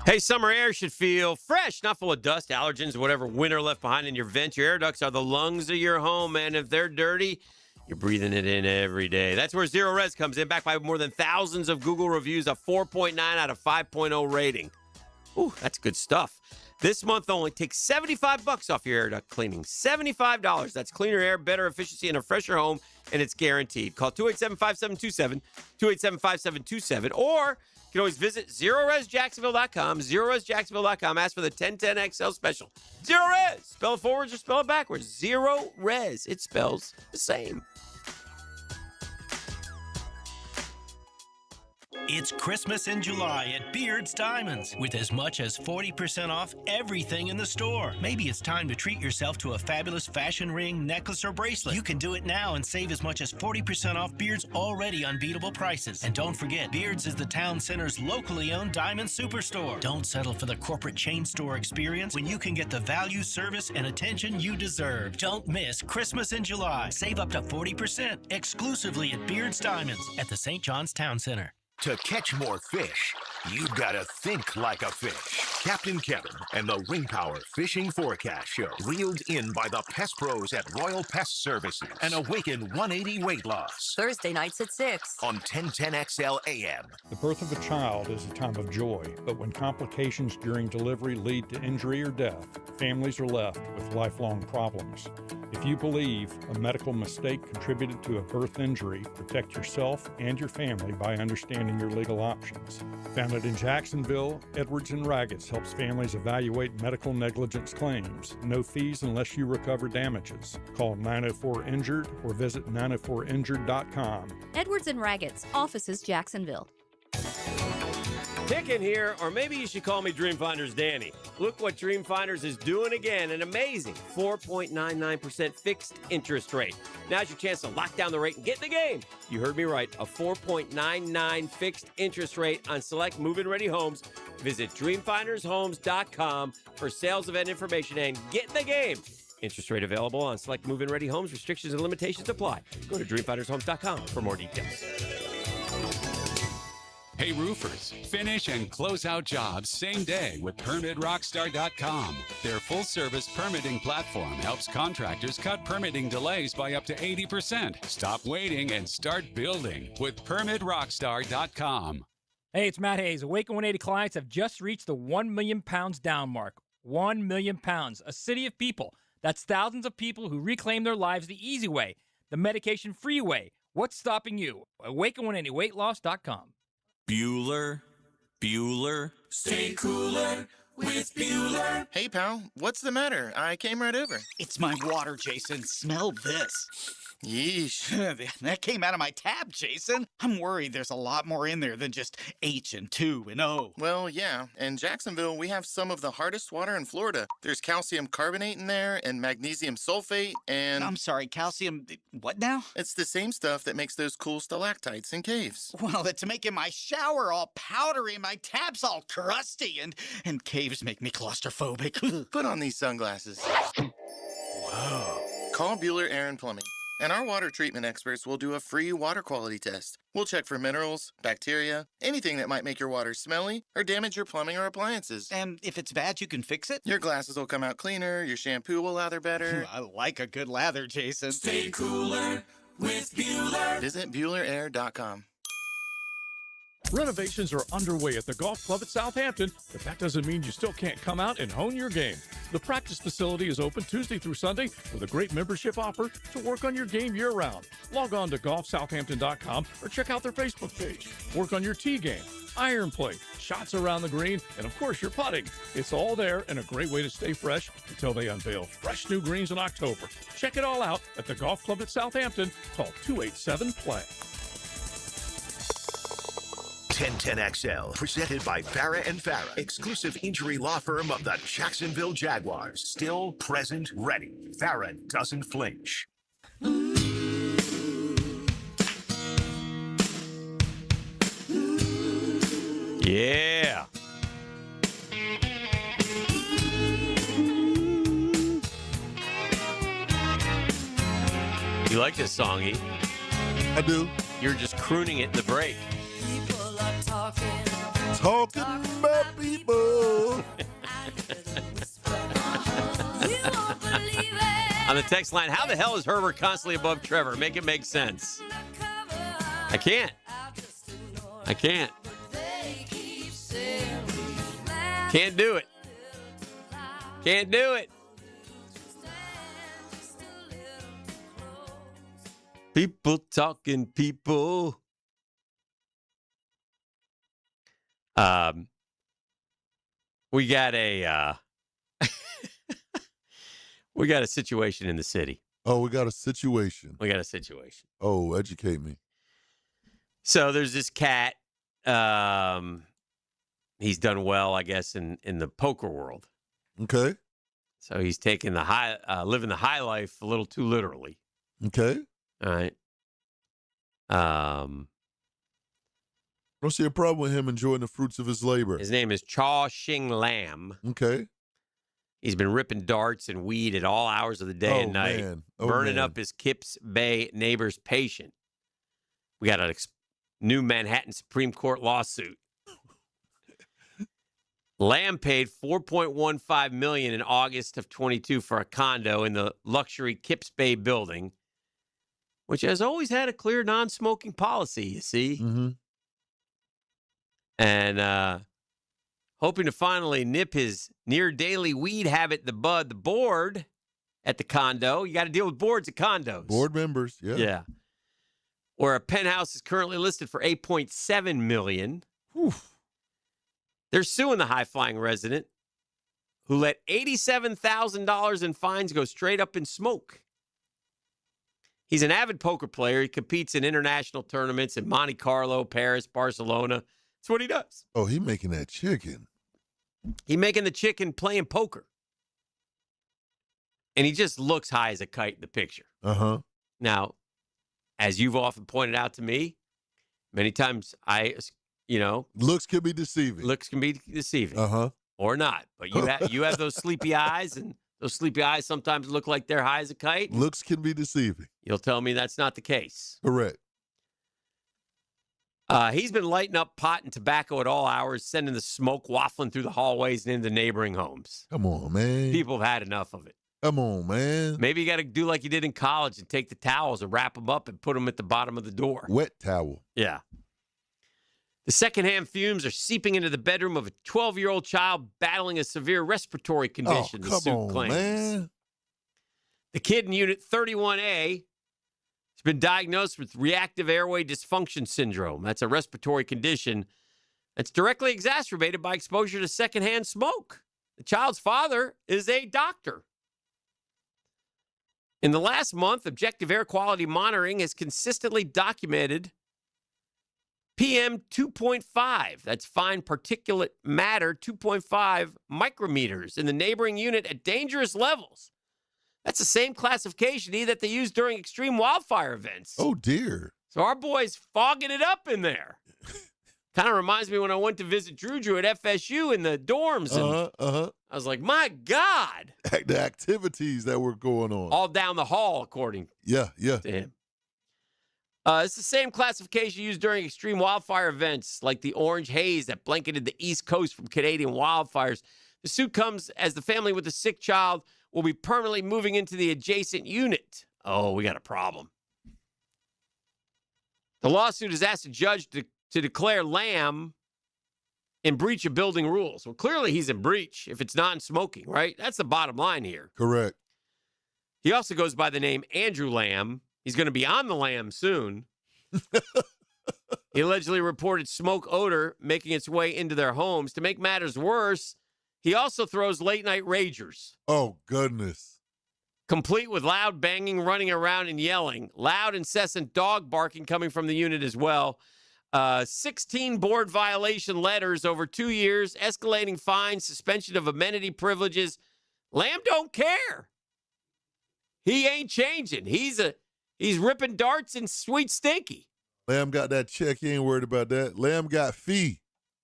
Hey, summer air should feel fresh, not full of dust, allergens, whatever winter left behind in your vent. Your air ducts are the lungs of your home, and if they're dirty, you're breathing it in every day. That's where Zero Res comes in, backed by more than thousands of Google reviews, a 4.9 out of 5.0 rating. Ooh, that's good stuff. This month only, take $75 off your air duct cleaning. $75. That's cleaner air, better efficiency, and a fresher home, and it's guaranteed. Call 287-5727, 287-5727, or you can always visit ZeroResJacksonville.com, ZeroResJacksonville.com. Ask for the 1010XL special. Zero Res. Spell it forwards or spell it backwards. Zero Res. It spells the same. It's Christmas in July at Beard's Diamonds with as much as 40% off everything in the store. Maybe it's time to treat yourself to a fabulous fashion ring, necklace, or bracelet. You can do it now and save as much as 40% off Beard's already unbeatable prices. And don't forget, Beard's is the town center's locally owned diamond superstore. Don't settle for the corporate chain store experience when you can get the value, service, and attention you deserve. Don't miss Christmas in July. Save up to 40% exclusively at Beard's Diamonds at the St. John's Town Center. To catch more fish, you gotta think like a fish. Captain Kevin and the Ring Power Fishing Forecast Show, reeled in by the Pest Pros at Royal Pest Services, and Awaken 180 Weight Loss. Thursday nights at 6 on 1010XL AM. The birth of a child is a time of joy, but when complications during delivery lead to injury or death, families are left with lifelong problems. If you believe a medical mistake contributed to a birth injury, protect yourself and your family by understanding your legal options. Founded in Jacksonville, Edwards & Raggets helps families evaluate medical negligence claims. No fees unless you recover damages. Call 904-INJURED or visit 904injured.com. Edwards & Raggets, offices Jacksonville. Picking here, or maybe you should call me Dreamfinders Danny. Look what Dreamfinders is doing again, an amazing 4.99% fixed interest rate. Now's your chance to lock down the rate and get in the game. You heard me right, a 4.99 fixed interest rate on select move-in ready homes. Visit dreamfindershomes.com for sales event information and get in the game. Interest rate available on select move-in ready homes. Restrictions and limitations apply. Go to dreamfindershomes.com for more details. Hey roofers, finish and close out jobs same day with PermitRockstar.com. Their full-service permitting platform helps contractors cut permitting delays by up to 80%. Stop waiting and start building with PermitRockstar.com. Hey, it's Matt Hayes. Awaken 180 clients have just reached the 1 million pounds down mark. 1 million pounds, a city of people. That's thousands of people who reclaim their lives the easy way, the medication-free way. What's stopping you? Awaken180weightloss.com. Bueller. Stay cooler with Bueller. Hey, pal, what's the matter? I came right over. It's my water, Jason. Smell this. Yeesh. That came out of my tap, Jason. I'm worried there's a lot more in there than just H2 and O. Well, yeah. In Jacksonville, we have some of the hardest water in Florida. There's calcium carbonate in there and magnesium sulfate and... I'm sorry, calcium... what now? It's the same stuff that makes those cool stalactites in caves. Well, it's making my shower all powdery, my tap's all crusty, and caves make me claustrophobic. Put on these sunglasses. Whoa. Call Bueller Air and Plumbing. And our water treatment experts will do a free water quality test. We'll check for minerals, bacteria, anything that might make your water smelly or damage your plumbing or appliances. And if it's bad, you can fix it? Your glasses will come out cleaner, your shampoo will lather better. I like a good lather, Jason. Stay cooler with Bueller. Visit BuellerAir.com. Renovations are underway at the Golf Club at Southampton, but that doesn't mean you still can't come out and hone your game. The practice facility is open Tuesday through Sunday with a great membership offer to work on your game year-round. Log on to golfsouthampton.com or check out their Facebook page. Work on your tee game, iron play, shots around the green, and of course your putting. It's all there and a great way to stay fresh until they unveil fresh new greens in October. Check it all out at the Golf Club at Southampton. Call 287-PLAY. 1010XL, presented by Farah and Farah, exclusive injury law firm of the Jacksonville Jaguars. Still, present, ready. Farah doesn't flinch. Yeah. You like this song, E? I do. You're just crooning it in the break. Talking about people. On the text line, how the hell is Herbert constantly above Trevor? Make it make sense. I can't. Can't do it. Can't do it. People talking people. We got a we got a situation in the city. Oh, we got a situation. We got a situation. Oh, educate me. So there's this cat he's done well, I guess, in the poker world. Okay. So he's taking living the high life a little too literally. Okay. All right. Don't see a problem with him enjoying the fruits of his labor. His name is Chaw Shing Lam. Okay. He's been ripping darts and weed at all hours of the day and night, burning up his Kips Bay neighbor's patient. We got a new Manhattan Supreme Court lawsuit. Lam paid $4.15 million in August of 22 for a condo in the luxury Kips Bay building, which has always had a clear non-smoking policy, you see. Mm-hmm. And hoping to finally nip his near-daily weed habit in the bud, the board at the condo. You got to deal with boards at condos. Board members, yeah. Yeah. Where a penthouse is currently listed for $8.7 million. Whew. They're suing the high-flying resident who let $87,000 in fines go straight up in smoke. He's an avid poker player. He competes in international tournaments in Monte Carlo, Paris, Barcelona. That's what he does. Oh, he making that chicken. He making the chicken playing poker. And he just looks high as a kite in the picture. Uh-huh. Now, as you've often pointed out to me, many times looks can be deceiving. Looks can be deceiving. Uh-huh. Or not. But you have those sleepy eyes, and those sleepy eyes sometimes look like they're high as a kite. Looks can be deceiving. You'll tell me that's not the case. Correct. He's been lighting up pot and tobacco at all hours, sending the smoke waffling through the hallways and into neighboring homes. Come on, man. People have had enough of it. Come on, man. Maybe you got to do like you did in college and take the towels and wrap them up and put them at the bottom of the door. Wet towel. Yeah. The secondhand fumes are seeping into the bedroom of a 12-year-old child battling a severe respiratory condition, the suit claims. Man. The kid in Unit 31A has been diagnosed with reactive airway dysfunction syndrome. That's a respiratory condition that's directly exacerbated by exposure to secondhand smoke. The child's father is a doctor. In the last month, objective air quality monitoring has consistently documented PM 2.5, that's fine particulate matter, 2.5 micrometers in the neighboring unit at dangerous levels. That's the same classification that they use during extreme wildfire events. Oh, dear. So our boy's fogging it up in there. Kind of reminds me when I went to visit Drew at FSU in the dorms. And I was like, my God. The activities that were going on. All down the hall, according to him. It's the same classification used during extreme wildfire events like the orange haze that blanketed the East Coast from Canadian wildfires. The suit comes as the family with the sick child will be permanently moving into the adjacent unit. Oh, we got a problem. The lawsuit has asked the judge to declare Lam in breach of building rules. Well, clearly he's in breach if it's non-smoking, right? That's the bottom line here. Correct. He also goes by the name Andrew Lam. He's going to be on the lam soon. He allegedly reported smoke odor making its way into their homes. To make matters worse, he also throws late-night ragers. Oh, goodness. Complete with loud banging, running around, and yelling. Loud, incessant dog barking coming from the unit as well. 16 board violation letters over 2 years, escalating fines, suspension of amenity privileges. Lam don't care. He ain't changing. He's ripping darts and sweet stinky. Lam got that check. He ain't worried about that. Lam got fee.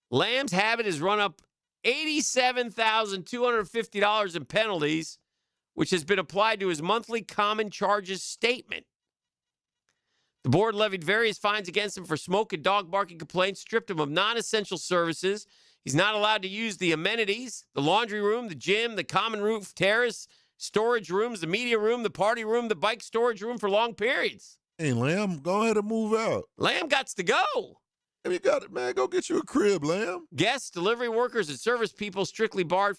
Lam's habit has run up $87,250 in penalties, which has been applied to his monthly common charges statement. The board levied various fines against him for smoke and dog barking complaints, stripped him of non-essential services. He's not allowed to use the amenities, the laundry room, the gym, the common roof terrace, storage rooms, the media room, the party room, the bike storage room for long periods. Hey, Lam, go ahead and move out. Lam gots to go. Hey, you got it, man. Go get you a crib, Lam. Guests, delivery workers, and service people strictly barred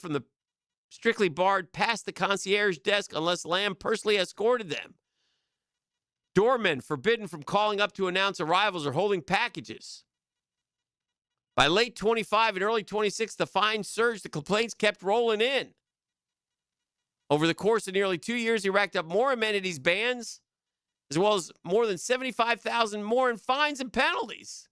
past the concierge desk unless Lam personally escorted them. Doormen forbidden from calling up to announce arrivals or holding packages. By late 25 and early 26, the fines surged. The complaints kept rolling in. Over the course of nearly 2 years, he racked up more amenities bans, as well as more than $75,000 more in fines and penalties.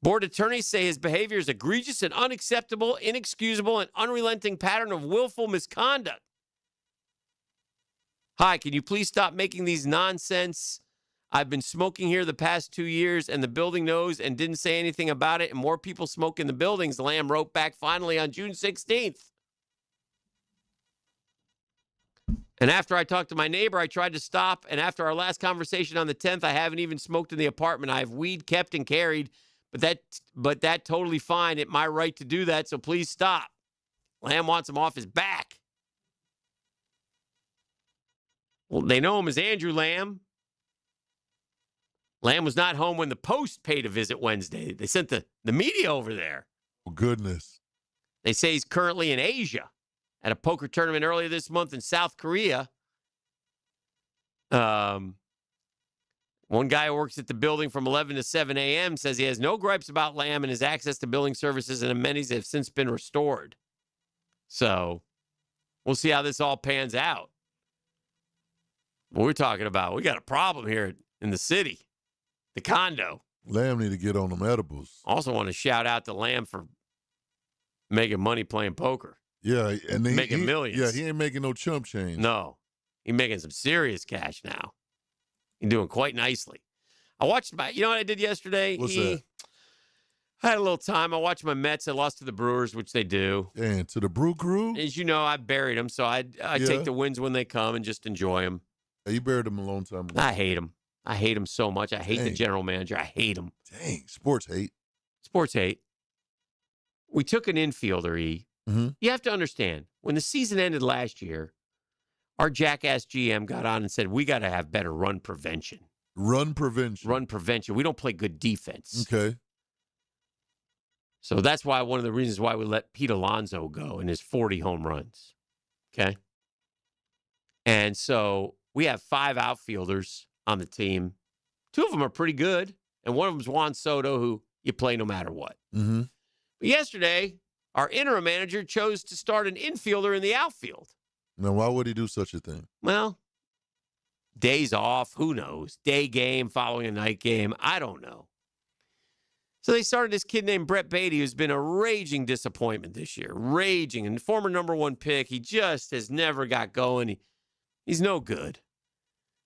Board attorneys say his behavior is egregious and unacceptable, inexcusable, and unrelenting pattern of willful misconduct. Hi, can you please stop making these nonsense? I've been smoking here the past 2 years, and the building knows and didn't say anything about it, and more people smoke in the buildings, Lamb wrote back finally on June 16th. And after I talked to my neighbor, I tried to stop, and after our last conversation on the 10th, I haven't even smoked in the apartment. I have weed kept and carried, but that totally fine. It's my right to do that, so please stop. Lamb wants him off his back. Well, they know him as Andrew Lamb. Lamb was not home when the Post paid a visit Wednesday. They sent the media over there. Oh, goodness. They say he's currently in Asia at a poker tournament earlier this month in South Korea. One guy who works at the building from 11 to 7 a.m. says he has no gripes about Lamb and his access to building services and amenities have since been restored. So we'll see how this all pans out. What we're talking about, we got a problem here in the city, the condo. Lamb need to get on them edibles. Also want to shout out to Lamb for making money playing poker. Yeah, and making millions. Yeah, he ain't making no chump change. No, he's making some serious cash now. He's doing quite nicely. I watched you know what I did yesterday? What's that? I had a little time. I watched my Mets. I lost to the Brewers, which they do. And to the Brew Crew? As you know, I buried them, so I take the wins when they come and just enjoy them. Yeah, you buried them a long time ago. I hate them. I hate him so much. I hate the general manager. I hate him. Dang, sports hate. Sports hate. We took an infielder, E. Mm-hmm. You have to understand, when the season ended last year, our jackass GM got on and said, we got to have better run prevention. Run prevention. Run prevention. We don't play good defense. Okay. So that's why one of the reasons why we let Pete Alonso go in his 40 home runs. Okay. And so we have 5 outfielders on the team. 2 of them are pretty good, and one of them is Juan Soto, who you play no matter what. Mm-hmm. But yesterday, our interim manager chose to start an infielder in the outfield. Now, why would he do such a thing? Well, days off, who knows? Day game following a night game, I don't know. So they started this kid named Brett Beatty, who's been a raging disappointment this year. Raging. And former number 1 pick, he just has never got going. He's no good.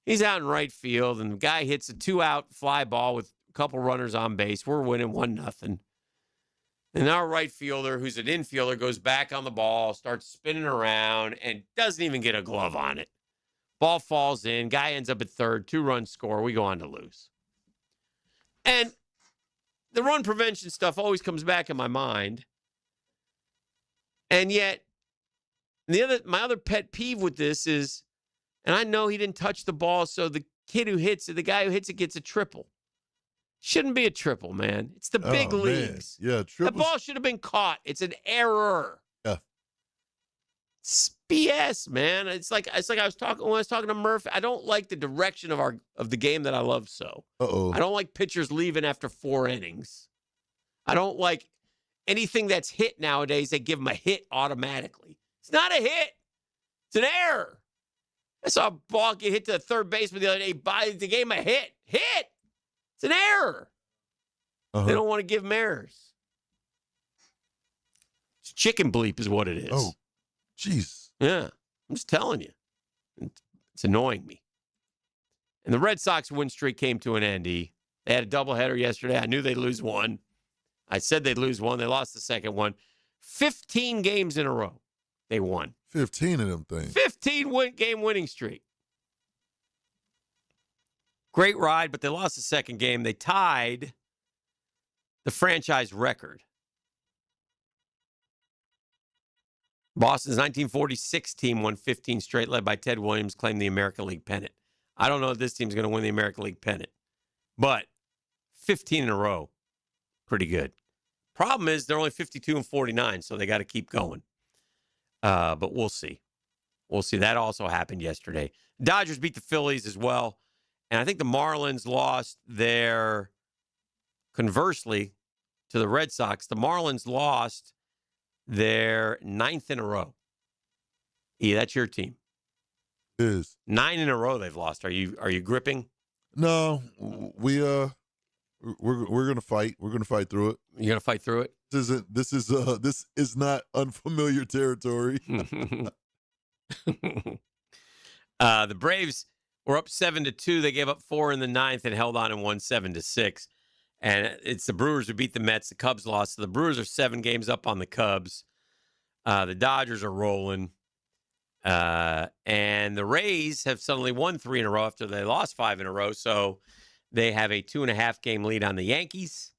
He's out in right field, and the guy hits a 2-out fly ball with a couple runners on base. We're winning 1-0. And our right fielder, who's an infielder, goes back on the ball, starts spinning around, and doesn't even get a glove on it. Ball falls in. Guy ends up at third. 2-run score. We go on to lose. And the run prevention stuff always comes back in my mind. And yet, my other pet peeve with this is, and I know he didn't touch the ball, so the kid who hits it, the guy who hits it gets a triple. Shouldn't be a triple, man. It's the big leagues. Yeah, The ball should have been caught. It's an error. Yeah. It's BS, man. It's like I was talking to Murph. I don't like the direction of the game that I love so. Uh-oh. I don't like pitchers leaving after 4 innings. I don't like anything that's hit nowadays. They give them a hit automatically. It's not a hit. It's an error. I saw a ball get hit to the third baseman the other day. They gave him a hit. Hit. It's an error. They don't want to give him errors. It's chicken bleep is what it is. Oh, jeez. Yeah, I'm just telling you. It's annoying me. And the Red Sox win streak came to an end, E. They had a doubleheader yesterday. I knew they'd lose one. I said they'd lose one. They lost the second one. 15 games in a row they won. 15 of them things. 15-game winning streak. Great ride, but they lost the second game. They tied the franchise record. Boston's 1946 team won 15 straight, led by Ted Williams, claimed the American League pennant. I don't know if this team's going to win the American League pennant, but 15 in a row, pretty good. Problem is they're only 52-49, so they got to keep going. But we'll see. We'll see. That also happened yesterday. Dodgers beat the Phillies as well. And I think the Marlins lost conversely to the Red Sox, the Marlins lost their 9th in a row. Yeah, that's your team. It is. 9 in a row they've lost. Are you gripping? No, we We're gonna fight. We're gonna fight through it. You're gonna fight through it. This is not unfamiliar territory. The Braves were up 7-2. They gave up 4 in the 9th and held on and won 7-6. And it's the Brewers who beat the Mets. The Cubs lost. So the Brewers are 7 games up on the Cubs. The Dodgers are rolling. And the Rays have suddenly won 3 in a row after they lost 5 in a row. So they have a 2.5-game lead on the Yankees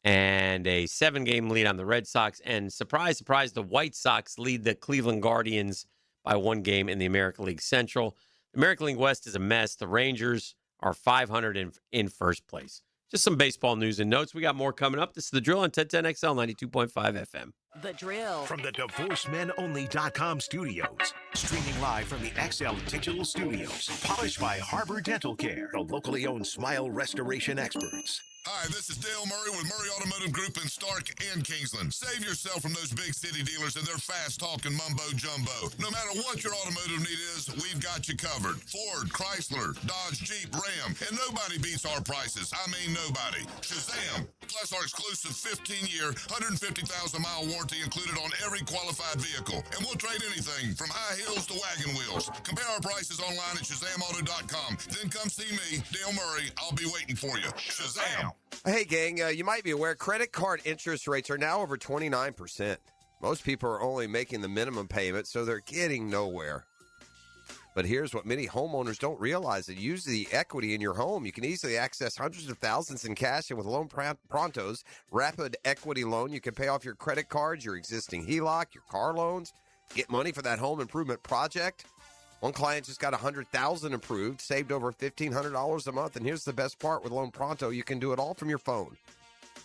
and a 7-game lead on the Red Sox. And surprise, surprise, the White Sox lead the Cleveland Guardians by 1 game in the American League Central. The American League West is a mess. The Rangers are 500 in first place. Just some baseball news and notes. We got more coming up. This is The Drill on 1010XL 92.5 FM. The Drill. From the DivorceMenOnly.com studios. Streaming live from the XL Digital Studios. Polished by Harbor Dental Care, the locally owned smile restoration experts. Hi, this is Dale Murray with Murray Automotive Group in Stark and Kingsland. Save yourself from those big city dealers and their fast-talking mumbo-jumbo. No matter what your automotive need is, we've got you covered. Ford, Chrysler, Dodge, Jeep, Ram, and nobody beats our prices. I mean nobody. Shazam! Plus our exclusive 15-year, 150,000-mile warranty included on every qualified vehicle. And we'll trade anything from high heels to wagon wheels. Compare our prices online at ShazamAuto.com. Then come see me, Dale Murray. I'll be waiting for you. Shazam! Hey, gang, you might be aware credit card interest rates are now over 29%. Most people are only making the minimum payment, so they're getting nowhere. But here's what many homeowners don't realize. That use the equity in your home. You can easily access hundreds of thousands in cash, and with Loan Pronto's rapid equity loan, you can pay off your credit cards, your existing HELOC, your car loans, get money for that home improvement project. One client just got $100,000 approved, saved over $1,500 a month. And here's the best part with Loan Pronto. You can do it all from your phone.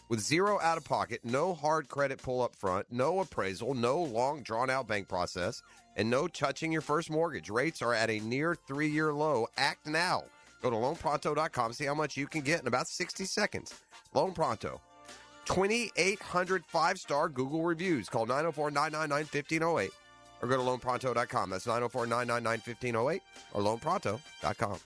With zero out-of-pocket, no hard credit pull up front, no appraisal, no long, drawn-out bank process, and no touching your first mortgage. Rates are at a near 3-year low. Act now. Go to LoanPronto.com, see how much you can get in about 60 seconds. Loan Pronto. 2,800 5-star Google reviews. Call 904-999-1508. Or go to LoanPronto.com. That's 904-999-1508 or LoanPronto.com.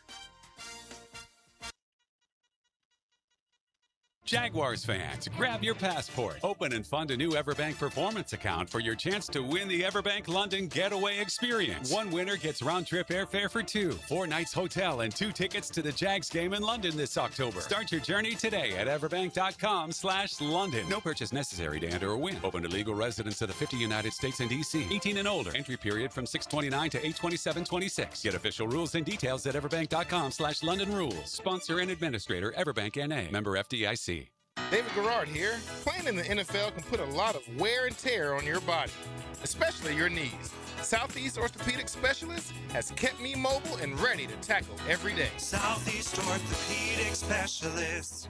Jaguars fans, grab your passport. Open and fund a new Everbank Performance account for your chance to win the Everbank London Getaway Experience. One winner gets round-trip airfare for 2, 4 nights hotel, and 2 tickets to the Jags game in London this October. Start your journey today at everbank.com/London. No purchase necessary to enter or win. Open to legal residents of the 50 United States and D.C. 18 and older. Entry period from 6/29 to 8/27/26. Get official rules and details at everbank.com/London Rules. Sponsor and administrator, Everbank N.A. Member FDIC. David Garrard here. Playing in the NFL can put a lot of wear and tear on your body, especially your knees. Southeast Orthopedic Specialist has kept me mobile and ready to tackle every day. Southeast Orthopedic Specialist.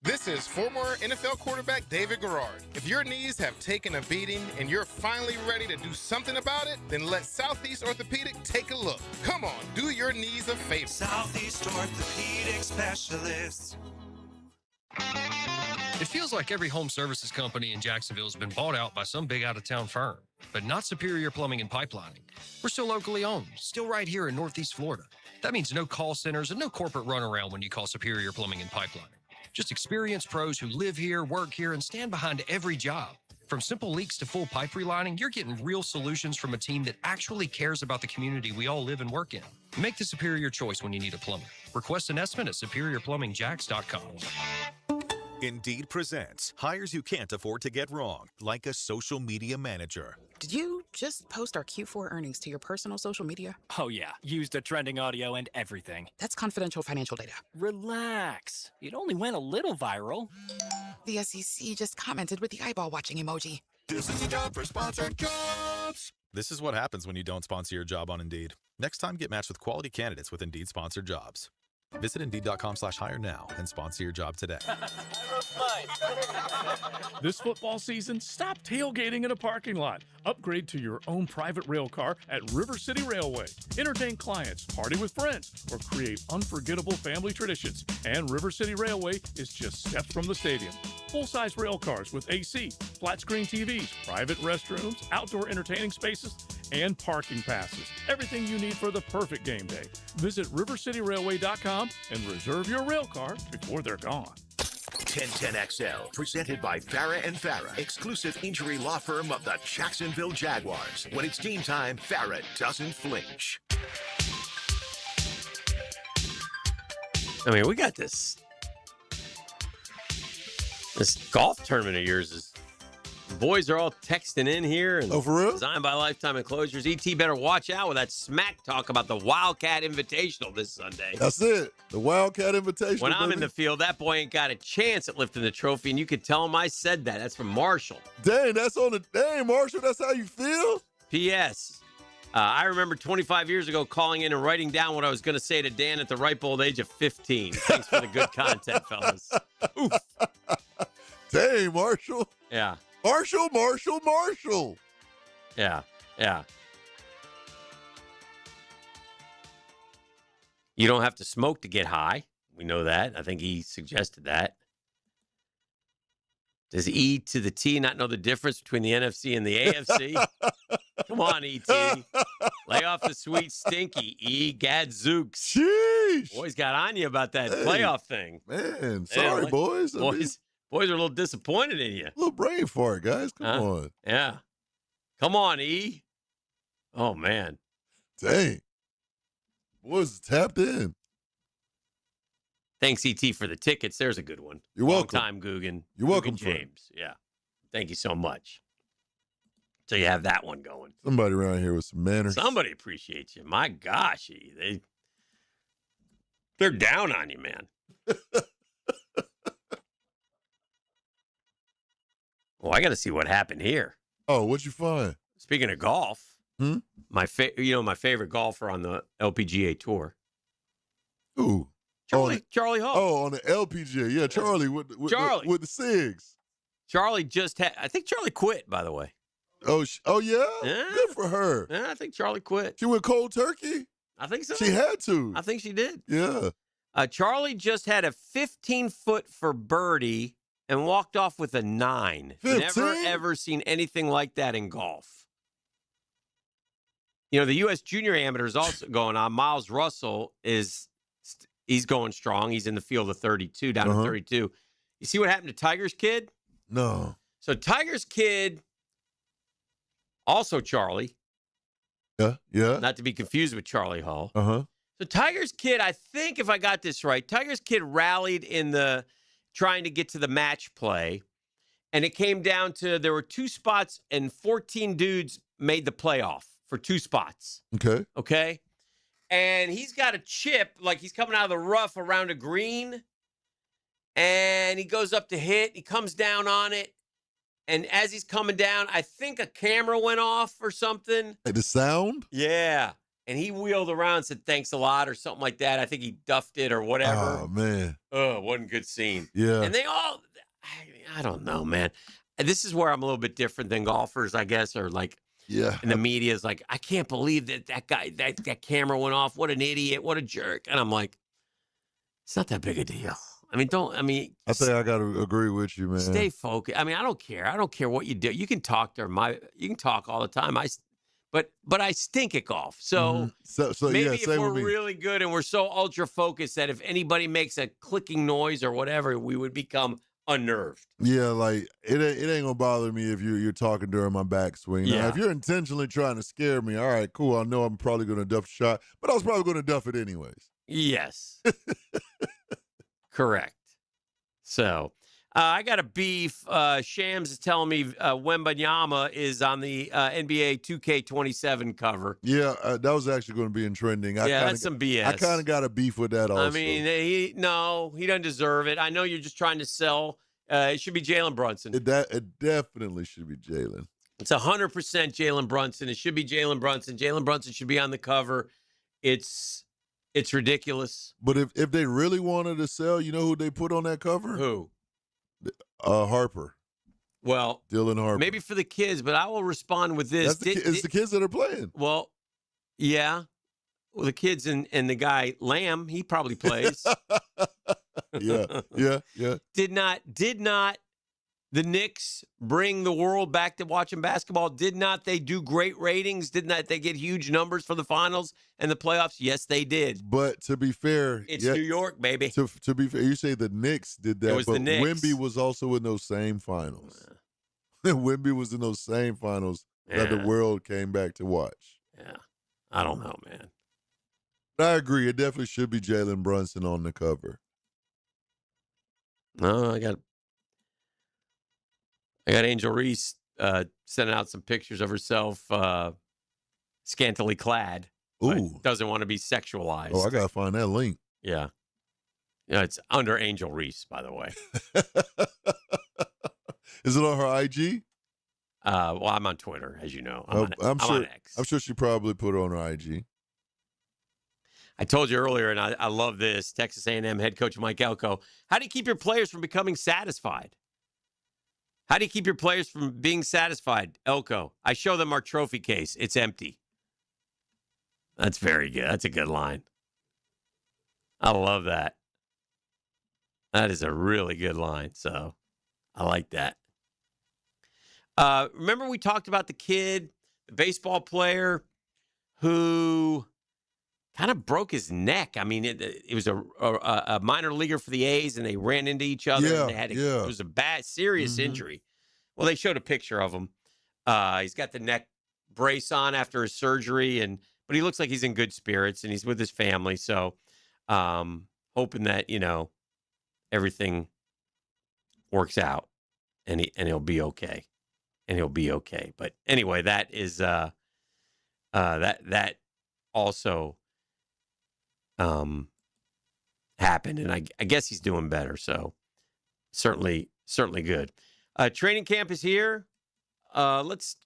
This is former NFL quarterback David Garrard. If your knees have taken a beating and you're finally ready to do something about it, then let Southeast Orthopedic take a look. Come on, do your knees a favor. Southeast Orthopedic Specialist. It feels like every home services company in Jacksonville has been bought out by some big out-of-town firm, but not Superior Plumbing and Pipelining. We're still locally owned, still right here in Northeast Florida. That means no call centers and no corporate runaround when you call Superior Plumbing and Pipelining. Just experienced pros who live here, work here, and stand behind every job. From simple leaks to full pipe relining, you're getting real solutions from a team that actually cares about the community we all live and work in. Make the superior choice when you need a plumber. Request an estimate at superiorplumbingjax.com. Indeed presents hires you can't afford to get wrong, like a social media manager. Did you just post our Q4 earnings to your personal social media? Oh, yeah. Used the trending audio and everything. That's confidential financial data. Relax. It only went a little viral. The SEC just commented with the eyeball watching emoji. This is a job for sponsored jobs. This is what happens when you don't sponsor your job on Indeed. Next time, get matched with quality candidates with Indeed sponsored jobs. Visit Indeed.com/hire now and sponsor your job today. This football season, stop tailgating in a parking lot. Upgrade to your own private rail car at River City Railway. Entertain clients, party with friends, or create unforgettable family traditions. And River City Railway is just steps from the stadium. Full-size rail cars with AC, flat-screen TVs, private restrooms, outdoor entertaining spaces, and parking passes. Everything you need for the perfect game day. Visit rivercityrailway.com and reserve your rail car before they're gone. 1010XL, presented by Farah and Farah, exclusive injury law firm of the Jacksonville Jaguars. When it's game time, Farah doesn't flinch. I mean, we got this golf tournament of yours. The boys are all texting in here. And for real? Designed by Lifetime Enclosures. ET better watch out with that smack talk about the Wildcat Invitational this Sunday. That's it. The Wildcat Invitational. When I'm in the field, that boy ain't got a chance at lifting the trophy, and you could tell him I said that. That's from Marshall. Dang, Marshall, that's how you feel? P.S. I remember 25 years ago calling in and writing down what I was going to say to Dan at the ripe old age of 15. Thanks for the good content, fellas. Oof. Dang, Marshall. Yeah. Marshall. Yeah. You don't have to smoke to get high. We know that. I think he suggested that. Does E to the T not know the difference between the NFC and the AFC? Come on, E.T. Lay off the sweet stinky, E. Gadzooks. Sheesh. Boys got on you about that playoff thing. Man, sorry, boys. Boys are a little disappointed in you. A little brain fart, guys. Come on. Yeah. Come on, E. Oh, man. Dang. Boys tapped in. Thanks, E.T., for the tickets. There's a good one. You're welcome. Long time, Guggen. You're welcome, Guggen James. Yeah. Thank you so much. So you have that one going. Somebody around here with some manners. Somebody appreciates you. My gosh, E. They're down on you, man. Well, I got to see what happened here. Oh, what'd you find? Speaking of golf, my favorite golfer on the LPGA tour. Ooh. Charlie Hall. Oh, on the LPGA. Yeah, Charlie with the SIGs. Charlie just had, I think Charlie quit, by the way. Oh yeah? Good for her. Yeah, I think Charlie quit. She went cold turkey? I think so. She had to. I think she did. Yeah. Charlie just had a 15-foot for birdie and walked off with a 9. 15? Never, ever seen anything like that in golf. You know, the U.S. Junior Amateur is also going on. Miles Russell he's going strong. He's in the field of 32, down to 32. You see what happened to Tiger's kid? No. So Tiger's kid, also Charlie. Yeah. Not to be confused with Charlie Hall. Uh-huh. So Tiger's kid, I think if I got this right, Tiger's kid rallied in the trying to get to the match play. And it came down to there were 2 spots and 14 dudes made the playoff for 2 spots. Okay. And he's got a chip, like he's coming out of the rough around a green. And he goes up to hit. He comes down on it. And as he's coming down, I think a camera went off or something. The sound? Yeah. And he wheeled around and said, thanks a lot or something like that. I think he duffed it or whatever. Oh, man. Oh, wasn't a good scene. Yeah. And they all, I don't know, man. This is where I'm a little bit different than golfers, I guess, or like, yeah. And the media is like, I can't believe that guy, that camera went off. What an idiot. What a jerk. And I'm like, it's not that big a deal. I think I got to agree with you, man. Stay focused. I mean, I don't care. I don't care what you do. You can talk to her. You can talk all the time. But I stink at golf. So, so maybe yeah, if we're really good and we're so ultra focused that if anybody makes a clicking noise or whatever, we would become unnerved. Yeah, like it ain't gonna bother me if you're talking during my backswing. Yeah. Now, if you're intentionally trying to scare me, all right, cool. I know I'm probably gonna duff a shot, but I was probably gonna duff it anyways. Yes. Correct. So I got a beef. Shams is telling me Wembanyama is on the NBA 2K27 cover. Yeah, that was actually going to be in trending. That's some BS. I kind of got a beef with that also. I mean, he doesn't deserve it. I know you're just trying to sell. It should be Jalen Brunson. It definitely should be Jalen. It's 100% Jalen Brunson. It should be Jalen Brunson. Jalen Brunson should be on the cover. It's ridiculous. But if they really wanted to sell, you know who they put on that cover? Who? Harper. Well, Dylan Harper. Maybe for the kids, but I will respond with this. It's the kids that are playing. Well, yeah. Well, the kids and the guy Lamb, he probably plays. Yeah. Did not the Knicks bring the world back to watching basketball? Did not they do great ratings? Did not they get huge numbers for the finals and the playoffs? Yes, they did. But to be fair, It's New York, baby. To be fair, you say the Knicks did that, It was but the Knicks. Wemby was also in those same finals. Wemby was in those same finals that the Yeah. world came back to watch. Yeah. I don't know, man. I agree. It definitely should be Jalen Brunson on the cover. No, I got Angel Reese sending out some pictures of herself scantily clad. but Ooh. doesn't want to be sexualized. Oh, I got to find that link. Yeah. Yeah, it's under Angel Reese, by the way. Is it on her IG? Well, I'm on Twitter, as you know. I'm on X. I'm sure she probably put it on her IG. I told you earlier, and I love this, Texas A&M head coach Mike Elko. How do you keep your players from becoming satisfied? How do you keep your players from being satisfied, Elko? I show them our trophy case. It's empty. That's very good. That's a good line. I love that. That is a really good line. So I like that. Remember we talked about the kid, the baseball player who kind of broke his neck. I mean, it was a minor leaguer for the A's, and they ran into each other. Yeah, and they had yeah. It was a bad, serious injury. Well, they showed a picture of him. He's got the neck brace on after his surgery, but he looks like he's in good spirits, and he's with his family. So hoping that, everything works out, and he'll be okay. And he'll be okay. But anyway, that is that also happened, and I guess he's doing better. So certainly good. Training camp is here. Let's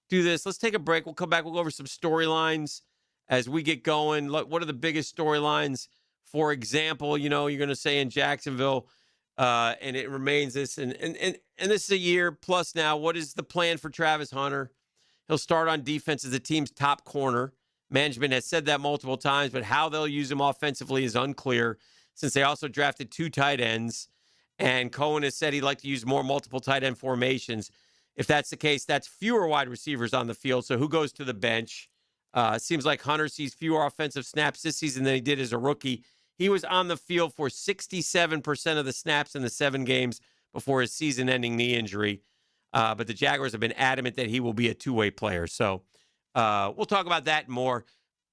do this. Let's take a break. We'll come back. We'll go over some storylines as we get going. What are the biggest storylines? For example, you're going to say in Jacksonville, and it remains this, and this is a year plus now. What is the plan for Travis Hunter? He'll start on defense as the team's top corner. Management has said that multiple times, but how they'll use him offensively is unclear since they also drafted 2 tight ends. And Cohen has said he'd like to use more multiple tight end formations. If that's the case, that's fewer wide receivers on the field. So who goes to the bench? It seems like Hunter sees fewer offensive snaps this season than he did as a rookie. He was on the field for 67% of the snaps in the 7 games before his season-ending knee injury. But the Jaguars have been adamant that he will be a two-way player. So we'll talk about that and more.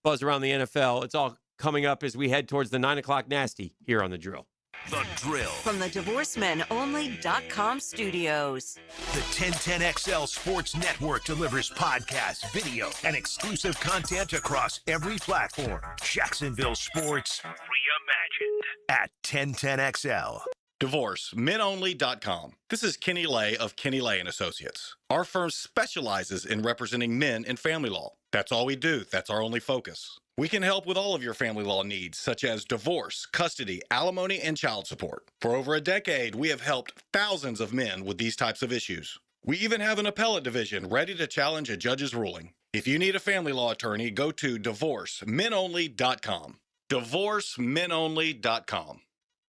Buzz around the NFL. It's all coming up as we head towards the 9 o'clock nasty here on The Drill. The Drill. From the DivorceMenOnly.com studios. The 1010XL Sports Network delivers podcasts, video, and exclusive content across every platform. Jacksonville Sports reimagined at 1010XL. DivorceMenOnly.com. This is Kenny Lay of Kenny Lay & Associates. Our firm specializes in representing men in family law. That's all we do. That's our only focus. We can help with all of your family law needs, such as divorce, custody, alimony, and child support. For over a decade, we have helped thousands of men with these types of issues. We even have an appellate division ready to challenge a judge's ruling. If you need a family law attorney, go to DivorceMenOnly.com. DivorceMenOnly.com.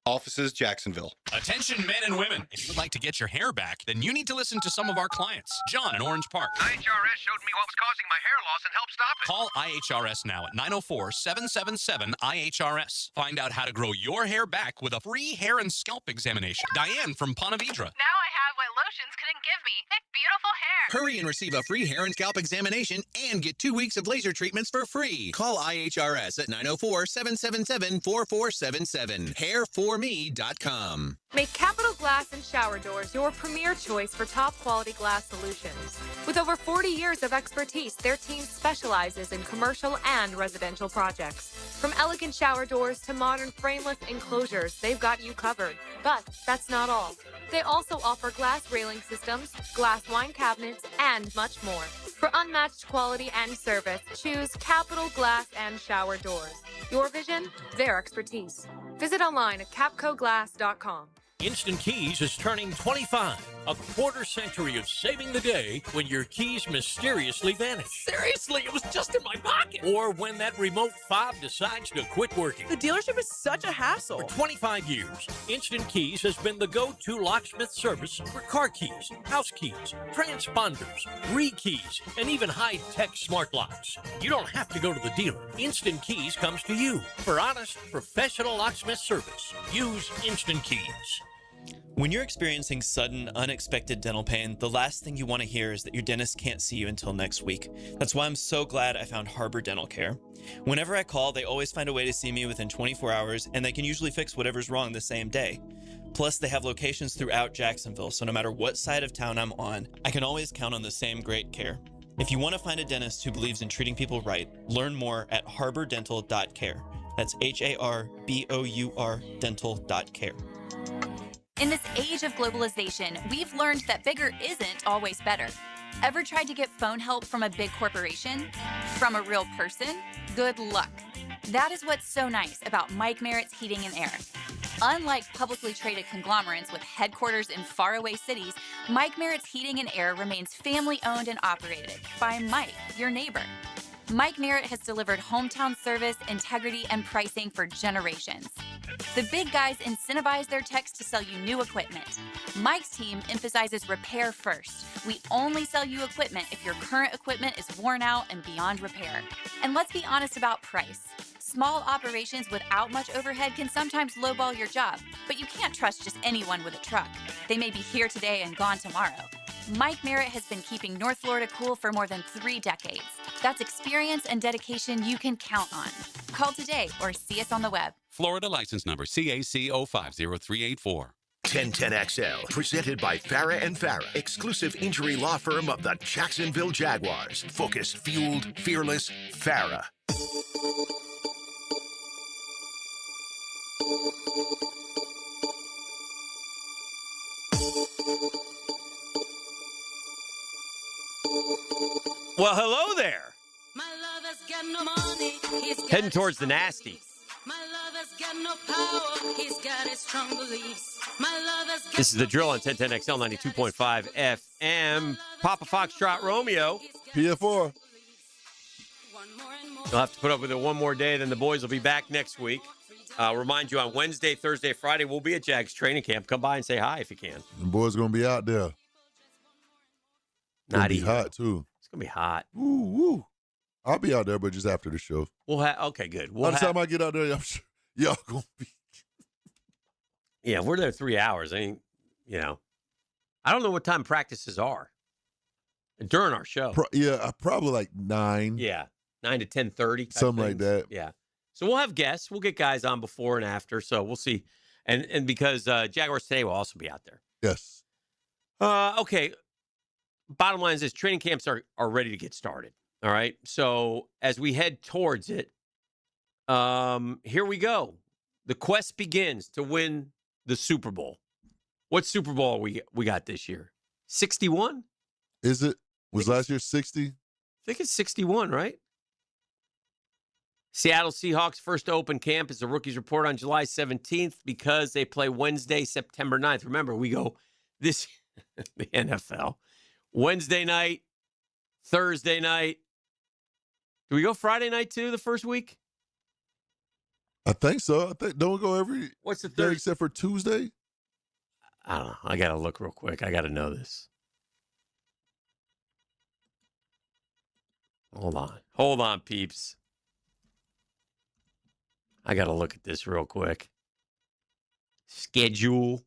Offices, Jacksonville. Attention men and women. If you would like to get your hair back, then you need to listen to some of our clients. John in Orange Park. IHRS showed me what was causing my hair loss and helped stop it. Call IHRS now at 904-777-IHRS. Find out how to grow your hair back with a free hair and scalp examination. Diane from Ponte Vedra. Now I have what lotions couldn't give me. Thick, beautiful hair. Hurry and receive a free hair and scalp examination and get 2 weeks of laser treatments for free. Call IHRS at 904-777-4477. Hairforme.com. Make Capital Glass and Shower Doors your premier choice for top-quality glass solutions. With over 40 years of expertise, their team specializes in commercial and residential projects. From elegant shower doors to modern frameless enclosures, they've got you covered. But that's not all. They also offer glass railing systems, glass wine cabinets, and much more. For unmatched quality and service, choose Capital Glass and Shower Doors. Your vision, their expertise. Visit online at capcoglass.com. Instant Keys is turning 25. A quarter century of saving the day when your keys mysteriously vanish. Seriously, it was just in my pocket. Or when that remote fob decides to quit working. The dealership is such a hassle. For 25 years, Instant Keys has been the go-to locksmith service for car keys, house keys, transponders, re-keys, and even high-tech smart locks. You don't have to go to the dealer. Instant Keys comes to you. For honest, professional locksmith service, use Instant Keys. When you're experiencing sudden, unexpected dental pain, the last thing you want to hear is that your dentist can't see you until next week. That's why I'm so glad I found Harbor Dental Care. Whenever I call, they always find a way to see me within 24 hours, and they can usually fix whatever's wrong the same day. Plus, they have locations throughout Jacksonville, so no matter what side of town I'm on, I can always count on the same great care. If you want to find a dentist who believes in treating people right, learn more at harbordental.care. That's HARBOUR dental.care. In this age of globalization, we've learned that bigger isn't always better. Ever tried to get phone help from a big corporation? From a real person? Good luck. That is what's so nice about Mike Merritt's Heating and Air. Unlike publicly traded conglomerates with headquarters in faraway cities, Mike Merritt's Heating and Air remains family-owned and operated by Mike, your neighbor. Mike Merritt has delivered hometown service, integrity, and pricing for generations. The big guys incentivize their techs to sell you new equipment. Mike's team emphasizes repair first. We only sell you equipment if your current equipment is worn out and beyond repair. And let's be honest about price. Small operations without much overhead can sometimes lowball your job, but you can't trust just anyone with a truck. They may be here today and gone tomorrow. Mike Merritt has been keeping North Florida cool for more than 3 decades. That's experience and dedication you can count on. Call today or see us on the web. Florida license number CAC 050384. 1010XL, presented by Farah and Farah, exclusive injury law firm of the Jacksonville Jaguars. Focused, fueled, fearless, Farah. Well, hello there. Heading towards the nasty. This is the drill on 1010XL 92.5 FM. Papa Foxtrot Romeo. PF4. You'll have to put up with it one more day, then the boys will be back next week. Remind you, on Wednesday, Thursday, Friday, we'll be at Jags training camp. Come by and say hi if you can. The boys going to be out there. Not be even. hot, too. It's going to be hot. Woo, woo. I'll be out there, but just after the show. Okay, good. By the time I get out there, I'm sure y'all going to be. Yeah, we're there 3 hours. I mean, I don't know what time practices are during our show. Probably like 9. Yeah, 9 to 10:30. Something like that. Yeah. So we'll have guests. We'll get guys on before and after. So we'll see. And because Jaguars Today will also be out there. Yes. Okay. Bottom line is this: training camps are ready to get started. All right. So as we head towards it, here we go. The quest begins to win the Super Bowl. What Super Bowl we got this year? 61? Is it? Was last year 60? I think it's 61, right? Seattle Seahawks first to open camp is the Rookies Report on July 17th because they play Wednesday, September 9th. Remember, we go the NFL. Wednesday night, Thursday night. Do we go Friday night too the first week? I think so. Don't we go every What's the day third? except for Tuesday? I don't know. I got to look real quick. I got to know this. Hold on, peeps. I got to look at this real quick. Schedule.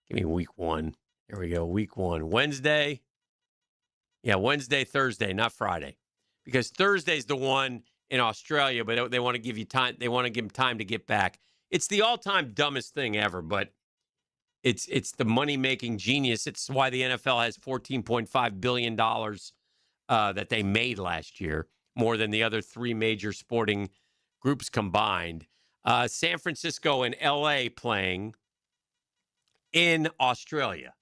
Give me week 1. Here we go. Week 1. Wednesday. Yeah, Wednesday, Thursday, not Friday. Because Thursday's the one in Australia, but they want to give you time. They want to give them time to get back. It's the all-time dumbest thing ever, but it's the money-making genius. It's why the NFL has $14.5 billion that they made last year, more than the other 3 major sporting groups combined. San Francisco and L.A. playing in Australia.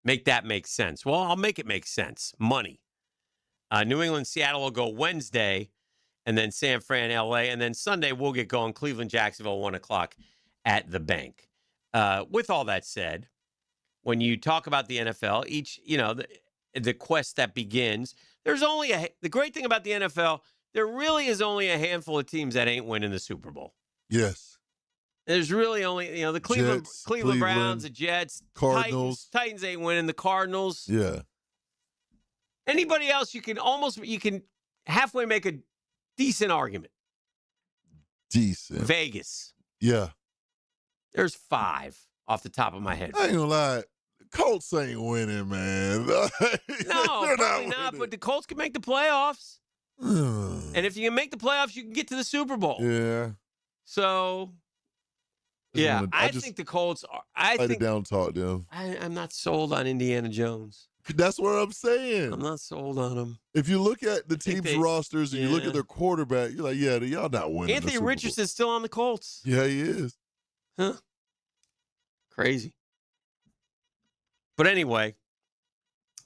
Make that make sense. Well, I'll make it make sense. Money. New England, Seattle will go Wednesday, and then San Fran, LA, and then Sunday we'll get going. Cleveland, Jacksonville, 1 o'clock at the Bank. With all that said, when you talk about the NFL, the quest that begins, there's only the great thing about the NFL, there really is only a handful of teams that ain't winning the Super Bowl. Yes. There's really only, the Cleveland Browns, the Jets, Cardinals. Titans ain't winning, the Cardinals. Yeah. Anybody else, you can halfway make a decent argument. Decent. Vegas. Yeah. There's 5 off the top of my head. I ain't gonna lie. Colts ain't winning, man. No, probably not, but the Colts can make the playoffs. And if you can make the playoffs, you can get to the Super Bowl. Yeah. So, yeah, I think the Colts are. I think down talk them. I'm not sold on Indiana Jones. That's what I'm saying. I'm not sold on them. If you look at the team's rosters and you look at their quarterback, you're like, yeah, y'all not winning. Anthony Richardson's still on the Colts. Yeah, he is. Huh? Crazy. But anyway,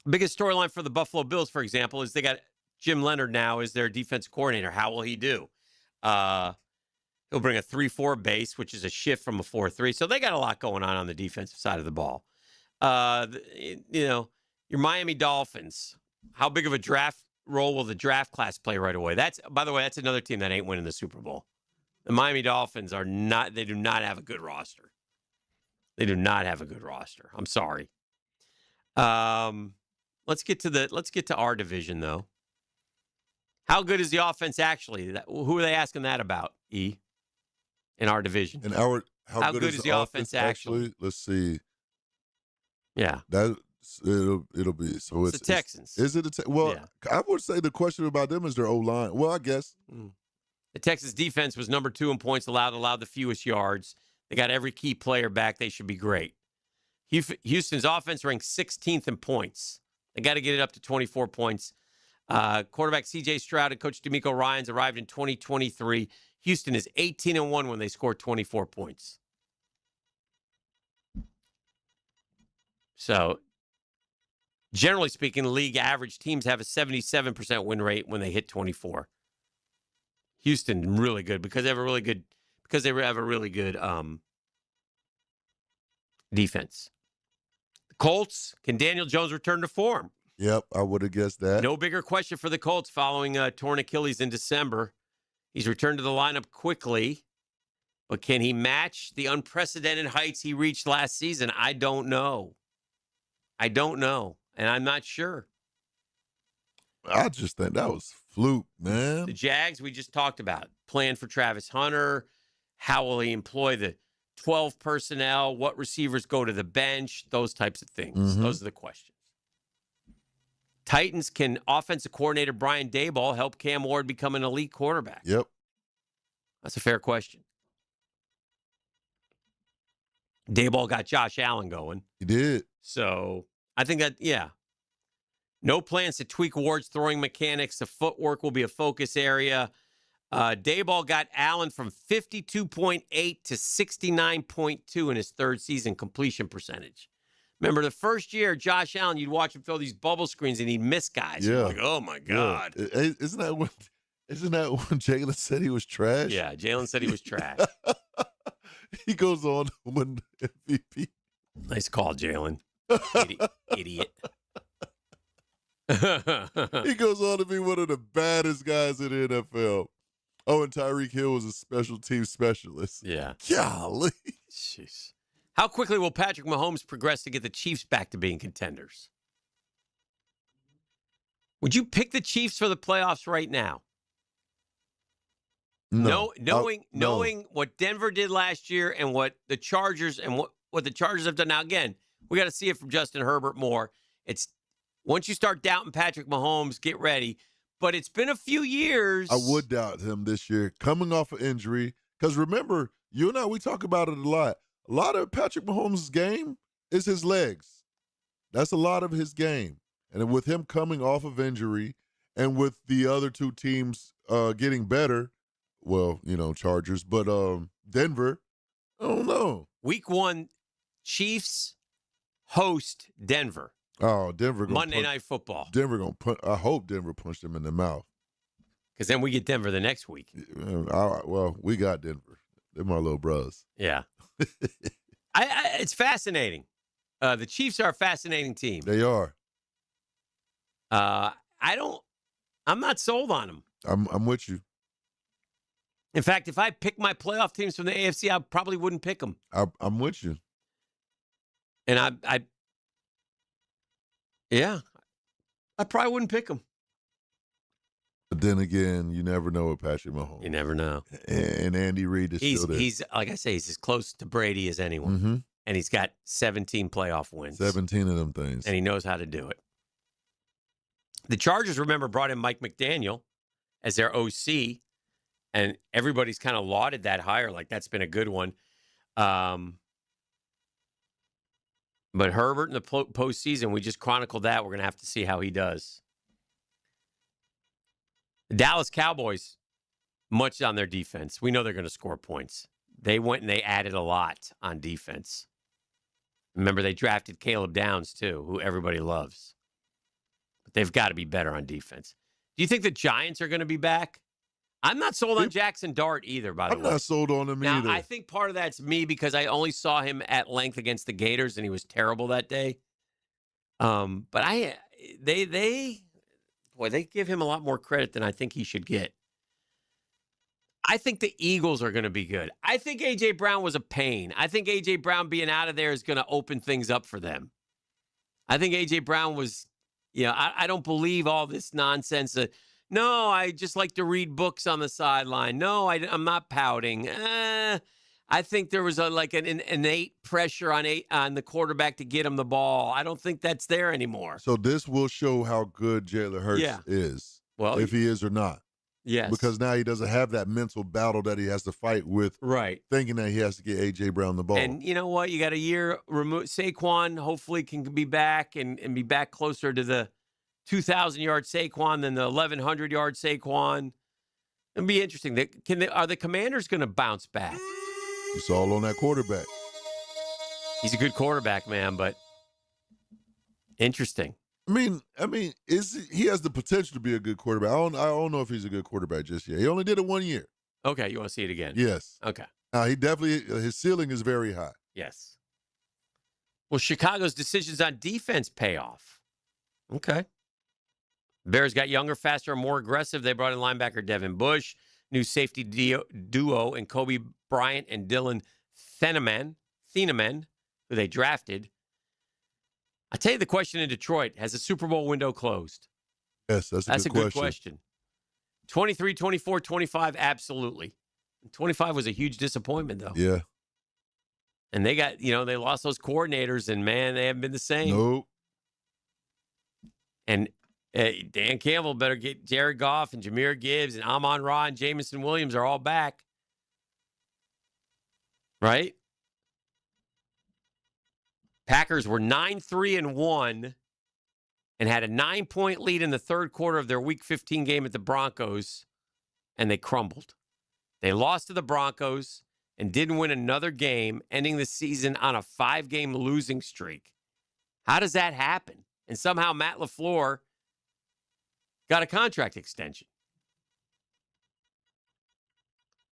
biggest storyline for the Buffalo Bills, for example, is they got Jim Leonard now as their defensive coordinator. How will he do? He'll bring a 3-4 base, which is a shift from a 4-3. So they got a lot going on the defensive side of the ball. Your Miami Dolphins, how big of a draft role will the draft class play right away? By the way, that's another team that ain't winning the Super Bowl. The Miami Dolphins do not have a good roster. They do not have a good roster. I'm sorry. Let's get to our division though. How good is the offense actually? Who are they asking that about? In our division. And how good is the offense actually? Let's see. Yeah. It'll be so it's the Texans. Is it I would say the question about them is their O-line. Well, I guess. The Texans defense was number 2 in points allowed the fewest yards. They got every key player back. They should be great. Houston's offense ranked 16th in points. They got to get it up to 24 points. Quarterback C.J. Stroud and Coach DeMeco Ryans arrived in 2023. Houston is 18-1 when they scored 24 points. So, generally speaking, league average teams have a 77% win rate when they hit 24. Houston really good because they have a really good defense. The Colts, can Daniel Jones return to form? Yep, I would have guessed that. No bigger question for the Colts following torn Achilles in December. He's returned to the lineup quickly, but can he match the unprecedented heights he reached last season? I don't know. And I'm not sure. I just think that was fluke, man. The Jags, we just talked about. Plan for Travis Hunter. How will he employ the 12 personnel? What receivers go to the bench? Those types of things. Mm-hmm. Those are the questions. Titans, can offensive coordinator Brian Daboll help Cam Ward become an elite quarterback? Yep. That's a fair question. Daboll got Josh Allen going. He did. So I think that, yeah. No plans to tweak Ward's throwing mechanics. The footwork will be a focus area. Daboll got Allen from 52.8 to 69.2 in his third season completion percentage. Remember the first year, Josh Allen, you'd watch him fill these bubble screens and he'd miss guys. Yeah. You're like, oh my God. Yeah. Isn't that when Jalen said he was trash? Yeah, Jalen said he was trash. He goes on to win MVP. Nice call, Jalen. Idiot. He goes on to be one of the baddest guys in the NFL. Oh, and Tyreek Hill was a special team specialist. Yeah. Golly. Jeez. How quickly will Patrick Mahomes progress to get the Chiefs back to being contenders? Would you pick the Chiefs for the playoffs right now? No. Knowing what Denver did last year and what the Chargers and what the Chargers have done. Now, again, we got to see it from Justin Herbert more. It's once you start doubting Patrick Mahomes, get ready. But it's been a few years. I would doubt him this year, coming off an injury. Because remember, you and I, we talk about it a lot. A lot of Patrick Mahomes' game is his legs. That's a lot of his game. And with him coming off of injury and with the other two teams getting better, well, Chargers, but Denver, I don't know. Week 1, Chiefs host Denver. Oh, Denver. Monday Night Football. Denver I hope Denver punched him in the mouth. Because then we get Denver the next week. Well, we got Denver. They're my little bros. Yeah. It's fascinating. The Chiefs are a fascinating team. They are. I'm not sold on them. I'm with you. In fact, if I pick my playoff teams from the AFC, I probably wouldn't pick them. I'm with you. And I probably wouldn't pick them. But then again, you never know with Patrick Mahomes. You never know. And Andy Reid is still there. He's like I say, he's as close to Brady as anyone. Mm-hmm. And he's got 17 playoff wins. 17 of them things. And he knows how to do it. The Chargers, remember, brought in Mike McDaniel as their OC, and everybody's kind of lauded that hire, like that's been a good one. But Herbert in the postseason, we just chronicled that. We're going to have to see how he does. The Dallas Cowboys, much on their defense. We know they're going to score points. They went and they added a lot on defense. Remember, they drafted Caleb Downs, too, who everybody loves. But they've got to be better on defense. Do you think the Giants are going to be back? I'm not sold on Jackson Dart either, by the way. I'm not sold on him either. I think part of that's me because I only saw him at length against the Gators, and he was terrible that day. But they give him a lot more credit than I think he should get. I think the Eagles are going to be good. I think A.J. Brown was a pain. I think A.J. Brown being out of there is going to open things up for them. I think A.J. Brown was, I don't believe all this nonsense. No, I just like to read books on the sideline. No, I'm not pouting. I think there was an innate pressure on the quarterback to get him the ball. I don't think that's there anymore. So this will show how good Jalen Hurts is, if he is or not. Yes. Because now he doesn't have that mental battle that he has to fight with, thinking that he has to get A.J. Brown the ball. And you know what? You got a year removed. Saquon hopefully can be back and be back closer to the 2,000-yard Saquon than the 1,100-yard Saquon. It'll be interesting. Are the Commanders going to bounce back? It's all on that quarterback. He's a good quarterback, man, but interesting. I mean, he has the potential to be a good quarterback. I don't know if he's a good quarterback just yet. He only did it 1 year. Okay, you want to see it again? Yes. Okay. He definitely, his ceiling is very high. Yes. Will Chicago's decisions on defense pay off? Okay. Bears got younger, faster, and more aggressive. They brought in linebacker Devin Bush, new safety duo in Kobe Bryant and Dylan Thieneman, who they drafted. I tell you the question in Detroit, has the Super Bowl window closed? Yes, that's a good question. 23, 24, 25, absolutely. 25 was a huge disappointment, though. Yeah. And they got, they lost those coordinators, and, man, they haven't been the same. Nope. And Dan Campbell better get Jared Goff and Jahmyr Gibbs and Amon-Ra and Jameson Williams are all back. Right? Packers were 9-3-1 and had a 9-point lead in the third quarter of their Week 15 game at the Broncos, and they crumbled. They lost to the Broncos and didn't win another game, ending the season on a 5-game losing streak. How does that happen? And somehow Matt LaFleur got a contract extension.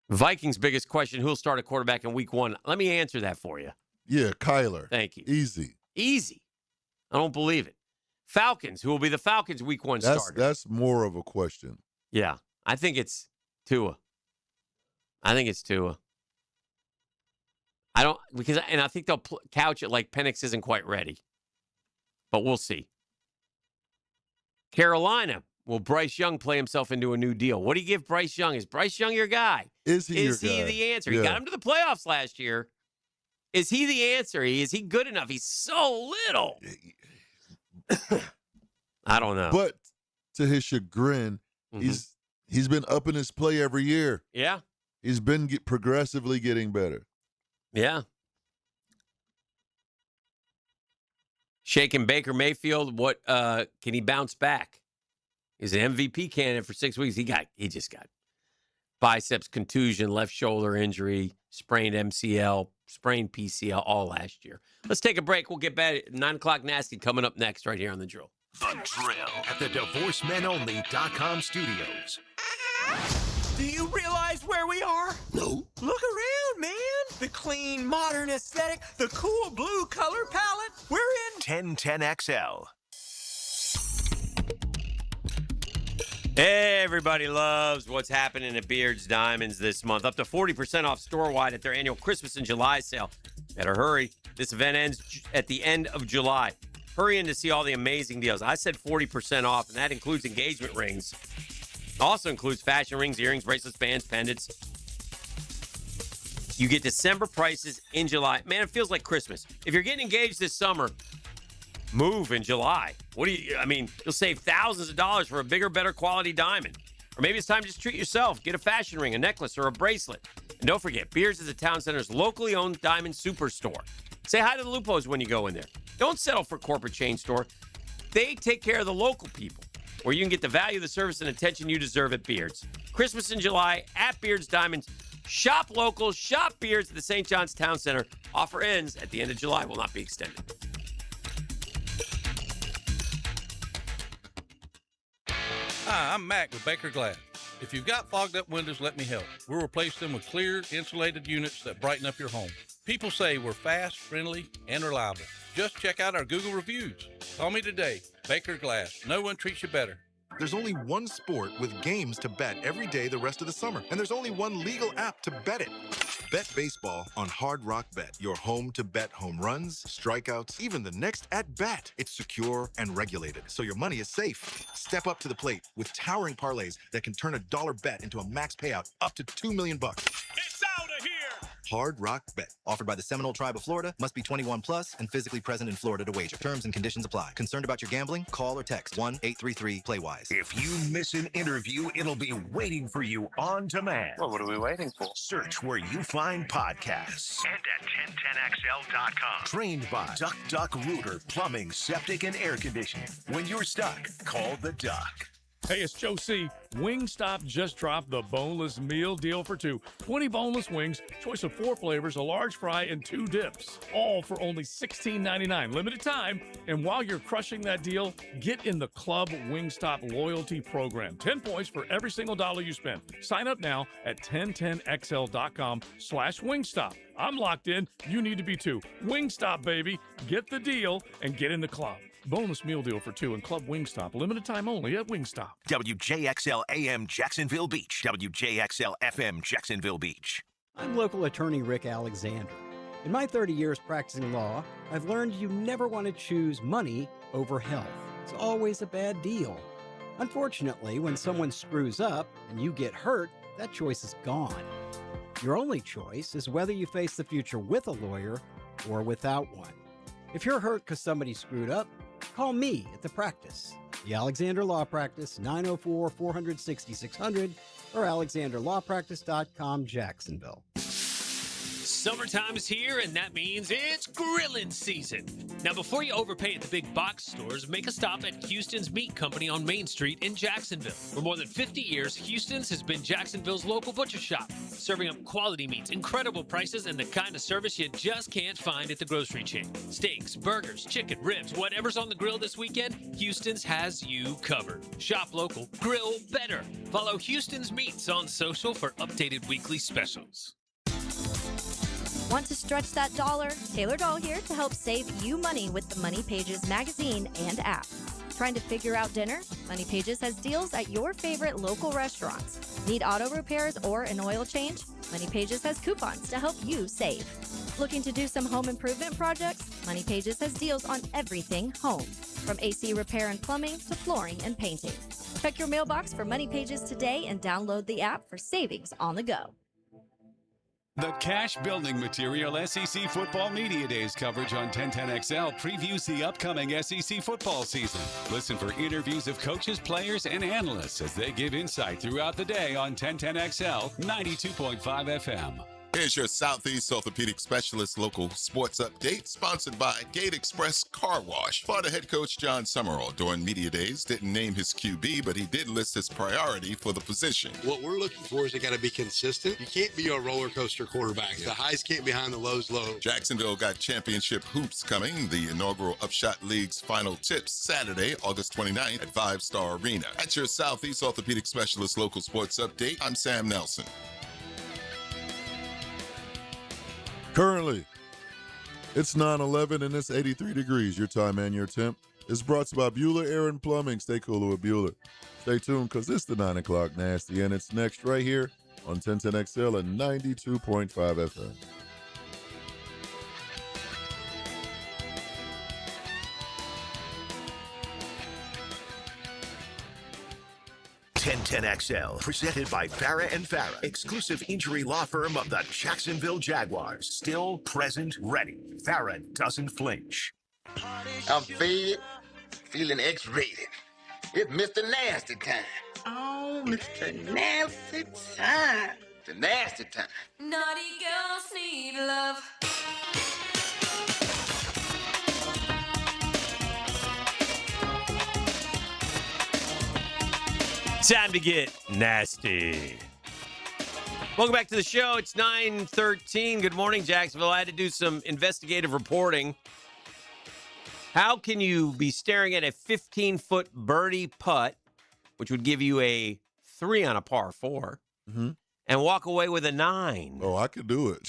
Vikings' biggest question, who'll start a quarterback in Week 1? Let me answer that for you. Yeah, Kyler. Thank you. Easy. I don't believe it. Falcons, who will be the Falcons' Week 1 starter? That's more of a question. Yeah, I think it's Tua. I think they'll couch it like Penix isn't quite ready. But we'll see. Carolina, will Bryce Young play himself into a new deal? What do you give Bryce Young? Is Bryce Young your guy? Is he the answer? Yeah. He got him to the playoffs last year. Is he the answer? Is he good enough? He's so little. I don't know. But to his chagrin, he's been upping his play every year. Yeah. He's been progressively getting better. Yeah. Shaking Baker Mayfield, what can he bounce back? He's an MVP candidate for 6 weeks. He just got biceps contusion, left shoulder injury, sprained MCL, sprained PCL all last year. Let's take a break. We'll get back at 9 o'clock Nasty coming up next right here on The Drill. The Drill at the DivorceMenOnly.com studios. Do you realize where we are? No. Look around, man. The clean, modern aesthetic, the cool blue color palette. We're in 1010XL. Everybody loves what's happening at Beards Diamonds this month. Up to 40% off store-wide at their annual Christmas in July sale. Better hurry. This event ends at the end of July. Hurry in to see all the amazing deals. I said 40% off, and that includes engagement rings. Also includes fashion rings, earrings, bracelets, bands, pendants. You get December prices in July. Man, it feels like Christmas. If you're getting engaged this summer, move in July. You'll save thousands of dollars for a bigger, better quality diamond. Or maybe it's time to just treat yourself. Get a fashion ring, a necklace, or a bracelet. And don't forget, Beards is the Town Center's locally owned diamond superstore. Say hi to the Lupos when you go in there. Don't settle for a corporate chain store. They take care of the local people, where you can get the value, the service, and attention you deserve at Beards. Christmas in July at Beards Diamonds. Shop local, shop Beards at the St. John's Town Center. Offer ends at the end of July, will not be extended. Hi, I'm Mac with Baker Glass. If you've got fogged up windows, let me help. We'll replace them with clear, insulated units that brighten up your home. People say we're fast, friendly, and reliable. Just check out our Google reviews. Call me today. Baker Glass. No one treats you better. There's only one sport with games to bet every day the rest of the summer, and there's only one legal app to bet it. Bet baseball on Hard Rock Bet, your home to bet home runs, strikeouts, even the next at-bat. It's secure and regulated, so your money is safe. Step up to the plate with towering parlays that can turn a dollar bet into a max payout up to $2 million. It's out of here! Hard Rock Bet. Offered by the Seminole Tribe of Florida. Must be 21 plus and physically present in Florida to wager. Terms and conditions apply. Concerned about your gambling? Call or text 1-833-PLAY-WISE. If you miss an interview, it'll be waiting for you on demand. Well, what are we waiting for? Search where you find podcasts. And at 1010XL.com. Trained by Duck Duck Rooter Plumbing, Septic, and Air Conditioning. When you're stuck, call the Duck. Hey, it's Joe C. Wingstop just dropped the boneless meal deal for two. 20 boneless wings, choice of 4 flavors, a large fry, and 2 dips. All for only $16.99. Limited time. And while you're crushing that deal, get in the Club Wingstop loyalty program. 10 points for every single dollar you spend. Sign up now at 1010XL.com/Wingstop. I'm locked in. You need to be too. Wingstop, baby. Get the deal and get in the club. Bonus meal deal for 2 and Club Wingstop. Limited time only at Wingstop. WJXL AM Jacksonville Beach. WJXL FM Jacksonville Beach. I'm local attorney Rick Alexander. In my 30 years practicing law, I've learned you never want to choose money over health. It's always a bad deal. Unfortunately, when someone screws up and you get hurt, that choice is gone. Your only choice is whether you face the future with a lawyer or without one. If you're hurt because somebody screwed up, call me at the practice. The Alexander Law Practice, 904-400-6600 or alexanderlawpractice.com, Jacksonville. Summertime is here, and that means it's grilling season. Now, before you overpay at the big box stores, make a stop at Houston's Meat Company on Main Street in Jacksonville. For more than 50 years, Houston's has been Jacksonville's local butcher shop, serving up quality meats, incredible prices, and the kind of service you just can't find at the grocery chain. Steaks, burgers, chicken, ribs, whatever's on the grill this weekend, Houston's has you covered. Shop local, grill better. Follow Houston's Meats on social for updated weekly specials. Want to stretch that dollar? Taylor Doll here to help save you money with the Money Pages magazine and app. Trying to figure out dinner? Money Pages has deals at your favorite local restaurants. Need auto repairs or an oil change? Money Pages has coupons to help you save. Looking to do some home improvement projects? Money Pages has deals on everything home, from AC repair and plumbing to flooring and painting. Check your mailbox for Money Pages today and download the app for savings on the go. The Cash Building Material SEC Football Media Days coverage on 1010XL previews the upcoming SEC football season. Listen for interviews of coaches, players, and analysts as they give insight throughout the day on 1010XL 92.5 FM. Here's your Southeast Orthopedic Specialist local sports update, sponsored by Gate Express Car Wash. Florida head coach John Summerall during media days didn't name his QB, but he did list his priority for the position. What we're looking for is they got to be consistent. You can't be a roller coaster quarterback. The highs can't be behind the lows low. Jacksonville got championship hoops coming. The inaugural Upshot League's final tips Saturday, August 29th at 5-Star Arena. At your Southeast Orthopedic Specialist local sports update, I'm Sam Nelson. Currently, it's 9/11 and it's 83 degrees. Your time and your temp is brought to you by Bueller Air and Plumbing. Stay cooler with Bueller. Stay tuned because it's the 9 o'clock Nasty, and it's next right here on 1010XL and 92.5 FM. XL, presented by Farah and Farah, exclusive injury law firm of the Jacksonville Jaguars. Still present, ready. Farah doesn't flinch. I'm fed, feeling X-rated. It's Mr. Nasty time. Oh, Mr. Nasty time. The nasty time. Naughty girls need love. Time to get nasty. Welcome back to the show. It's 9:13. Good morning, Jacksonville. I had to do some investigative reporting. How can you be staring at a 15-foot birdie putt, which would give you a 3 on a par 4, and walk away with a 9? Oh, I can do it.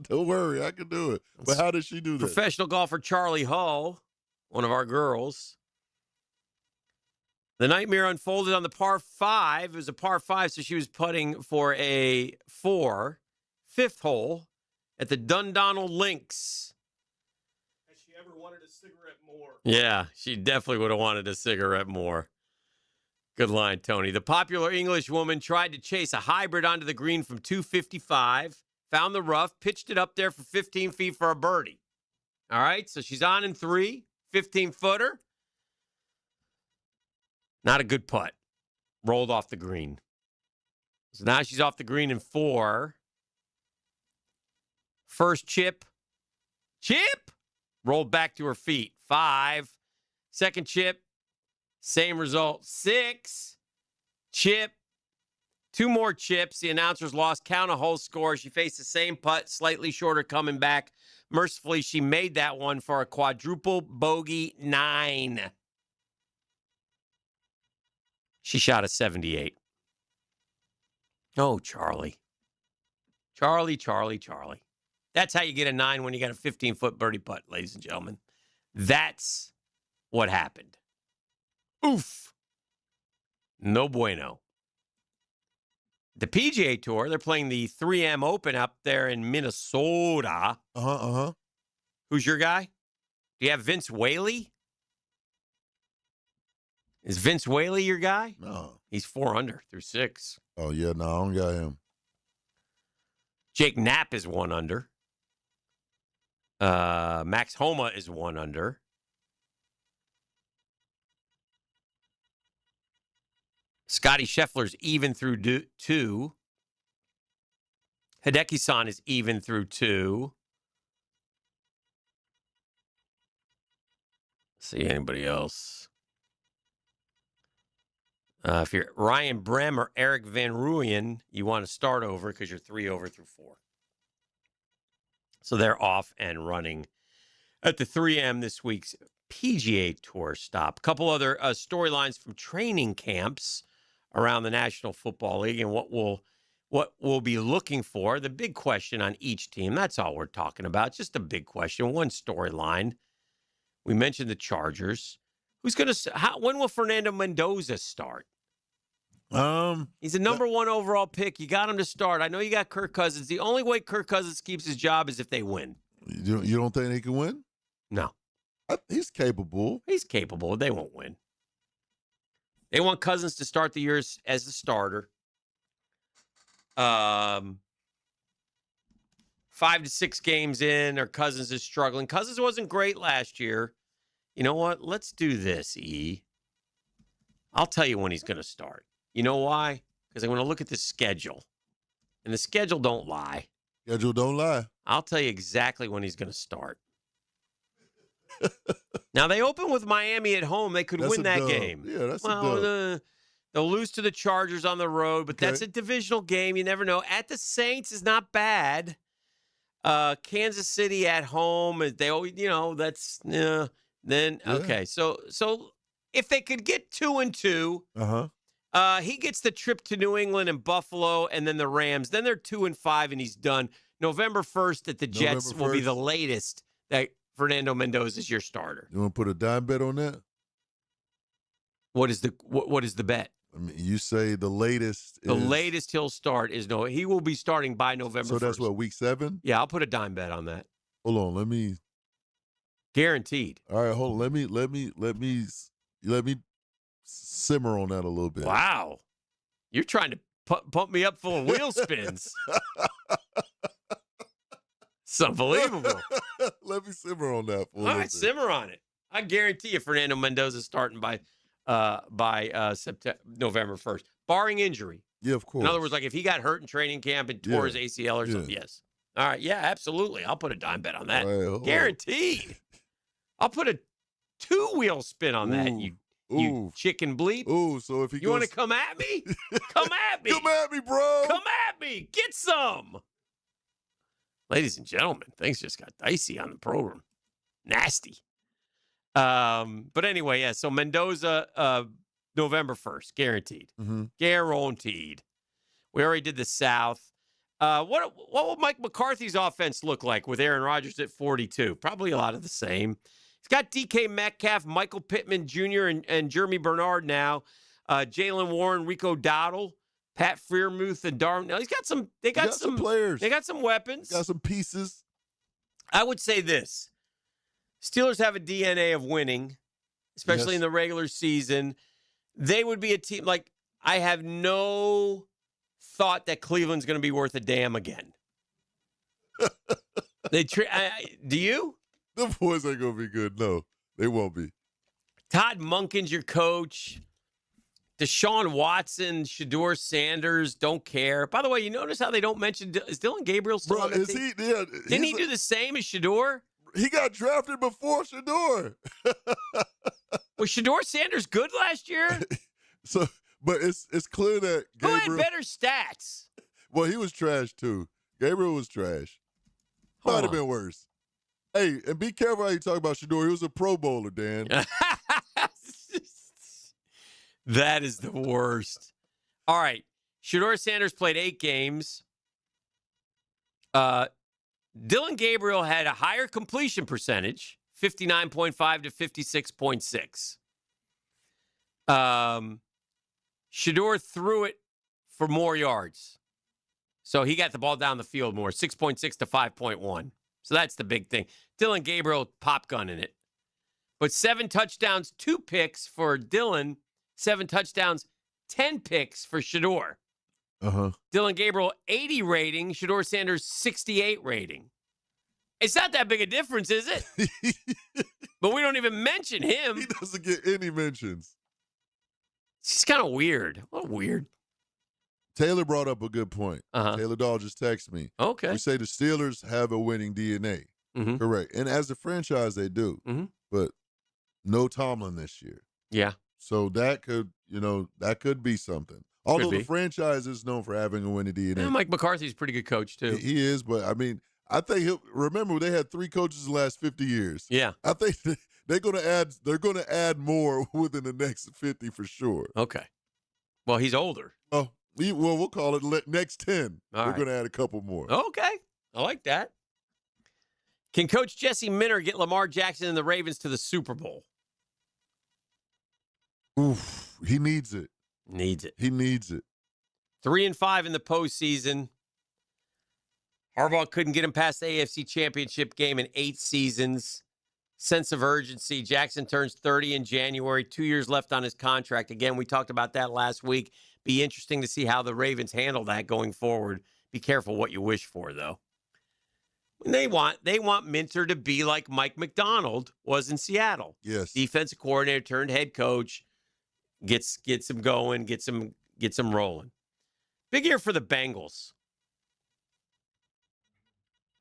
Don't worry, I can do it. But how did she do that? Professional golfer Charlie Hull, one of our girls. The nightmare unfolded on the par 5. It was a par 5, so she was putting for a 4, 5th hole at the Dundonald Links. Has she ever wanted a cigarette more? Yeah, she definitely would have wanted a cigarette more. Good line, Tony. The popular English woman tried to chase a hybrid onto the green from 255, found the rough, pitched it up there for 15 feet for a birdie. All right, so she's on in 3, 15-footer. Not a good putt. Rolled off the green. So now she's off the green in 4. First chip. Chip! Rolled back to her feet. 5. Second chip. Same result. 6. Chip. 2 more chips. The announcers lost count of hole score. She faced the same putt, slightly shorter coming back. Mercifully, she made that one for a quadruple bogey 9. She shot a 78. Oh, Charlie. Charlie. That's how you get a 9 when you got a 15-foot birdie putt, ladies and gentlemen. That's what happened. Oof. No bueno. The PGA Tour, they're playing the 3M Open up there in Minnesota. Who's your guy? Do you have Vince Whaley? Is Vince Whaley your guy? No. He's 4 under through 6. Oh, yeah, no, I don't got him. Jake Knapp is 1 under. Max Homa is 1 under. Scotty Scheffler's even through 2. Hideki-san is even through 2. See anybody else? If you're Ryan Brem or Eric Van Rooyen, you want to start over because you're 3 over through 4. So they're off and running at the 3M this week's PGA Tour stop. A couple other storylines from training camps around the National Football League and what we'll be looking for. The big question on each team, that's all we're talking about. Just a big question, one storyline. We mentioned the Chargers. When will Fernando Mendoza start? He's a number 1 overall pick. You got him to start. I know you got Kirk Cousins. The only way Kirk Cousins keeps his job is if they win. You don't think he can win? No. He's capable. He's capable. They won't win. They want Cousins to start the year as the starter. 5 to 6 games in, or Cousins is struggling. Cousins wasn't great last year. You know what? Let's do this, E. I'll tell you when he's going to start. You know why? Because I'm going to look at the schedule. and the schedule don't lie. Schedule don't lie. I'll tell you exactly when he's going to start. Now, they open with Miami at home. They could win that game. Yeah, that's a dub. They'll lose to the Chargers on the road, but that's a divisional game. You never know. At the Saints is not bad. Kansas City at home, they always, that's okay. So if they could get 2-2, he gets the trip to New England and Buffalo, and then the Rams. Then they're 2-5, and he's done. November 1st at the Jets will be the latest that Fernando Mendoza is your starter. You want to put a dime bet on that? What is the bet? I mean, you say the latest. The latest he'll start is he will be starting by November 1st. So that's what, week 7? Yeah, I'll put a dime bet on that. Hold on, let me. Guaranteed. All right, hold on. Let me simmer on that a little bit. Wow, you're trying to pump me up full of wheel spins. It's unbelievable. Let me simmer on that for a All right, simmer on it. I guarantee you, Fernando Mendoza's starting by November 1st, barring injury. Yeah, of course. In other words, like if he got hurt in training camp and tore his ACL or something, yes. All right, yeah, absolutely. I'll put a dime bet on that. Right, Guaranteed. I'll put a 2-wheel spin on that, you chicken bleep. Ooh, so if he want to come at me? Come at me. Come at me, bro. Come at me. Get some. Ladies and gentlemen, things just got dicey on the program. Nasty. But anyway, yeah, so Mendoza, November 1st, guaranteed. Guaranteed. We already did the South. What will Mike McCarthy's offense look like with Aaron Rodgers at 42? Probably a lot of the same. He's got DK Metcalf, Michael Pittman Jr., and Jeremy Bernard now. Jalen Warren, Rico Dowdle, Pat Freiermuth, and Darwin. Now, they got some players. They got some weapons. Got some pieces. I would say this. Steelers have a DNA of winning, especially in the regular season. They would be a team like I have no thought that Cleveland's going to be worth a damn again. Do you? The boys ain't going to be good. No, they won't be. Todd Monken's your coach. Deshaun Watson, Shedeur Sanders, don't care. By the way, you notice how they don't mention is Dylan Gabriel still on the team? Didn't he do the same as Shedeur? He got drafted before Shedeur. Was Shedeur Sanders good last year? But it's clear that Gabriel... Who had better stats? Well, he was trash, too. Gabriel was trash. Might have been worse. Hey, and be careful how you talk about Shedeur. He was a Pro Bowler, Dan. That is the worst. All right. Shedeur Sanders played 8 games. Dylan Gabriel had a higher completion percentage, 59.5 to 56.6. Shedeur threw it for more yards. So he got the ball down the field more, 6.6 to 5.1. So that's the big thing. Dylan Gabriel pop gunning it. But 7 touchdowns, 2 picks for Dylan, 7 touchdowns, 10 picks for Shedeur. Dylan Gabriel, 80 rating. Shedeur Sanders, 68 rating. It's not that big a difference, is it? But we don't even mention him. He doesn't get any mentions. It's just kind of weird. What weird. Taylor brought up a good point. Taylor Dahl just texted me. Okay. We say the Steelers have a winning DNA. Correct. And as a franchise, they do. But no Tomlin this year. Yeah. So that could be something. Although the franchise is known for having a winning DNA. Yeah, Mike McCarthy's a pretty good coach, too. He is, but I mean, I think remember they had 3 coaches in the last 50 years. Yeah. I think they're gonna add more within the next 50 for sure. Okay. Well, he's older. Oh, we'll call it next 10. All We're right. gonna add a couple more. Okay. I like that. Can Coach Jesse Minter get Lamar Jackson and the Ravens to the Super Bowl? Oof. He needs it. Needs it. He needs it. 3-5 in the postseason. Harbaugh couldn't get him past the AFC Championship game in 8 seasons. Sense of urgency. Jackson turns 30 in January. 2 years left on his contract. Again, we talked about that last week. Be interesting to see how the Ravens handle that going forward. Be careful what you wish for, though. They want Minter to be like Mike McDonald was in Seattle. Yes. Defensive coordinator turned head coach. Gets him going, gets him rolling. Big year for the Bengals.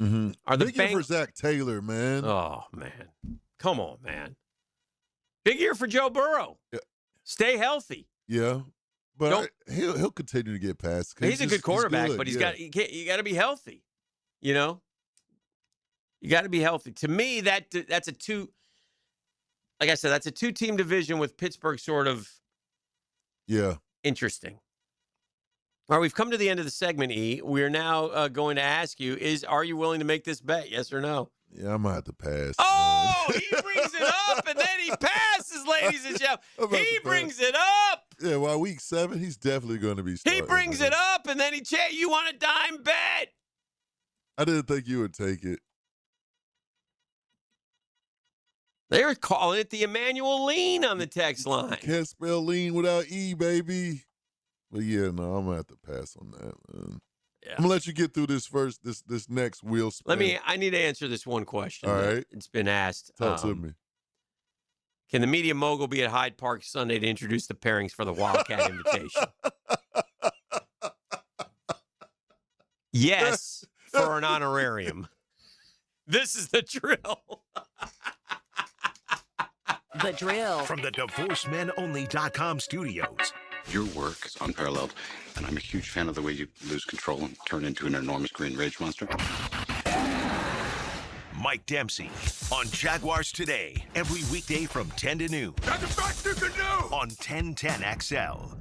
Mm-hmm. Are the big year for Zach Taylor, man. Oh, man. Come on, man. Big year for Joe Burrow. Yeah. Stay healthy. Yeah. But he'll continue to get past. He's a good quarterback, but you got to be healthy. You know? You got to be healthy. To me, that's a two. Like I said, that's a 2-team division with Pittsburgh sort of. Yeah. Interesting. All right, we've come to the end of the segment, E. We're now going to ask you: are you willing to make this bet? Yes or no? Yeah, I might have to pass. Oh, he brings it up and then he passes, ladies and gentlemen. He brings it up. Yeah, well, week 7, he's definitely going to be starting. He brings it up and then you want a dime bet. I didn't think you would take it. They were calling it the Emmanuel Lean on the text line. Can't spell lean without E, baby. But yeah, no, I'm going to have to pass on that, man. Yeah. I'm going to let you get through this next wheel spin. I need to answer this one question. All right. It's been asked. Talk to me. Can the media mogul be at Hyde Park Sunday to introduce the pairings for the Wildcat Invitation? Yes, for an honorarium. This is the drill. The drill. From the DivorceMenOnly.com studios. Your work is unparalleled, and I'm a huge fan of the way you lose control and turn into an enormous green rage monster. Mike Dempsey on Jaguars Today, every weekday from 10 to noon. That's the best you can do! On 1010XL.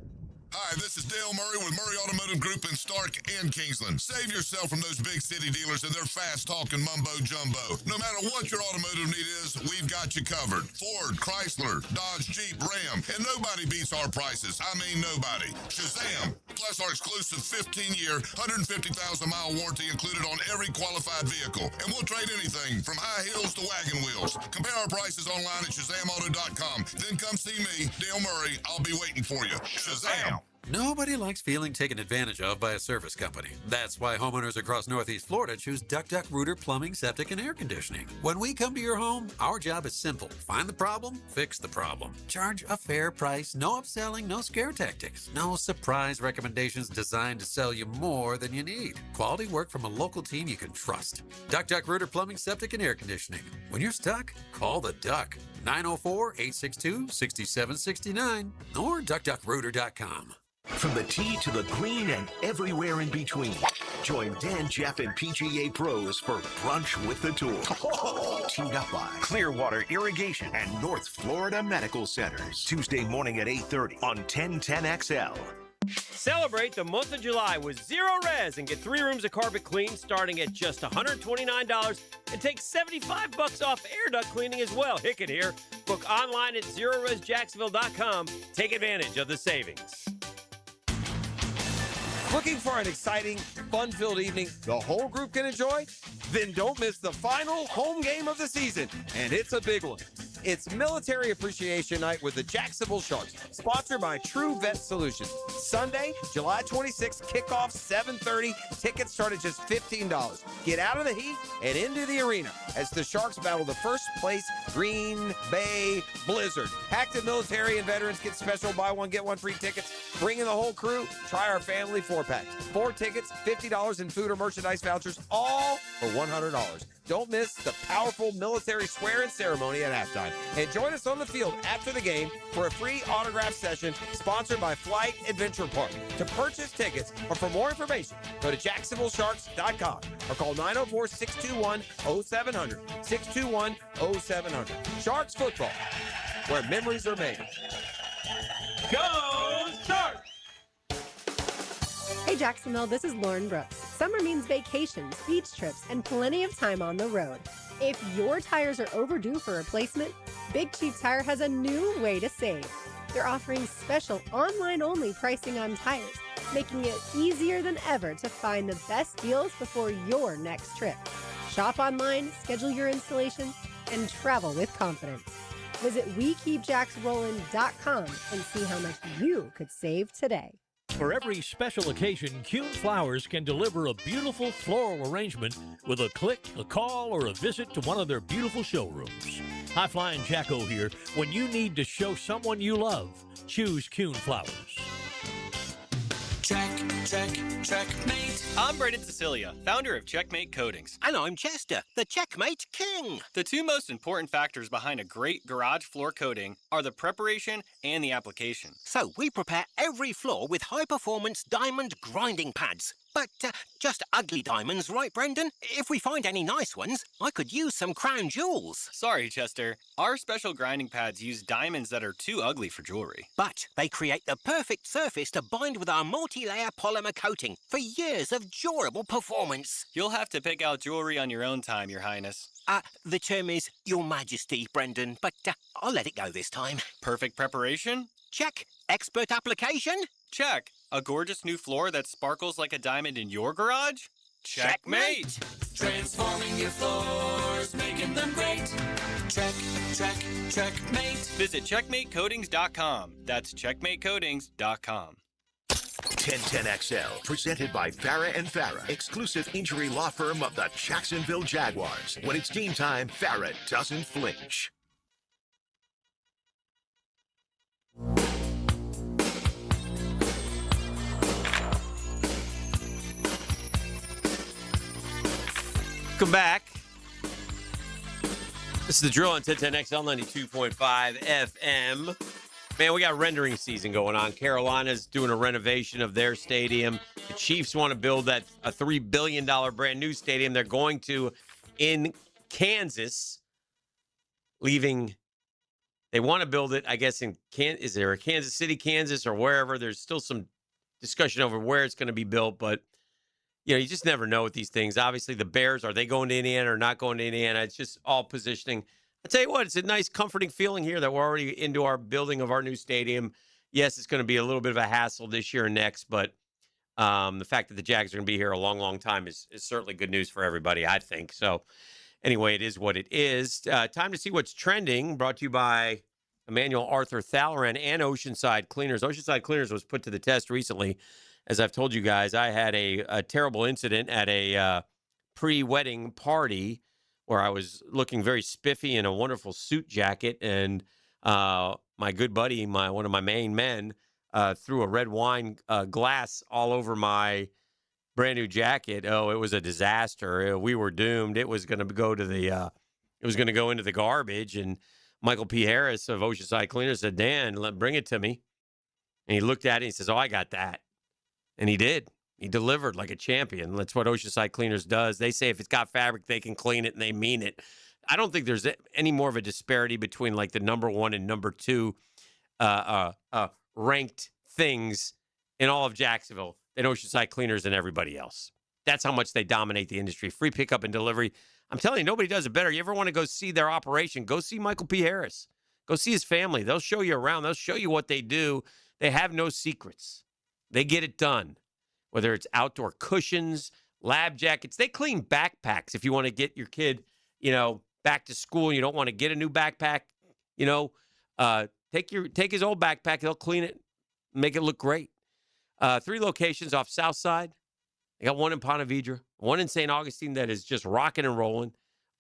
Hi, this is Dale Murray with Murray Automotive Group in Stark and Kingsland. Save yourself from those big city dealers and their fast-talking mumbo-jumbo. No matter what your automotive need is, we've got you covered. Ford, Chrysler, Dodge, Jeep, Ram, and nobody beats our prices. I mean nobody. Shazam! Plus our exclusive 15-year, 150,000-mile warranty included on every qualified vehicle. And we'll trade anything from high heels to wagon wheels. Compare our prices online at ShazamAuto.com. Then come see me, Dale Murray. I'll be waiting for you. Shazam! Nobody likes feeling taken advantage of by a service company. That's why homeowners across Northeast Florida choose Duck Duck Rooter Plumbing, Septic, and Air Conditioning. When we come to your home, our job is simple. Find the problem, fix the problem. Charge a fair price, no upselling, no scare tactics, no surprise recommendations designed to sell you more than you need. Quality work from a local team you can trust. Duck Duck Rooter Plumbing, Septic, and Air Conditioning. When you're stuck, call the Duck. 904-862-6769 or duckduckrooter.com. From the tee to the green and everywhere in between. Join Dan, Jeff, and PGA pros for Brunch with the Tour. Teamed up by Clearwater Irrigation and North Florida Medical Centers. Tuesday morning at 8:30 on 1010XL. Celebrate the month of July with Zero Res and get 3 rooms of carpet clean starting at just $129 and take $75 off air duct cleaning as well. Hick it here. Book online at ZeroResJacksonville.com. Take advantage of the savings. Looking for an exciting, fun-filled evening the whole group can enjoy? Then don't miss the final home game of the season, and it's a big one. It's Military Appreciation Night with the Jacksonville Sharks, sponsored by True Vet Solutions. Sunday, July 26th, kickoff 7:30. Tickets start at just $15. Get out of the heat and into the arena as the Sharks battle the first-place Green Bay Blizzard. Active military and veterans get special buy one, get one free tickets. Bring in the whole crew. Try our family 4-packs. 4 tickets, $50 in food or merchandise vouchers, all for $100. Don't miss the powerful military swear-in ceremony at halftime. And join us on the field after the game for a free autograph session sponsored by Flight Adventure Park. To purchase tickets or for more information, go to JacksonvilleSharks.com or call 904-621-0700. 621-0700. Sharks football, where memories are made. Go Sharks! Hey Jacksonville, this is Lauren Brooks. Summer means vacations, beach trips, and plenty of time on the road. If your tires are overdue for replacement, Big Chief Tire has a new way to save. They're offering special online-only pricing on tires, making it easier than ever to find the best deals before your next trip. Shop online, schedule your installation, and travel with confidence. Visit WeKeepJacksRollin.com and see how much you could save today. For every special occasion, Kuhn Flowers can deliver a beautiful floral arrangement with a click, a call, or a visit to one of their beautiful showrooms. High Flying Jacko here. When you need to show someone you love, choose Kuhn Flowers. Checkmate. I'm Braden Cecilia, founder of Checkmate Coatings. And I'm Chester, the Checkmate King. The two most important factors behind a great garage floor coating are the preparation and the application. So we prepare every floor with high-performance diamond grinding pads. But just ugly diamonds, right, Brendan? If we find any nice ones, I could use some crown jewels. Sorry, Chester. Our special grinding pads use diamonds that are too ugly for jewelry. But they create the perfect surface to bind with our multi-layer polymer coating for years of durable performance. You'll have to pick out jewelry on your own time, Your Highness. The term is Your Majesty, Brendan, but I'll let it go this time. Perfect preparation? Check. Expert application? Check. A gorgeous new floor that sparkles like a diamond in your garage? Checkmate! Transforming your floors, making them great. Checkmate. Visit CheckmateCoatings.com. That's CheckmateCoatings.com. 1010XL, presented by Farrah and Farrah, exclusive injury law firm of the Jacksonville Jaguars. When it's game time, Farrah doesn't flinch. Welcome back. This is the Drill on 1010XL 92.5 FM. Man, we got rendering season going on. Carolina's doing a renovation of their stadium. The Chiefs want to build that a $3 billion brand new stadium. They're going to in Kansas, leaving. They want to build it, I guess, in is there a Kansas City, Kansas, or wherever? There's still some discussion over where it's going to be built, but you just never know with these things. Obviously, the Bears, are they going to Indiana or not going to Indiana? It's just all positioning. I tell you what, it's a nice, comforting feeling here that we're already into our building of our new stadium. Yes, it's going to be a little bit of a hassle this year and next, but the fact that the Jags are going to be here a long, long time is certainly good news for everybody, I think. So anyway, it is what it is. Time to see what's trending, brought to you by Emmanuel Arthur Thalleran and Oceanside Cleaners. Oceanside Cleaners was put to the test recently. As I've told you guys, I had a terrible incident at a pre-wedding party where I was looking very spiffy in a wonderful suit jacket, and my good buddy, one of my main men, threw a red wine glass all over my brand new jacket. Oh, it was a disaster. We were doomed. It was going to go to it was going to go into the garbage. And Michael P. Harris of Oceanside Cleaners said, "Dan, bring it to me." And he looked at it and he says, "Oh, I got that." And he did. He delivered like a champion. That's what Oceanside Cleaners does. They say if it's got fabric, they can clean it, and they mean it. I don't think there's any more of a disparity between like the number one and number two ranked things in all of Jacksonville than Oceanside Cleaners and everybody else. That's how much they dominate the industry. Free pickup and delivery. I'm telling you, nobody does it better. You ever want to go see their operation, go see Michael P. Harris. Go see his family. They'll show you around. They'll show you what they do. They have no secrets. They get it done, whether it's outdoor cushions, lab jackets. They clean backpacks if you want to get your kid, back to school and you don't want to get a new backpack. Take his old backpack. They'll clean it, make it look great. 3 locations off South Side. They got one in Ponte Vedra, one in St. Augustine that is just rocking and rolling.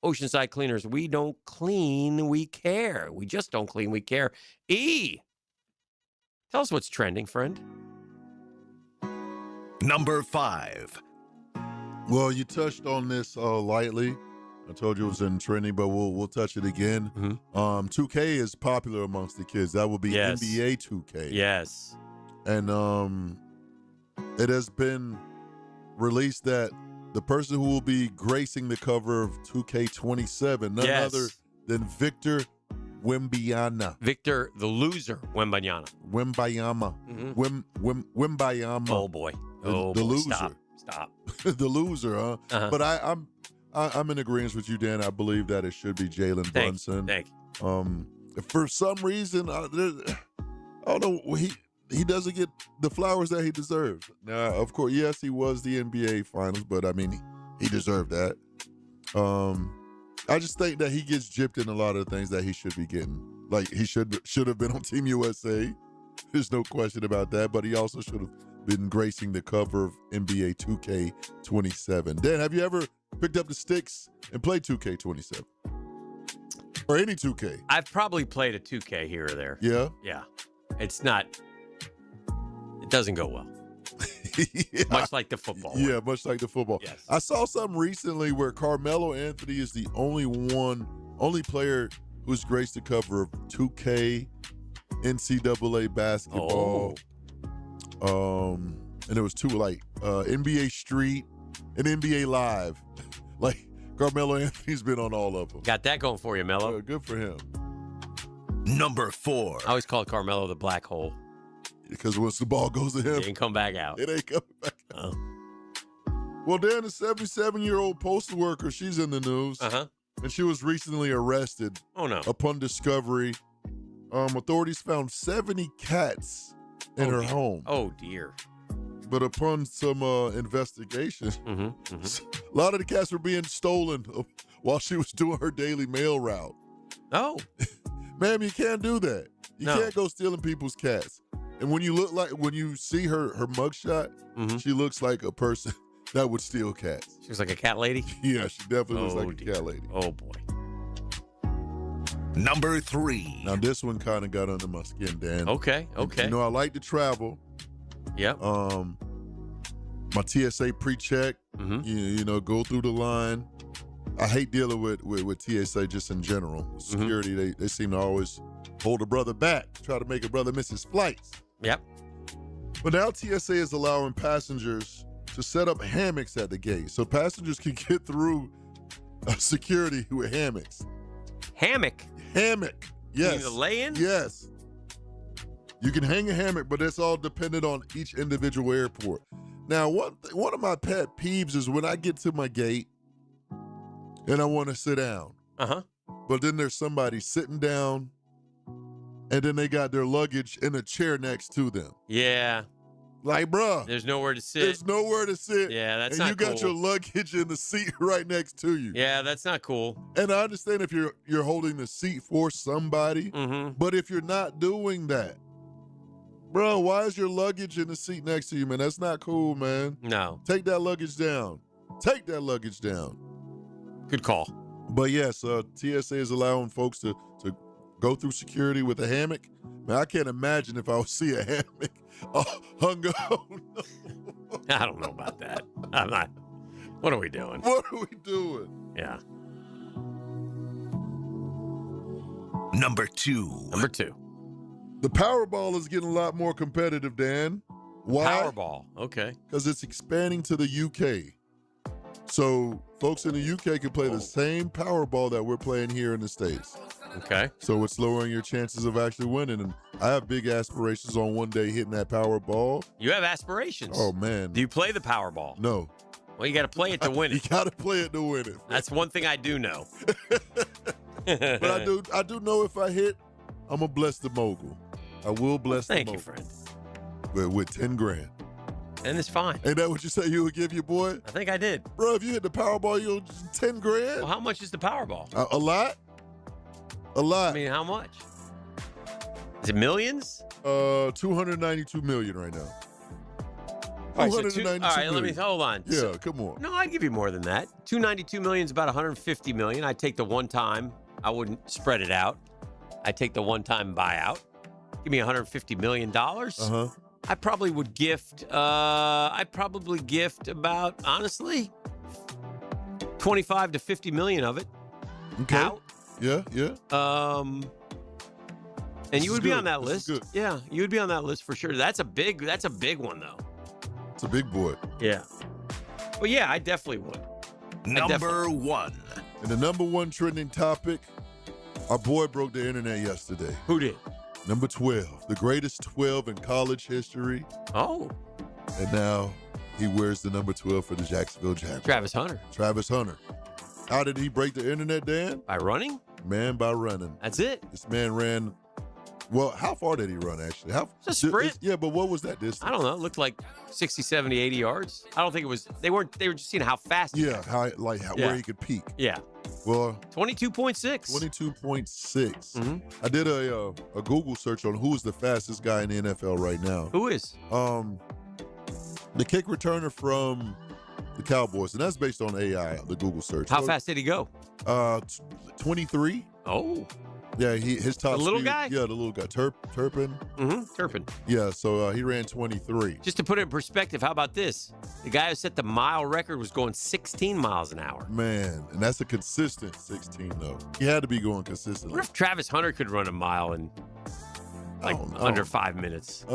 Oceanside Cleaners. We don't clean, we care. We just don't clean, we care. Tell us what's trending, friend. Number 5. Well, you touched on this lightly. I told you it was in trending, but we'll touch it again. 2K is popular amongst the kids. That will be NBA 2K. Yes. And it has been released that the person who will be gracing the cover of 2K27, none other than Victor Wembanyama. Victor the Loser Wembanyama. Wembayama. Wembayama. Oh boy. The loser. Stop. The loser, huh? But I'm in agreement with you, Dan. I believe that it should be Jalen Brunson. Thank you. For some reason, I don't know. He doesn't get the flowers that he deserves. Now, of course, yes, he was the NBA Finals, but I mean, he deserved that. I just think that he gets gypped in a lot of the things that he should be getting. Like, he should have been on Team USA. There's no question about that. But he also should have been gracing the cover of NBA 2K27. Dan, have you ever picked up the sticks and played 2K27? Or any 2K? I've probably played a 2K here or there. Yeah? Yeah. It doesn't go well. Much like the football. Yeah, much like the football. Yes. I saw something recently where Carmelo Anthony is the only player who's graced the cover of 2K, NCAA basketball. And it was two, like NBA Street and NBA Live. Like, Carmelo Anthony's been on all of them. Got that going for you, Melo. Good for him. Number 4. I always call Carmelo the black hole. Because once the ball goes to him, It ain't come back out. it ain't coming back out. Well, Dan, the 77-year-old postal worker, she's in the news. And she was recently arrested. Oh, no. Upon discovery, authorities found 70 cats in her home. Oh, dear. But upon some investigation, a lot of the cats were being stolen while she was doing her daily mail route. Oh. Ma'am, you can't do that. You No. can't go stealing people's cats. And when you see her mugshot, she looks like a person that would steal cats. She was like a cat lady? Yeah, she definitely looks like dear. a cat lady. Oh, boy. Number 3. Now, this one kind of got under my skin, Dan. Okay. You know, I like to travel. Yep. My TSA pre-check, you know, go through the line. I hate dealing with TSA just in general. Security, they seem to always hold a brother back, try to make a brother miss his flights. Yep. But now TSA is allowing passengers to set up hammocks at the gate so passengers can get through security with hammocks. Hammock? Hammock. Yes. You mean the lay-in? Yes. You can hang a hammock, but that's all dependent on each individual airport. Now, one of my pet peeves is when I get to my gate and I want to sit down. But then there's somebody sitting down and then they got their luggage in a chair next to them. Yeah. Like, bruh. There's nowhere to sit. There's nowhere to sit. Yeah, that's and not you got cool. your luggage in the seat right next to you. Yeah, that's not cool. And I understand if you're holding the seat for somebody, but if you're not doing that, bro, why is your luggage in the seat next to you, man? That's not cool, man. No. Take that luggage down. Take that luggage down. Good call. But yes, TSA is allowing folks to go through security with a hammock. Man, I can't imagine if I would see a hammock hung up. I don't know about that. I'm not. What are we doing? What are we doing? Yeah. Number 2. Number 2. The Powerball is getting a lot more competitive, Dan. Why? Powerball. Okay. Because it's expanding to the UK. So folks in the UK can play the same Powerball that we're playing here in the States. Okay. So it's lowering your chances of actually winning. And I have big aspirations on one day hitting that Powerball. You have aspirations. Oh, man. Do you play the Powerball? No. Well, you got to play it to win You it. got to play it to win it. That's one thing I do know. But I do know if I hit, I'm going to bless the mogul. I will bless the mogul. Thank you, friend. With 10 grand. And it's fine. Ain't that what you say you would give your boy? I think I did. Bro, if you hit the Powerball, you'll 10 grand? Well, how much is the Powerball? A lot? A lot. I mean, how much? Is it millions? 292 million right now. All right, let me hold on. Yeah, come on. No, I'd give you more than that. 292 million is about 150 million. I'd take the one time. I wouldn't spread it out. I'd take the one-time buyout. Give me $150 million. I probably would gift. I'd probably gift about, honestly, 25 to 50 million of it. Okay. Out. Yeah. And you would be on that list. Yeah, you would be on that list for sure. That's a big one though. It's a big boy. Yeah. Well, yeah, I definitely would. Number 1. And the number 1 trending topic, our boy broke the internet yesterday. Who did? Number 12, the greatest 12 in college history. Oh. And now he wears the number 12 for the Jacksonville Jaguars. Travis Hunter. How did he break the internet, Dan? By running? Man, by running. That's it. This man ran. Well, how far did he run, actually? It's a sprint. Yeah, but what was that distance? I don't know. It looked like 60, 70, 80 yards. I don't think it was. They were just seeing how fast. Yeah, where he could peak. Yeah. Well, 22.6. 22.6. I did a Google search on who's the fastest guy in the NFL right now. Who is? The kick returner from the Cowboys, and that's based on AI, the Google search. How fast did he go? 23. Oh. Yeah, his top The little speed- guy? Yeah, the little guy. Turpin. Mm-hmm. Turpin. Yeah, so he ran 23. Just to put it in perspective, how about this? The guy who set the mile record was going 16 miles an hour. Man, and that's a consistent 16, though. He had to be going consistently. What if Travis Hunter could run a mile in under 5 minutes?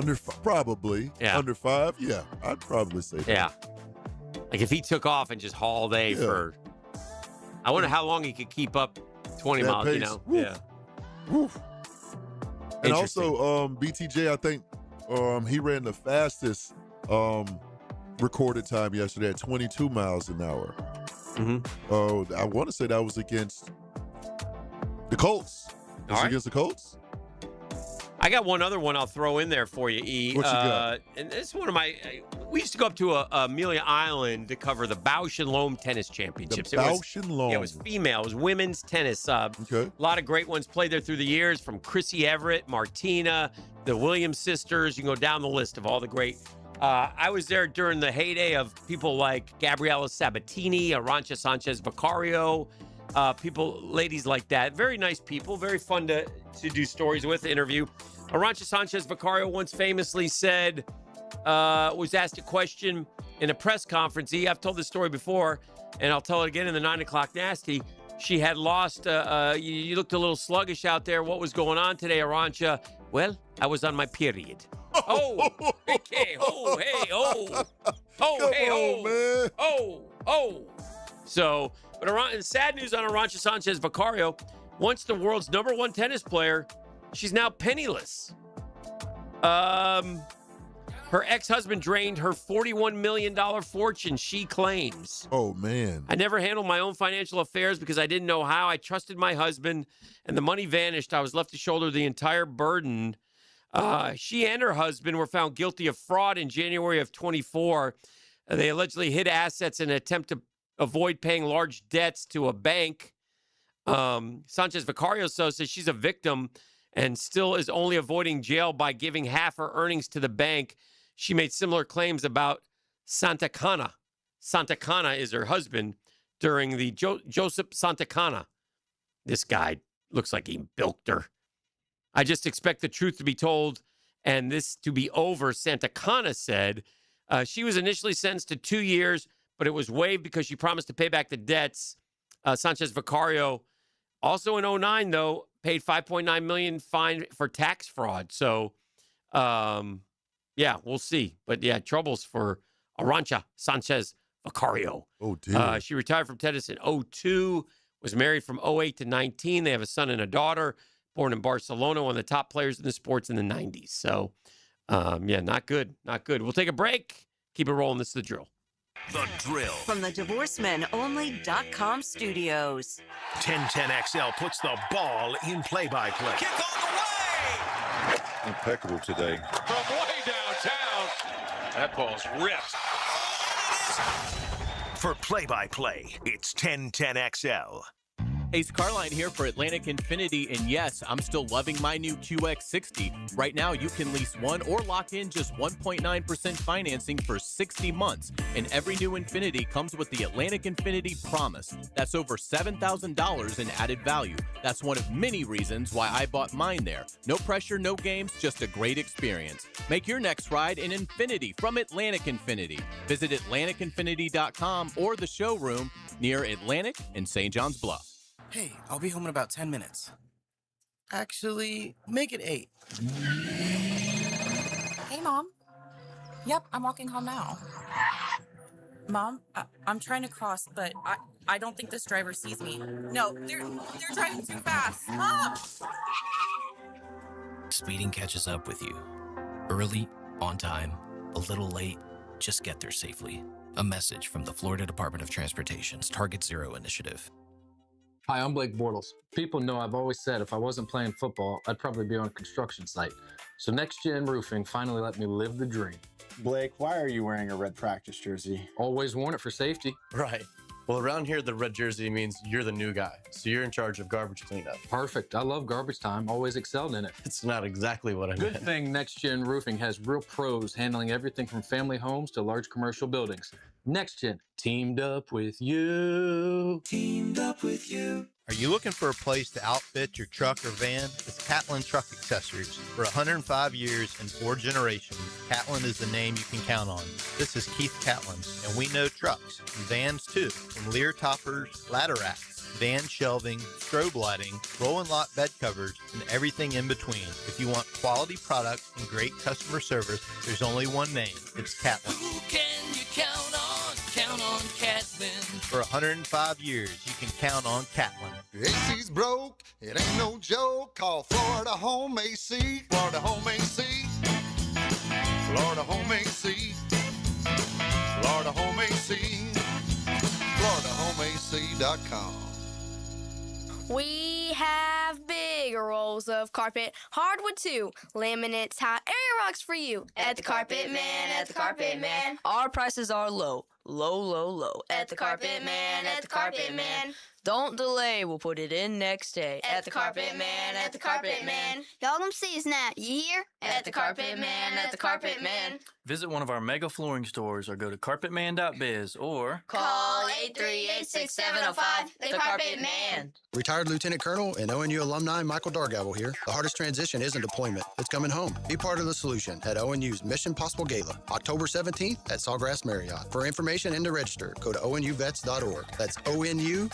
Probably. Yeah. Under 5? Yeah, I'd probably say that. Yeah. Like if he took off and just hauled A for, I wonder how long he could keep up 20 That miles, pace. you know? Woo. Yeah. Woof. And also, BTJ, I think he ran the fastest recorded time yesterday at 22 miles an hour. Mm-hmm. I want to say that was against the Colts. All right. Against the Colts? I got one other one I'll throw in there for you, E. What you got? And this is one of my. We used to go up to Amelia Island to cover the Bausch and Lomb tennis championships. The Bausch and Lomb. Yeah, it was female. It was women's tennis. A lot of great ones played there through the years, from Chrissy Everett, Martina, the Williams sisters. You can go down the list of all the great. I was there during the heyday of people like Gabriela Sabatini, Arantxa Sanchez Vicario, ladies like that. Very nice people, very fun to do stories with, interview. Arantxa Sanchez Vicario once famously said, was asked a question in a press conference. I've told this story before, and I'll tell it again in the 9 o'clock nasty. She had lost, you looked a little sluggish out there. What was going on today, Arantxa? Well, I was on my period. Oh, okay, oh, hey, oh. Oh, hey, oh, man. Oh. So, but sad news on Arantxa Sanchez Vicario. Once the world's #1 tennis player, she's now penniless. Her ex-husband drained her $41 million fortune, she claims. Oh, man. I never handled my own financial affairs because I didn't know how. I trusted my husband, and the money vanished. I was left to shoulder the entire burden. She and her husband were found guilty of fraud in January of 24. They allegedly hid assets in an attempt to avoid paying large debts to a bank. Sanchez Vicario says she's a victim and still is only avoiding jail by giving half her earnings to the bank. She made similar claims about Santa Cana. Santa Cana is her husband during the Joseph Santa Cana. This guy looks like he bilked her. I just expect the truth to be told and this to be over, Santa Cana said. She was initially sentenced to 2 years, but it was waived because she promised to pay back the debts. Sanchez Vicario, also in 2009, though, paid $5.9 million fine for tax fraud. So, yeah, we'll see. But, yeah, troubles for Arantxa Sanchez Vicario. Oh, dear. She retired from tennis in 2002, was married from 2008 to 2019. They have a son and a daughter, born in Barcelona, one of the top players in the sports in the 90s. So, yeah, not good. Not good. We'll take a break. Keep it rolling. This is The Drill. The Drill. From the DivorceMenOnly.com studios. 1010XL puts the ball in play-by-play. Kick on the way! Impeccable today. From way downtown. That ball's ripped. For play-by-play, it's 1010XL. Ace Carline here for Atlantic Infinity, and yes, I'm still loving my new QX60. Right now, you can lease one or lock in just 1.9% financing for 60 months, and every new Infinity comes with the Atlantic Infinity Promise. That's over $7,000 in added value. That's one of many reasons why I bought mine there. No pressure, no games, just a great experience. Make your next ride an Infinity from Atlantic Infinity. Visit AtlanticInfinity.com or the showroom near Atlantic and St. John's Bluff. Hey, I'll be home in about 10 minutes. Actually, make it 8. Hey, Mom. Yep, I'm walking home now. Mom, I'm trying to cross, but I don't think this driver sees me. No, they're driving too fast. Mom! Speeding catches up with you. Early, on time, a little late, just get there safely. A message from the Florida Department of Transportation's Target Zero initiative. Hi, I'm Blake Bortles. People know I've always said if I wasn't playing football, I'd probably be on a construction site. So Next Gen Roofing finally let me live the dream. Blake, why are you wearing a red practice jersey? Always worn it for safety. Right. Well, around here, the red jersey means you're the new guy. So you're in charge of garbage cleanup. Perfect. I love garbage time. Always excelled in it. It's not exactly what I meant. Good thing Next Gen Roofing has real pros handling everything from family homes to large commercial buildings. Next Gen, teamed up with you. Teamed up with you. Are you looking for a place to outfit your truck or van? It's Catlin Truck Accessories. For 105 years and 4 generations, Catlin is the name you can count on. This is Keith Catlin, and we know trucks and vans too, from Lear toppers, ladder racks, van shelving, strobe lighting, roll and lock bed covers, and everything in between. If you want quality products and great customer service, there's only one name. It's Catlin. Who can you count on? Count on Catlin. For 105 years, you can count on Catlin. AC's broke, it ain't no joke. Call Florida Home AC. Florida Home AC. Florida Home AC. Florida Home AC. FloridaHomeAC.com. We have big rolls of carpet, hardwood too, laminate tile, area rugs for you. At the Carpet Man, at the Carpet Man. Our prices are low, low, low, low. At the Carpet Man, at the Carpet Man. Don't delay, we'll put it in next day. At the Carpet Man, at the Carpet Man. Y'all come see us now, you hear? At the Carpet Man, at the Carpet Man. Visit one of our mega flooring stores or go to carpetman.biz or call 838-6705. The Carpet Man. Retired Lieutenant Colonel and ONU alumni Michael Dargable here. The hardest transition isn't deployment, it's coming home. Be part of the solution at ONU's Mission Possible Gala, October 17th at Sawgrass Marriott. For information and to register, go to onuvets.org. That's onuvets.org.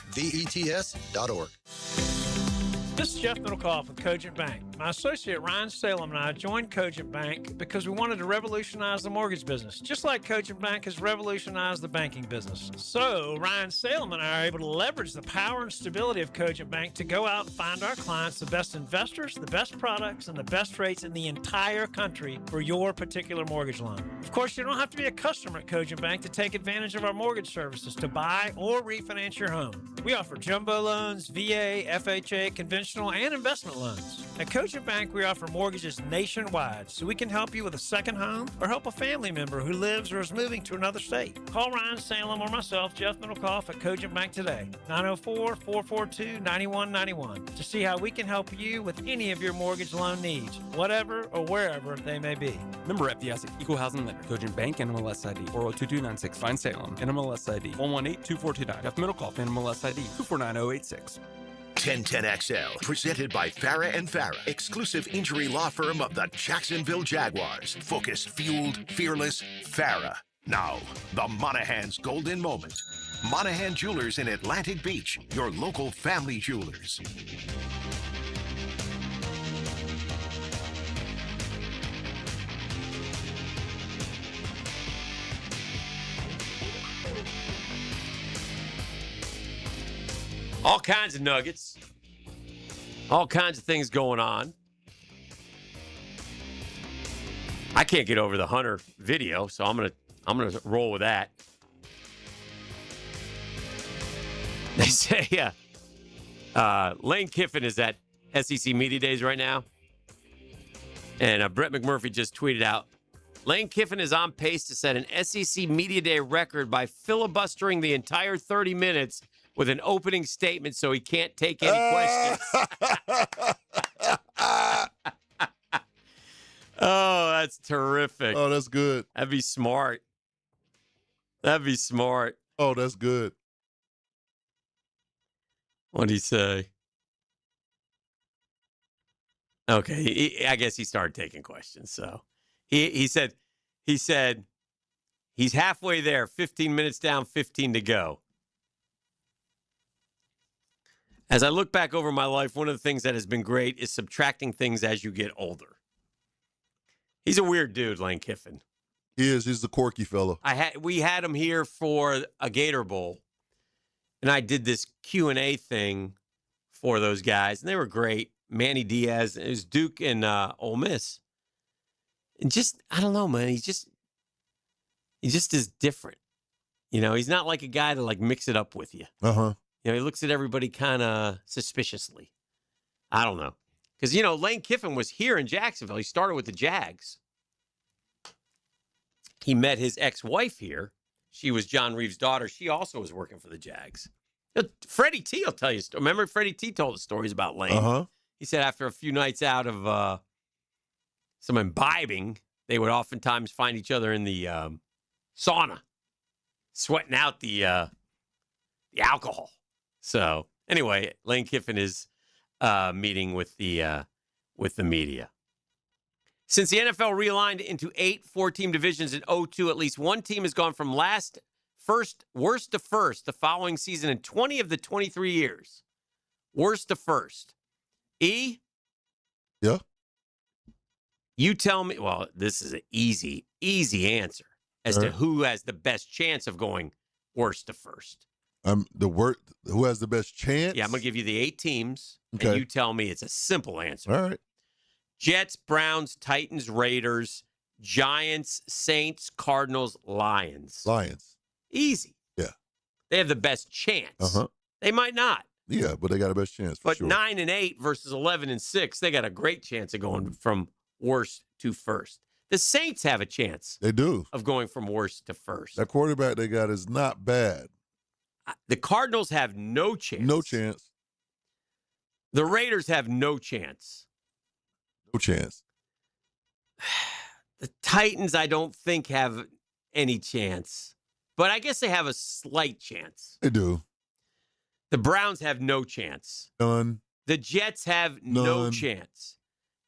This is Jeff Middlecoff with Cogent Bank. My associate Ryan Salem and I joined Cogent Bank because we wanted to revolutionize the mortgage business, just like Cogent Bank has revolutionized the banking business. So Ryan Salem and I are able to leverage the power and stability of Cogent Bank to go out and find our clients the best investors, the best products, and the best rates in the entire country for your particular mortgage loan. Of course, you don't have to be a customer at Cogent Bank to take advantage of our mortgage services to buy or refinance your home. We offer jumbo loans, VA, FHA, conventional and investment loans. At Cogent Bank, we offer mortgages nationwide, so we can help you with a second home or help a family member who lives or is moving to another state. Call Ryan Salem or myself, Jeff Middlecoff, at Cogent Bank today, 904-442-9191, to see how we can help you with any of your mortgage loan needs, whatever or wherever they may be. Member FDIC, Equal Housing Lender, Cogent Bank, NMLS ID 402296, Ryan Salem, NMLS ID 1182429, Jeff Middlecoff, NMLS ID 249086. 1010XL, presented by Farah and Farah, exclusive injury law firm of the Jacksonville Jaguars. Focused, fueled, fearless, Farah. Now, the Monahan's golden moment. Monahan Jewelers in Atlantic Beach, your local family jewelers. All kinds of nuggets. All kinds of things going on. I can't get over the Hunter video, so I'm gonna roll with that. They say Lane Kiffin is at SEC Media Days right now. And Brett McMurphy just tweeted out, Lane Kiffin is on pace to set an SEC Media Day record by filibustering the entire 30 minutes with an opening statement so he can't take any questions. Oh, that's terrific. Oh, that's good. That'd be smart. That'd be smart. Oh, that's good. What'd he say? Okay, I guess he started taking questions. So he said he's halfway there, 15 minutes down, 15 to go. As I look back over my life, one of the things that has been great is subtracting things as you get older. He's a weird dude, Lane Kiffin. He is. He's the quirky fellow. We had him here for a Gator Bowl, and I did this Q&A thing for those guys, and they were great. Manny Diaz, it was Duke and Ole Miss. And just, I don't know, man. He just is different. You know, he's not like a guy to like mix it up with you. Uh-huh. You know, he looks at everybody kind of suspiciously. I don't know. Because, you know, Lane Kiffin was here in Jacksonville. He started with the Jags. He met his ex-wife here. She was John Reeves' daughter. She also was working for the Jags. Freddie T will tell you a story. Remember Freddie T told us stories about Lane? Uh-huh. He said after a few nights out of some imbibing, they would oftentimes find each other in the sauna, sweating out the alcohol. So Anyway, Lane Kiffin is meeting with the media. Since the NFL realigned into 8 4-team divisions in 2002, at least one team has gone from worst to first the following season in 20 of the 23 years. Worst to first. E? Yeah. You tell me. Well, this is an easy answer as to who has the best chance of going worst to first. Who has the best chance? Yeah, I'm going to give you the 8 teams, Okay. and you tell me. It's a simple answer. All right. Jets, Browns, Titans, Raiders, Giants, Saints, Cardinals, Lions. Lions. Easy. Yeah. They have the best chance. Uh-huh. They might not. Yeah, but they got the best chance. For But sure. 9 and 8 versus 11 and 6, they got a great chance of going from worst to first. The Saints have a chance. They do. Of going from worst to first. That quarterback they got is not bad. The Cardinals have no chance. No chance. The Raiders have no chance. No chance. The Titans, I don't think, have any chance. But I guess they have a slight chance. They do. The Browns have no chance. None. The Jets have no None. chance.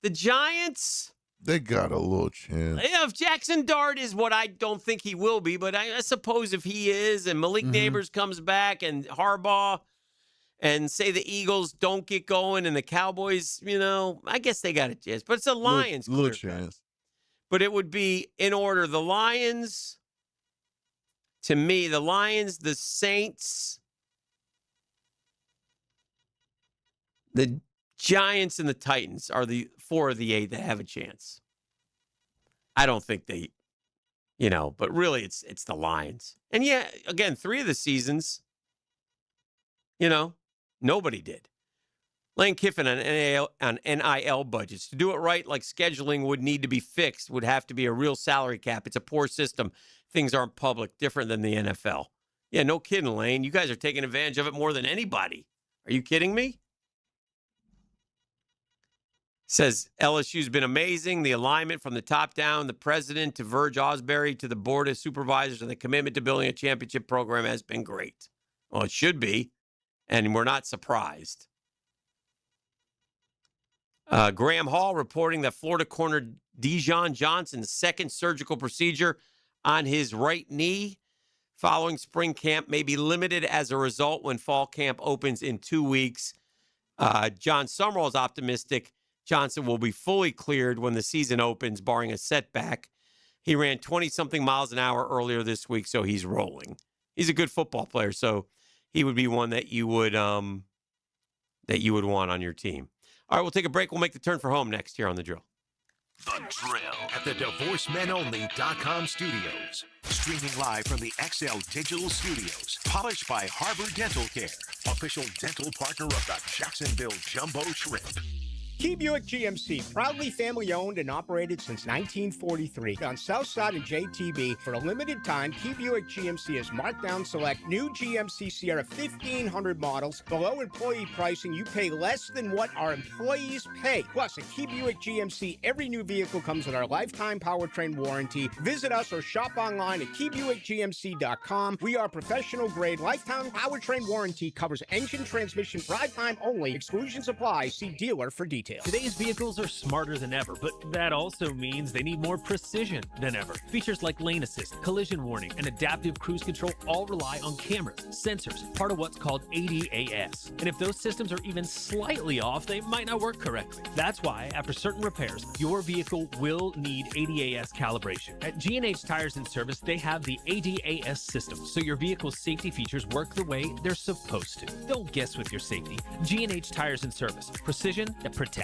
The Giants, They got a little chance. yeah, if Jackson Dart is what I don't think he will be, but I suppose if he is, and Malik Neighbors comes back, and Harbaugh, and say the Eagles don't get going, and the Cowboys, I guess they got a chance. But it's a Lions. Little clear cut. chance. But it would be in order: the Lions, to me, the Lions, the Saints, the Giants, and the Titans are the 4 of the 8 that have a chance. I don't think they, but really it's the Lions. And yeah, again, 3 of the seasons, nobody did. Lane Kiffin on NIL budgets. To do it right, like scheduling would need to be fixed, would have to be a real salary cap. It's a poor system. Things aren't public, different than the NFL. Yeah, no kidding, Lane. You guys are taking advantage of it more than anybody. Are you kidding me? Says LSU's been amazing. The alignment from the top down, the president to Verge Osbury to the board of supervisors, and the commitment to building a championship program has been great. Well, it should be, and we're not surprised. Graham Hall reporting that Florida corner Dijon Johnson's second surgical procedure on his right knee following spring camp may be limited as a result when fall camp opens in 2 weeks. John Summerall is optimistic Johnson will be fully cleared when the season opens, barring a setback. He ran 20-something miles an hour earlier this week, so he's rolling. He's a good football player, so he would be one that you would want on your team. All right, we'll take a break. We'll make the turn for home next here on The Drill. The Drill at the DivorceMenOnly.com studios. Streaming live from the XL Digital Studios. Polished by Harbor Dental Care. Official dental partner of the Jacksonville Jumbo Shrimp. Key Buick GMC, proudly family-owned and operated since 1943. On Southside and JTB, for a limited time, Key Buick GMC has marked down select new GMC Sierra 1500 models. Below employee pricing, you pay less than what our employees pay. Plus, at Key Buick GMC, every new vehicle comes with our lifetime powertrain warranty. Visit us or shop online at KeyBuickGMC.com. We are professional-grade. Lifetime powertrain warranty covers engine, transmission, drive time only. Exclusions apply. See dealer for details. Today's vehicles are smarter than ever, but that also means they need more precision than ever. Features like lane assist, collision warning, and adaptive cruise control all rely on cameras, sensors, part of what's called ADAS. And if those systems are even slightly off, they might not work correctly. That's why, after certain repairs, your vehicle will need ADAS calibration. At G&H Tires and Service, they have the ADAS system, so your vehicle's safety features work the way they're supposed to. Don't guess with your safety. G&H Tires and Service. Precision that protects.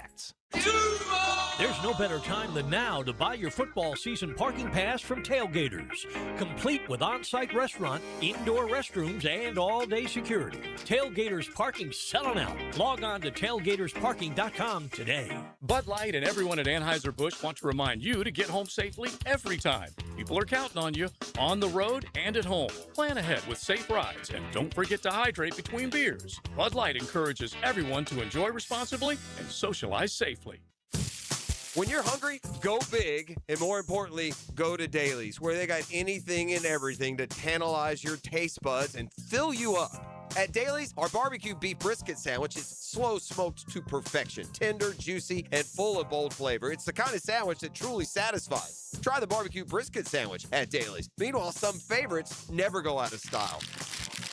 There's no better time than now to buy your football season parking pass from Tailgaters. Complete with on-site restaurant, indoor restrooms, and all-day security. Tailgaters Parking's selling out. Log on to tailgatorsparking.com today. Bud Light and everyone at Anheuser-Busch want to remind you to get home safely every time. People are counting on you, on the road and at home. Plan ahead with safe rides, and don't forget to hydrate between beers. Bud Light encourages everyone to enjoy responsibly and socialize safely. When you're hungry, go big, and more importantly, go to Dailies, where they got anything and everything to tantalize your taste buds and fill you up. At Daly's, our barbecue beef brisket sandwich is slow smoked to perfection. Tender, juicy, and full of bold flavor. It's the kind of sandwich that truly satisfies. Try the barbecue brisket sandwich at Daly's. Meanwhile, some favorites never go out of style.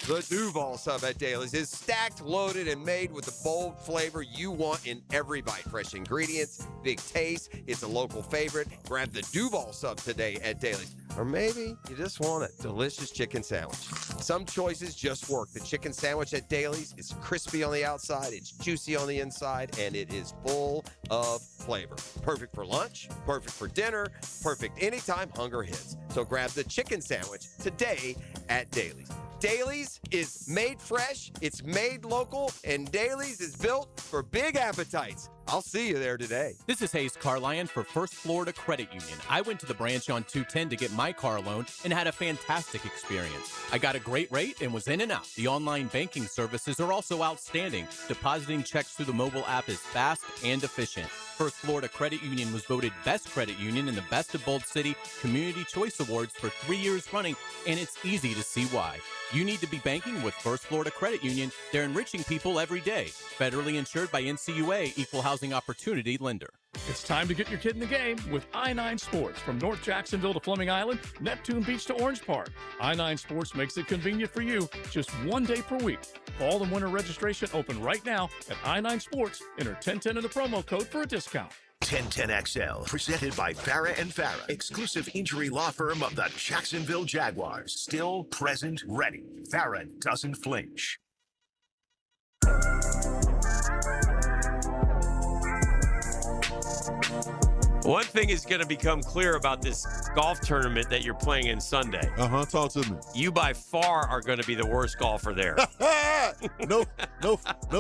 The Duval sub at Daly's is stacked, loaded, and made with the bold flavor you want in every bite. Fresh ingredients, big taste. It's a local favorite. Grab the Duval sub today at Daly's. Or maybe you just want a delicious chicken sandwich. Some choices just work. The chicken sandwich at Daly's is crispy on the outside, it's juicy on the inside, and it is full of flavor. Perfect for lunch, perfect for dinner, perfect anytime hunger hits. So grab the chicken sandwich today at Daly's. Daly's is made fresh, it's made local, and Daly's is built for big appetites. I'll see you there today. This is Hayes Carlion for First Florida Credit Union. I went to the branch on 210 to get my car loan and had a fantastic experience. I got a great rate and was in and out. The online banking services are also outstanding. Depositing checks through the mobile app is fast and efficient. First Florida Credit Union was voted Best Credit Union in the Best of Bold City Community Choice Awards for 3 years running, and it's easy to see why. You need to be banking with First Florida Credit Union. They're enriching people every day. Federally insured by NCUA, Equal Housing Opportunity Lender. It's time to get your kid in the game with I-9 Sports. From North Jacksonville to Fleming Island, Neptune Beach to Orange Park, I-9 Sports makes it convenient for you just 1 day per week. Fall and winter registration open right now at I-9 Sports. Enter 1010 in the promo code for a discount. 1010XL, presented by Farah and Farah, exclusive injury law firm of the Jacksonville Jaguars. Still present, ready. Farah doesn't flinch. One thing is going to become clear about this golf tournament that you're playing in Sunday. Talk to me. You by far are going to be the worst golfer there. No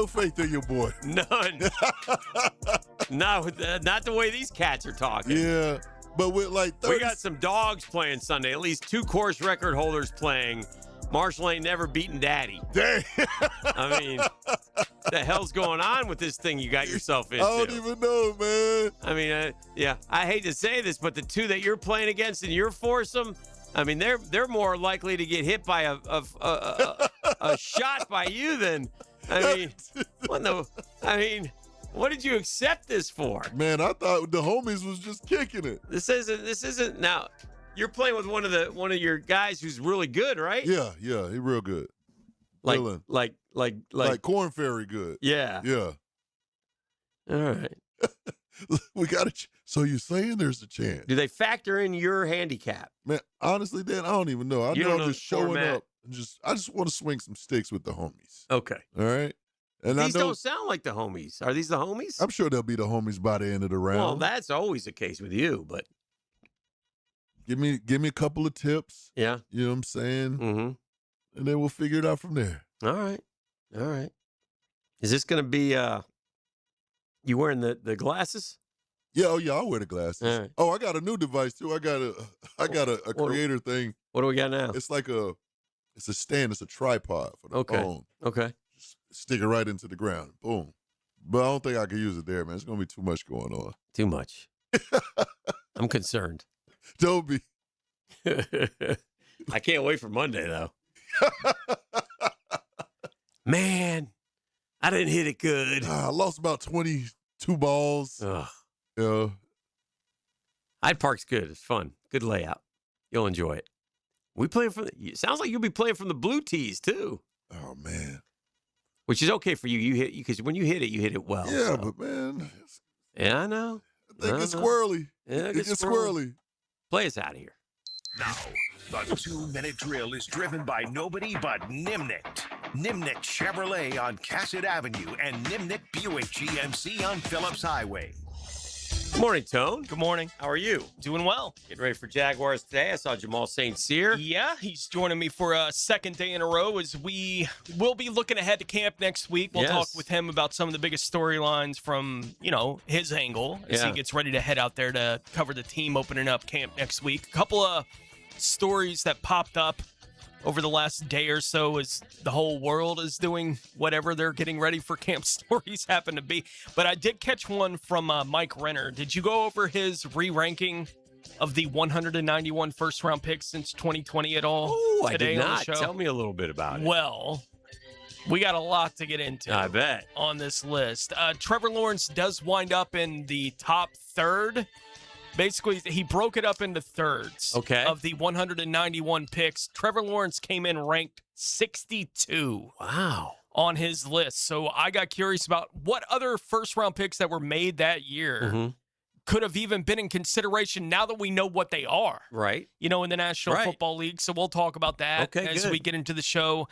faith in your boy. None. No, not the way these cats are talking. Yeah, but with like 30... we got some dogs playing Sunday. At least 2 course record holders playing. Marshall ain't never beaten Daddy. Dang. I mean, the hell's going on with this thing you got yourself into? I don't even know, man. I mean, yeah, I hate to say this, but the 2 that you're playing against in your foursome, I mean, they're more likely to get hit by a shot by you than, I mean, what did you accept this for? Man, I thought the homies was just kicking it. This isn't now. You're playing with one of your guys who's really good, right? Yeah, he real good. Like Corn Ferry good. Yeah. All right. We got to. So you're saying there's a chance? Do they factor in your handicap? Man, honestly, Dan, I don't even know. I know I'm just showing up. I just want to swing some sticks with the homies. Okay. All right. And these don't sound like the homies. Are these the homies? I'm sure they'll be the homies by the end of the round. Well, that's always the case with you, but. Give me a couple of tips. Yeah. You know what I'm saying? Mm-hmm. And then we'll figure it out from there. All right. Is this going to be you wearing the glasses? Yeah, I'll wear the glasses. All right. Oh, I got a new device too. I got a creator thing. What do we got now? It's like it's a stand, it's a tripod for the phone. Okay. Just stick it right into the ground. Boom. But I don't think I can use it there, man. It's gonna be too much going on. Too much. I'm concerned. Don't be. I can't wait for Monday, though. Man, I didn't hit it good. I lost about 22 balls. Ugh. Yeah. Hyde Park's good. It's fun. Good layout. You'll enjoy it. We playing from. Sounds like you'll be playing from the blue tees too. Oh man. Which is okay for you. You hit because when you hit it well. Yeah, so. but man. Yeah, I know. I think it's squirrely. Yeah, it gets squirrely. Play us out of here. Now, the 2-minute drill is driven by nobody but Nimnicht. Nimnicht Chevrolet on Cassett Avenue and Nimnicht Buick GMC on Phillips Highway. Good morning, Tone. Good morning. How are you? Doing well. Getting ready for Jaguars today. I saw Jamal St. Cyr. Yeah, he's joining me for a second day in a row as we will be looking ahead to camp next week. We'll talk with him about some of the biggest storylines from, his angle as he gets ready to head out there to cover the team opening up camp next week. A couple of stories that popped up over the last day or so as the whole world is doing whatever they're getting ready for camp stories happen to be. But I did catch one from Mike Renner. Did you go over his re-ranking of the 191 first-round picks since 2020 at all? Oh, I did not. Tell me a little bit about it. Well, We got a lot to get into. I bet. On this list. Trevor Lawrence does wind up in the top third. Basically, he broke it up into thirds. Okay. Of the 191 picks, Trevor Lawrence came in ranked 62. Wow. On his list. So I got curious about what other first-round picks that were made that year could have even been in consideration now that we know what they are. Right. In the National Football League. So we'll talk about that as we get into the show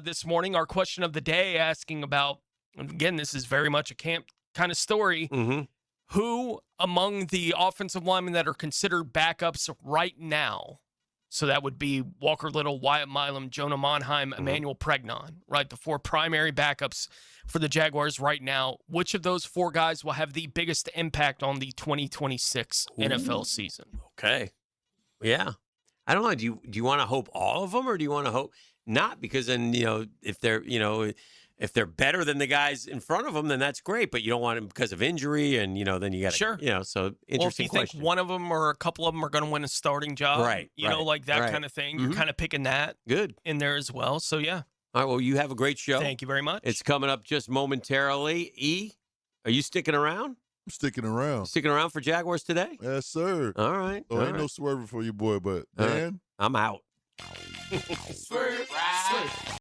this morning. Our question of the day asking about, again, this is very much a camp kind of story. Who among the offensive linemen that are considered backups right now, so that would be Walker Little, Wyatt Milam, Jonah Monheim, Emmanuel Pregnon, right? The 4 primary backups for the Jaguars right now. Which of those 4 guys will have the biggest impact on the 2026 NFL season? Okay. Yeah. I don't know. Do you want to hope all of them, or do you want to hope not? Because then, if they're better than the guys in front of them, then that's great. But you don't want them because of injury, and then you got to, so interesting well, if you question. think one of them or a couple of them are going to win a starting job, right? Like that kind of thing. You're kind of picking that in there as well. So yeah. All right. Well, you have a great show. Thank you very much. It's coming up just momentarily. E, are you sticking around? I'm sticking around. Sticking around for Jaguars today? Yes, sir. All right. Oh, ain't no swerving for you, boy, but man, I'm out. Swerve, swerve.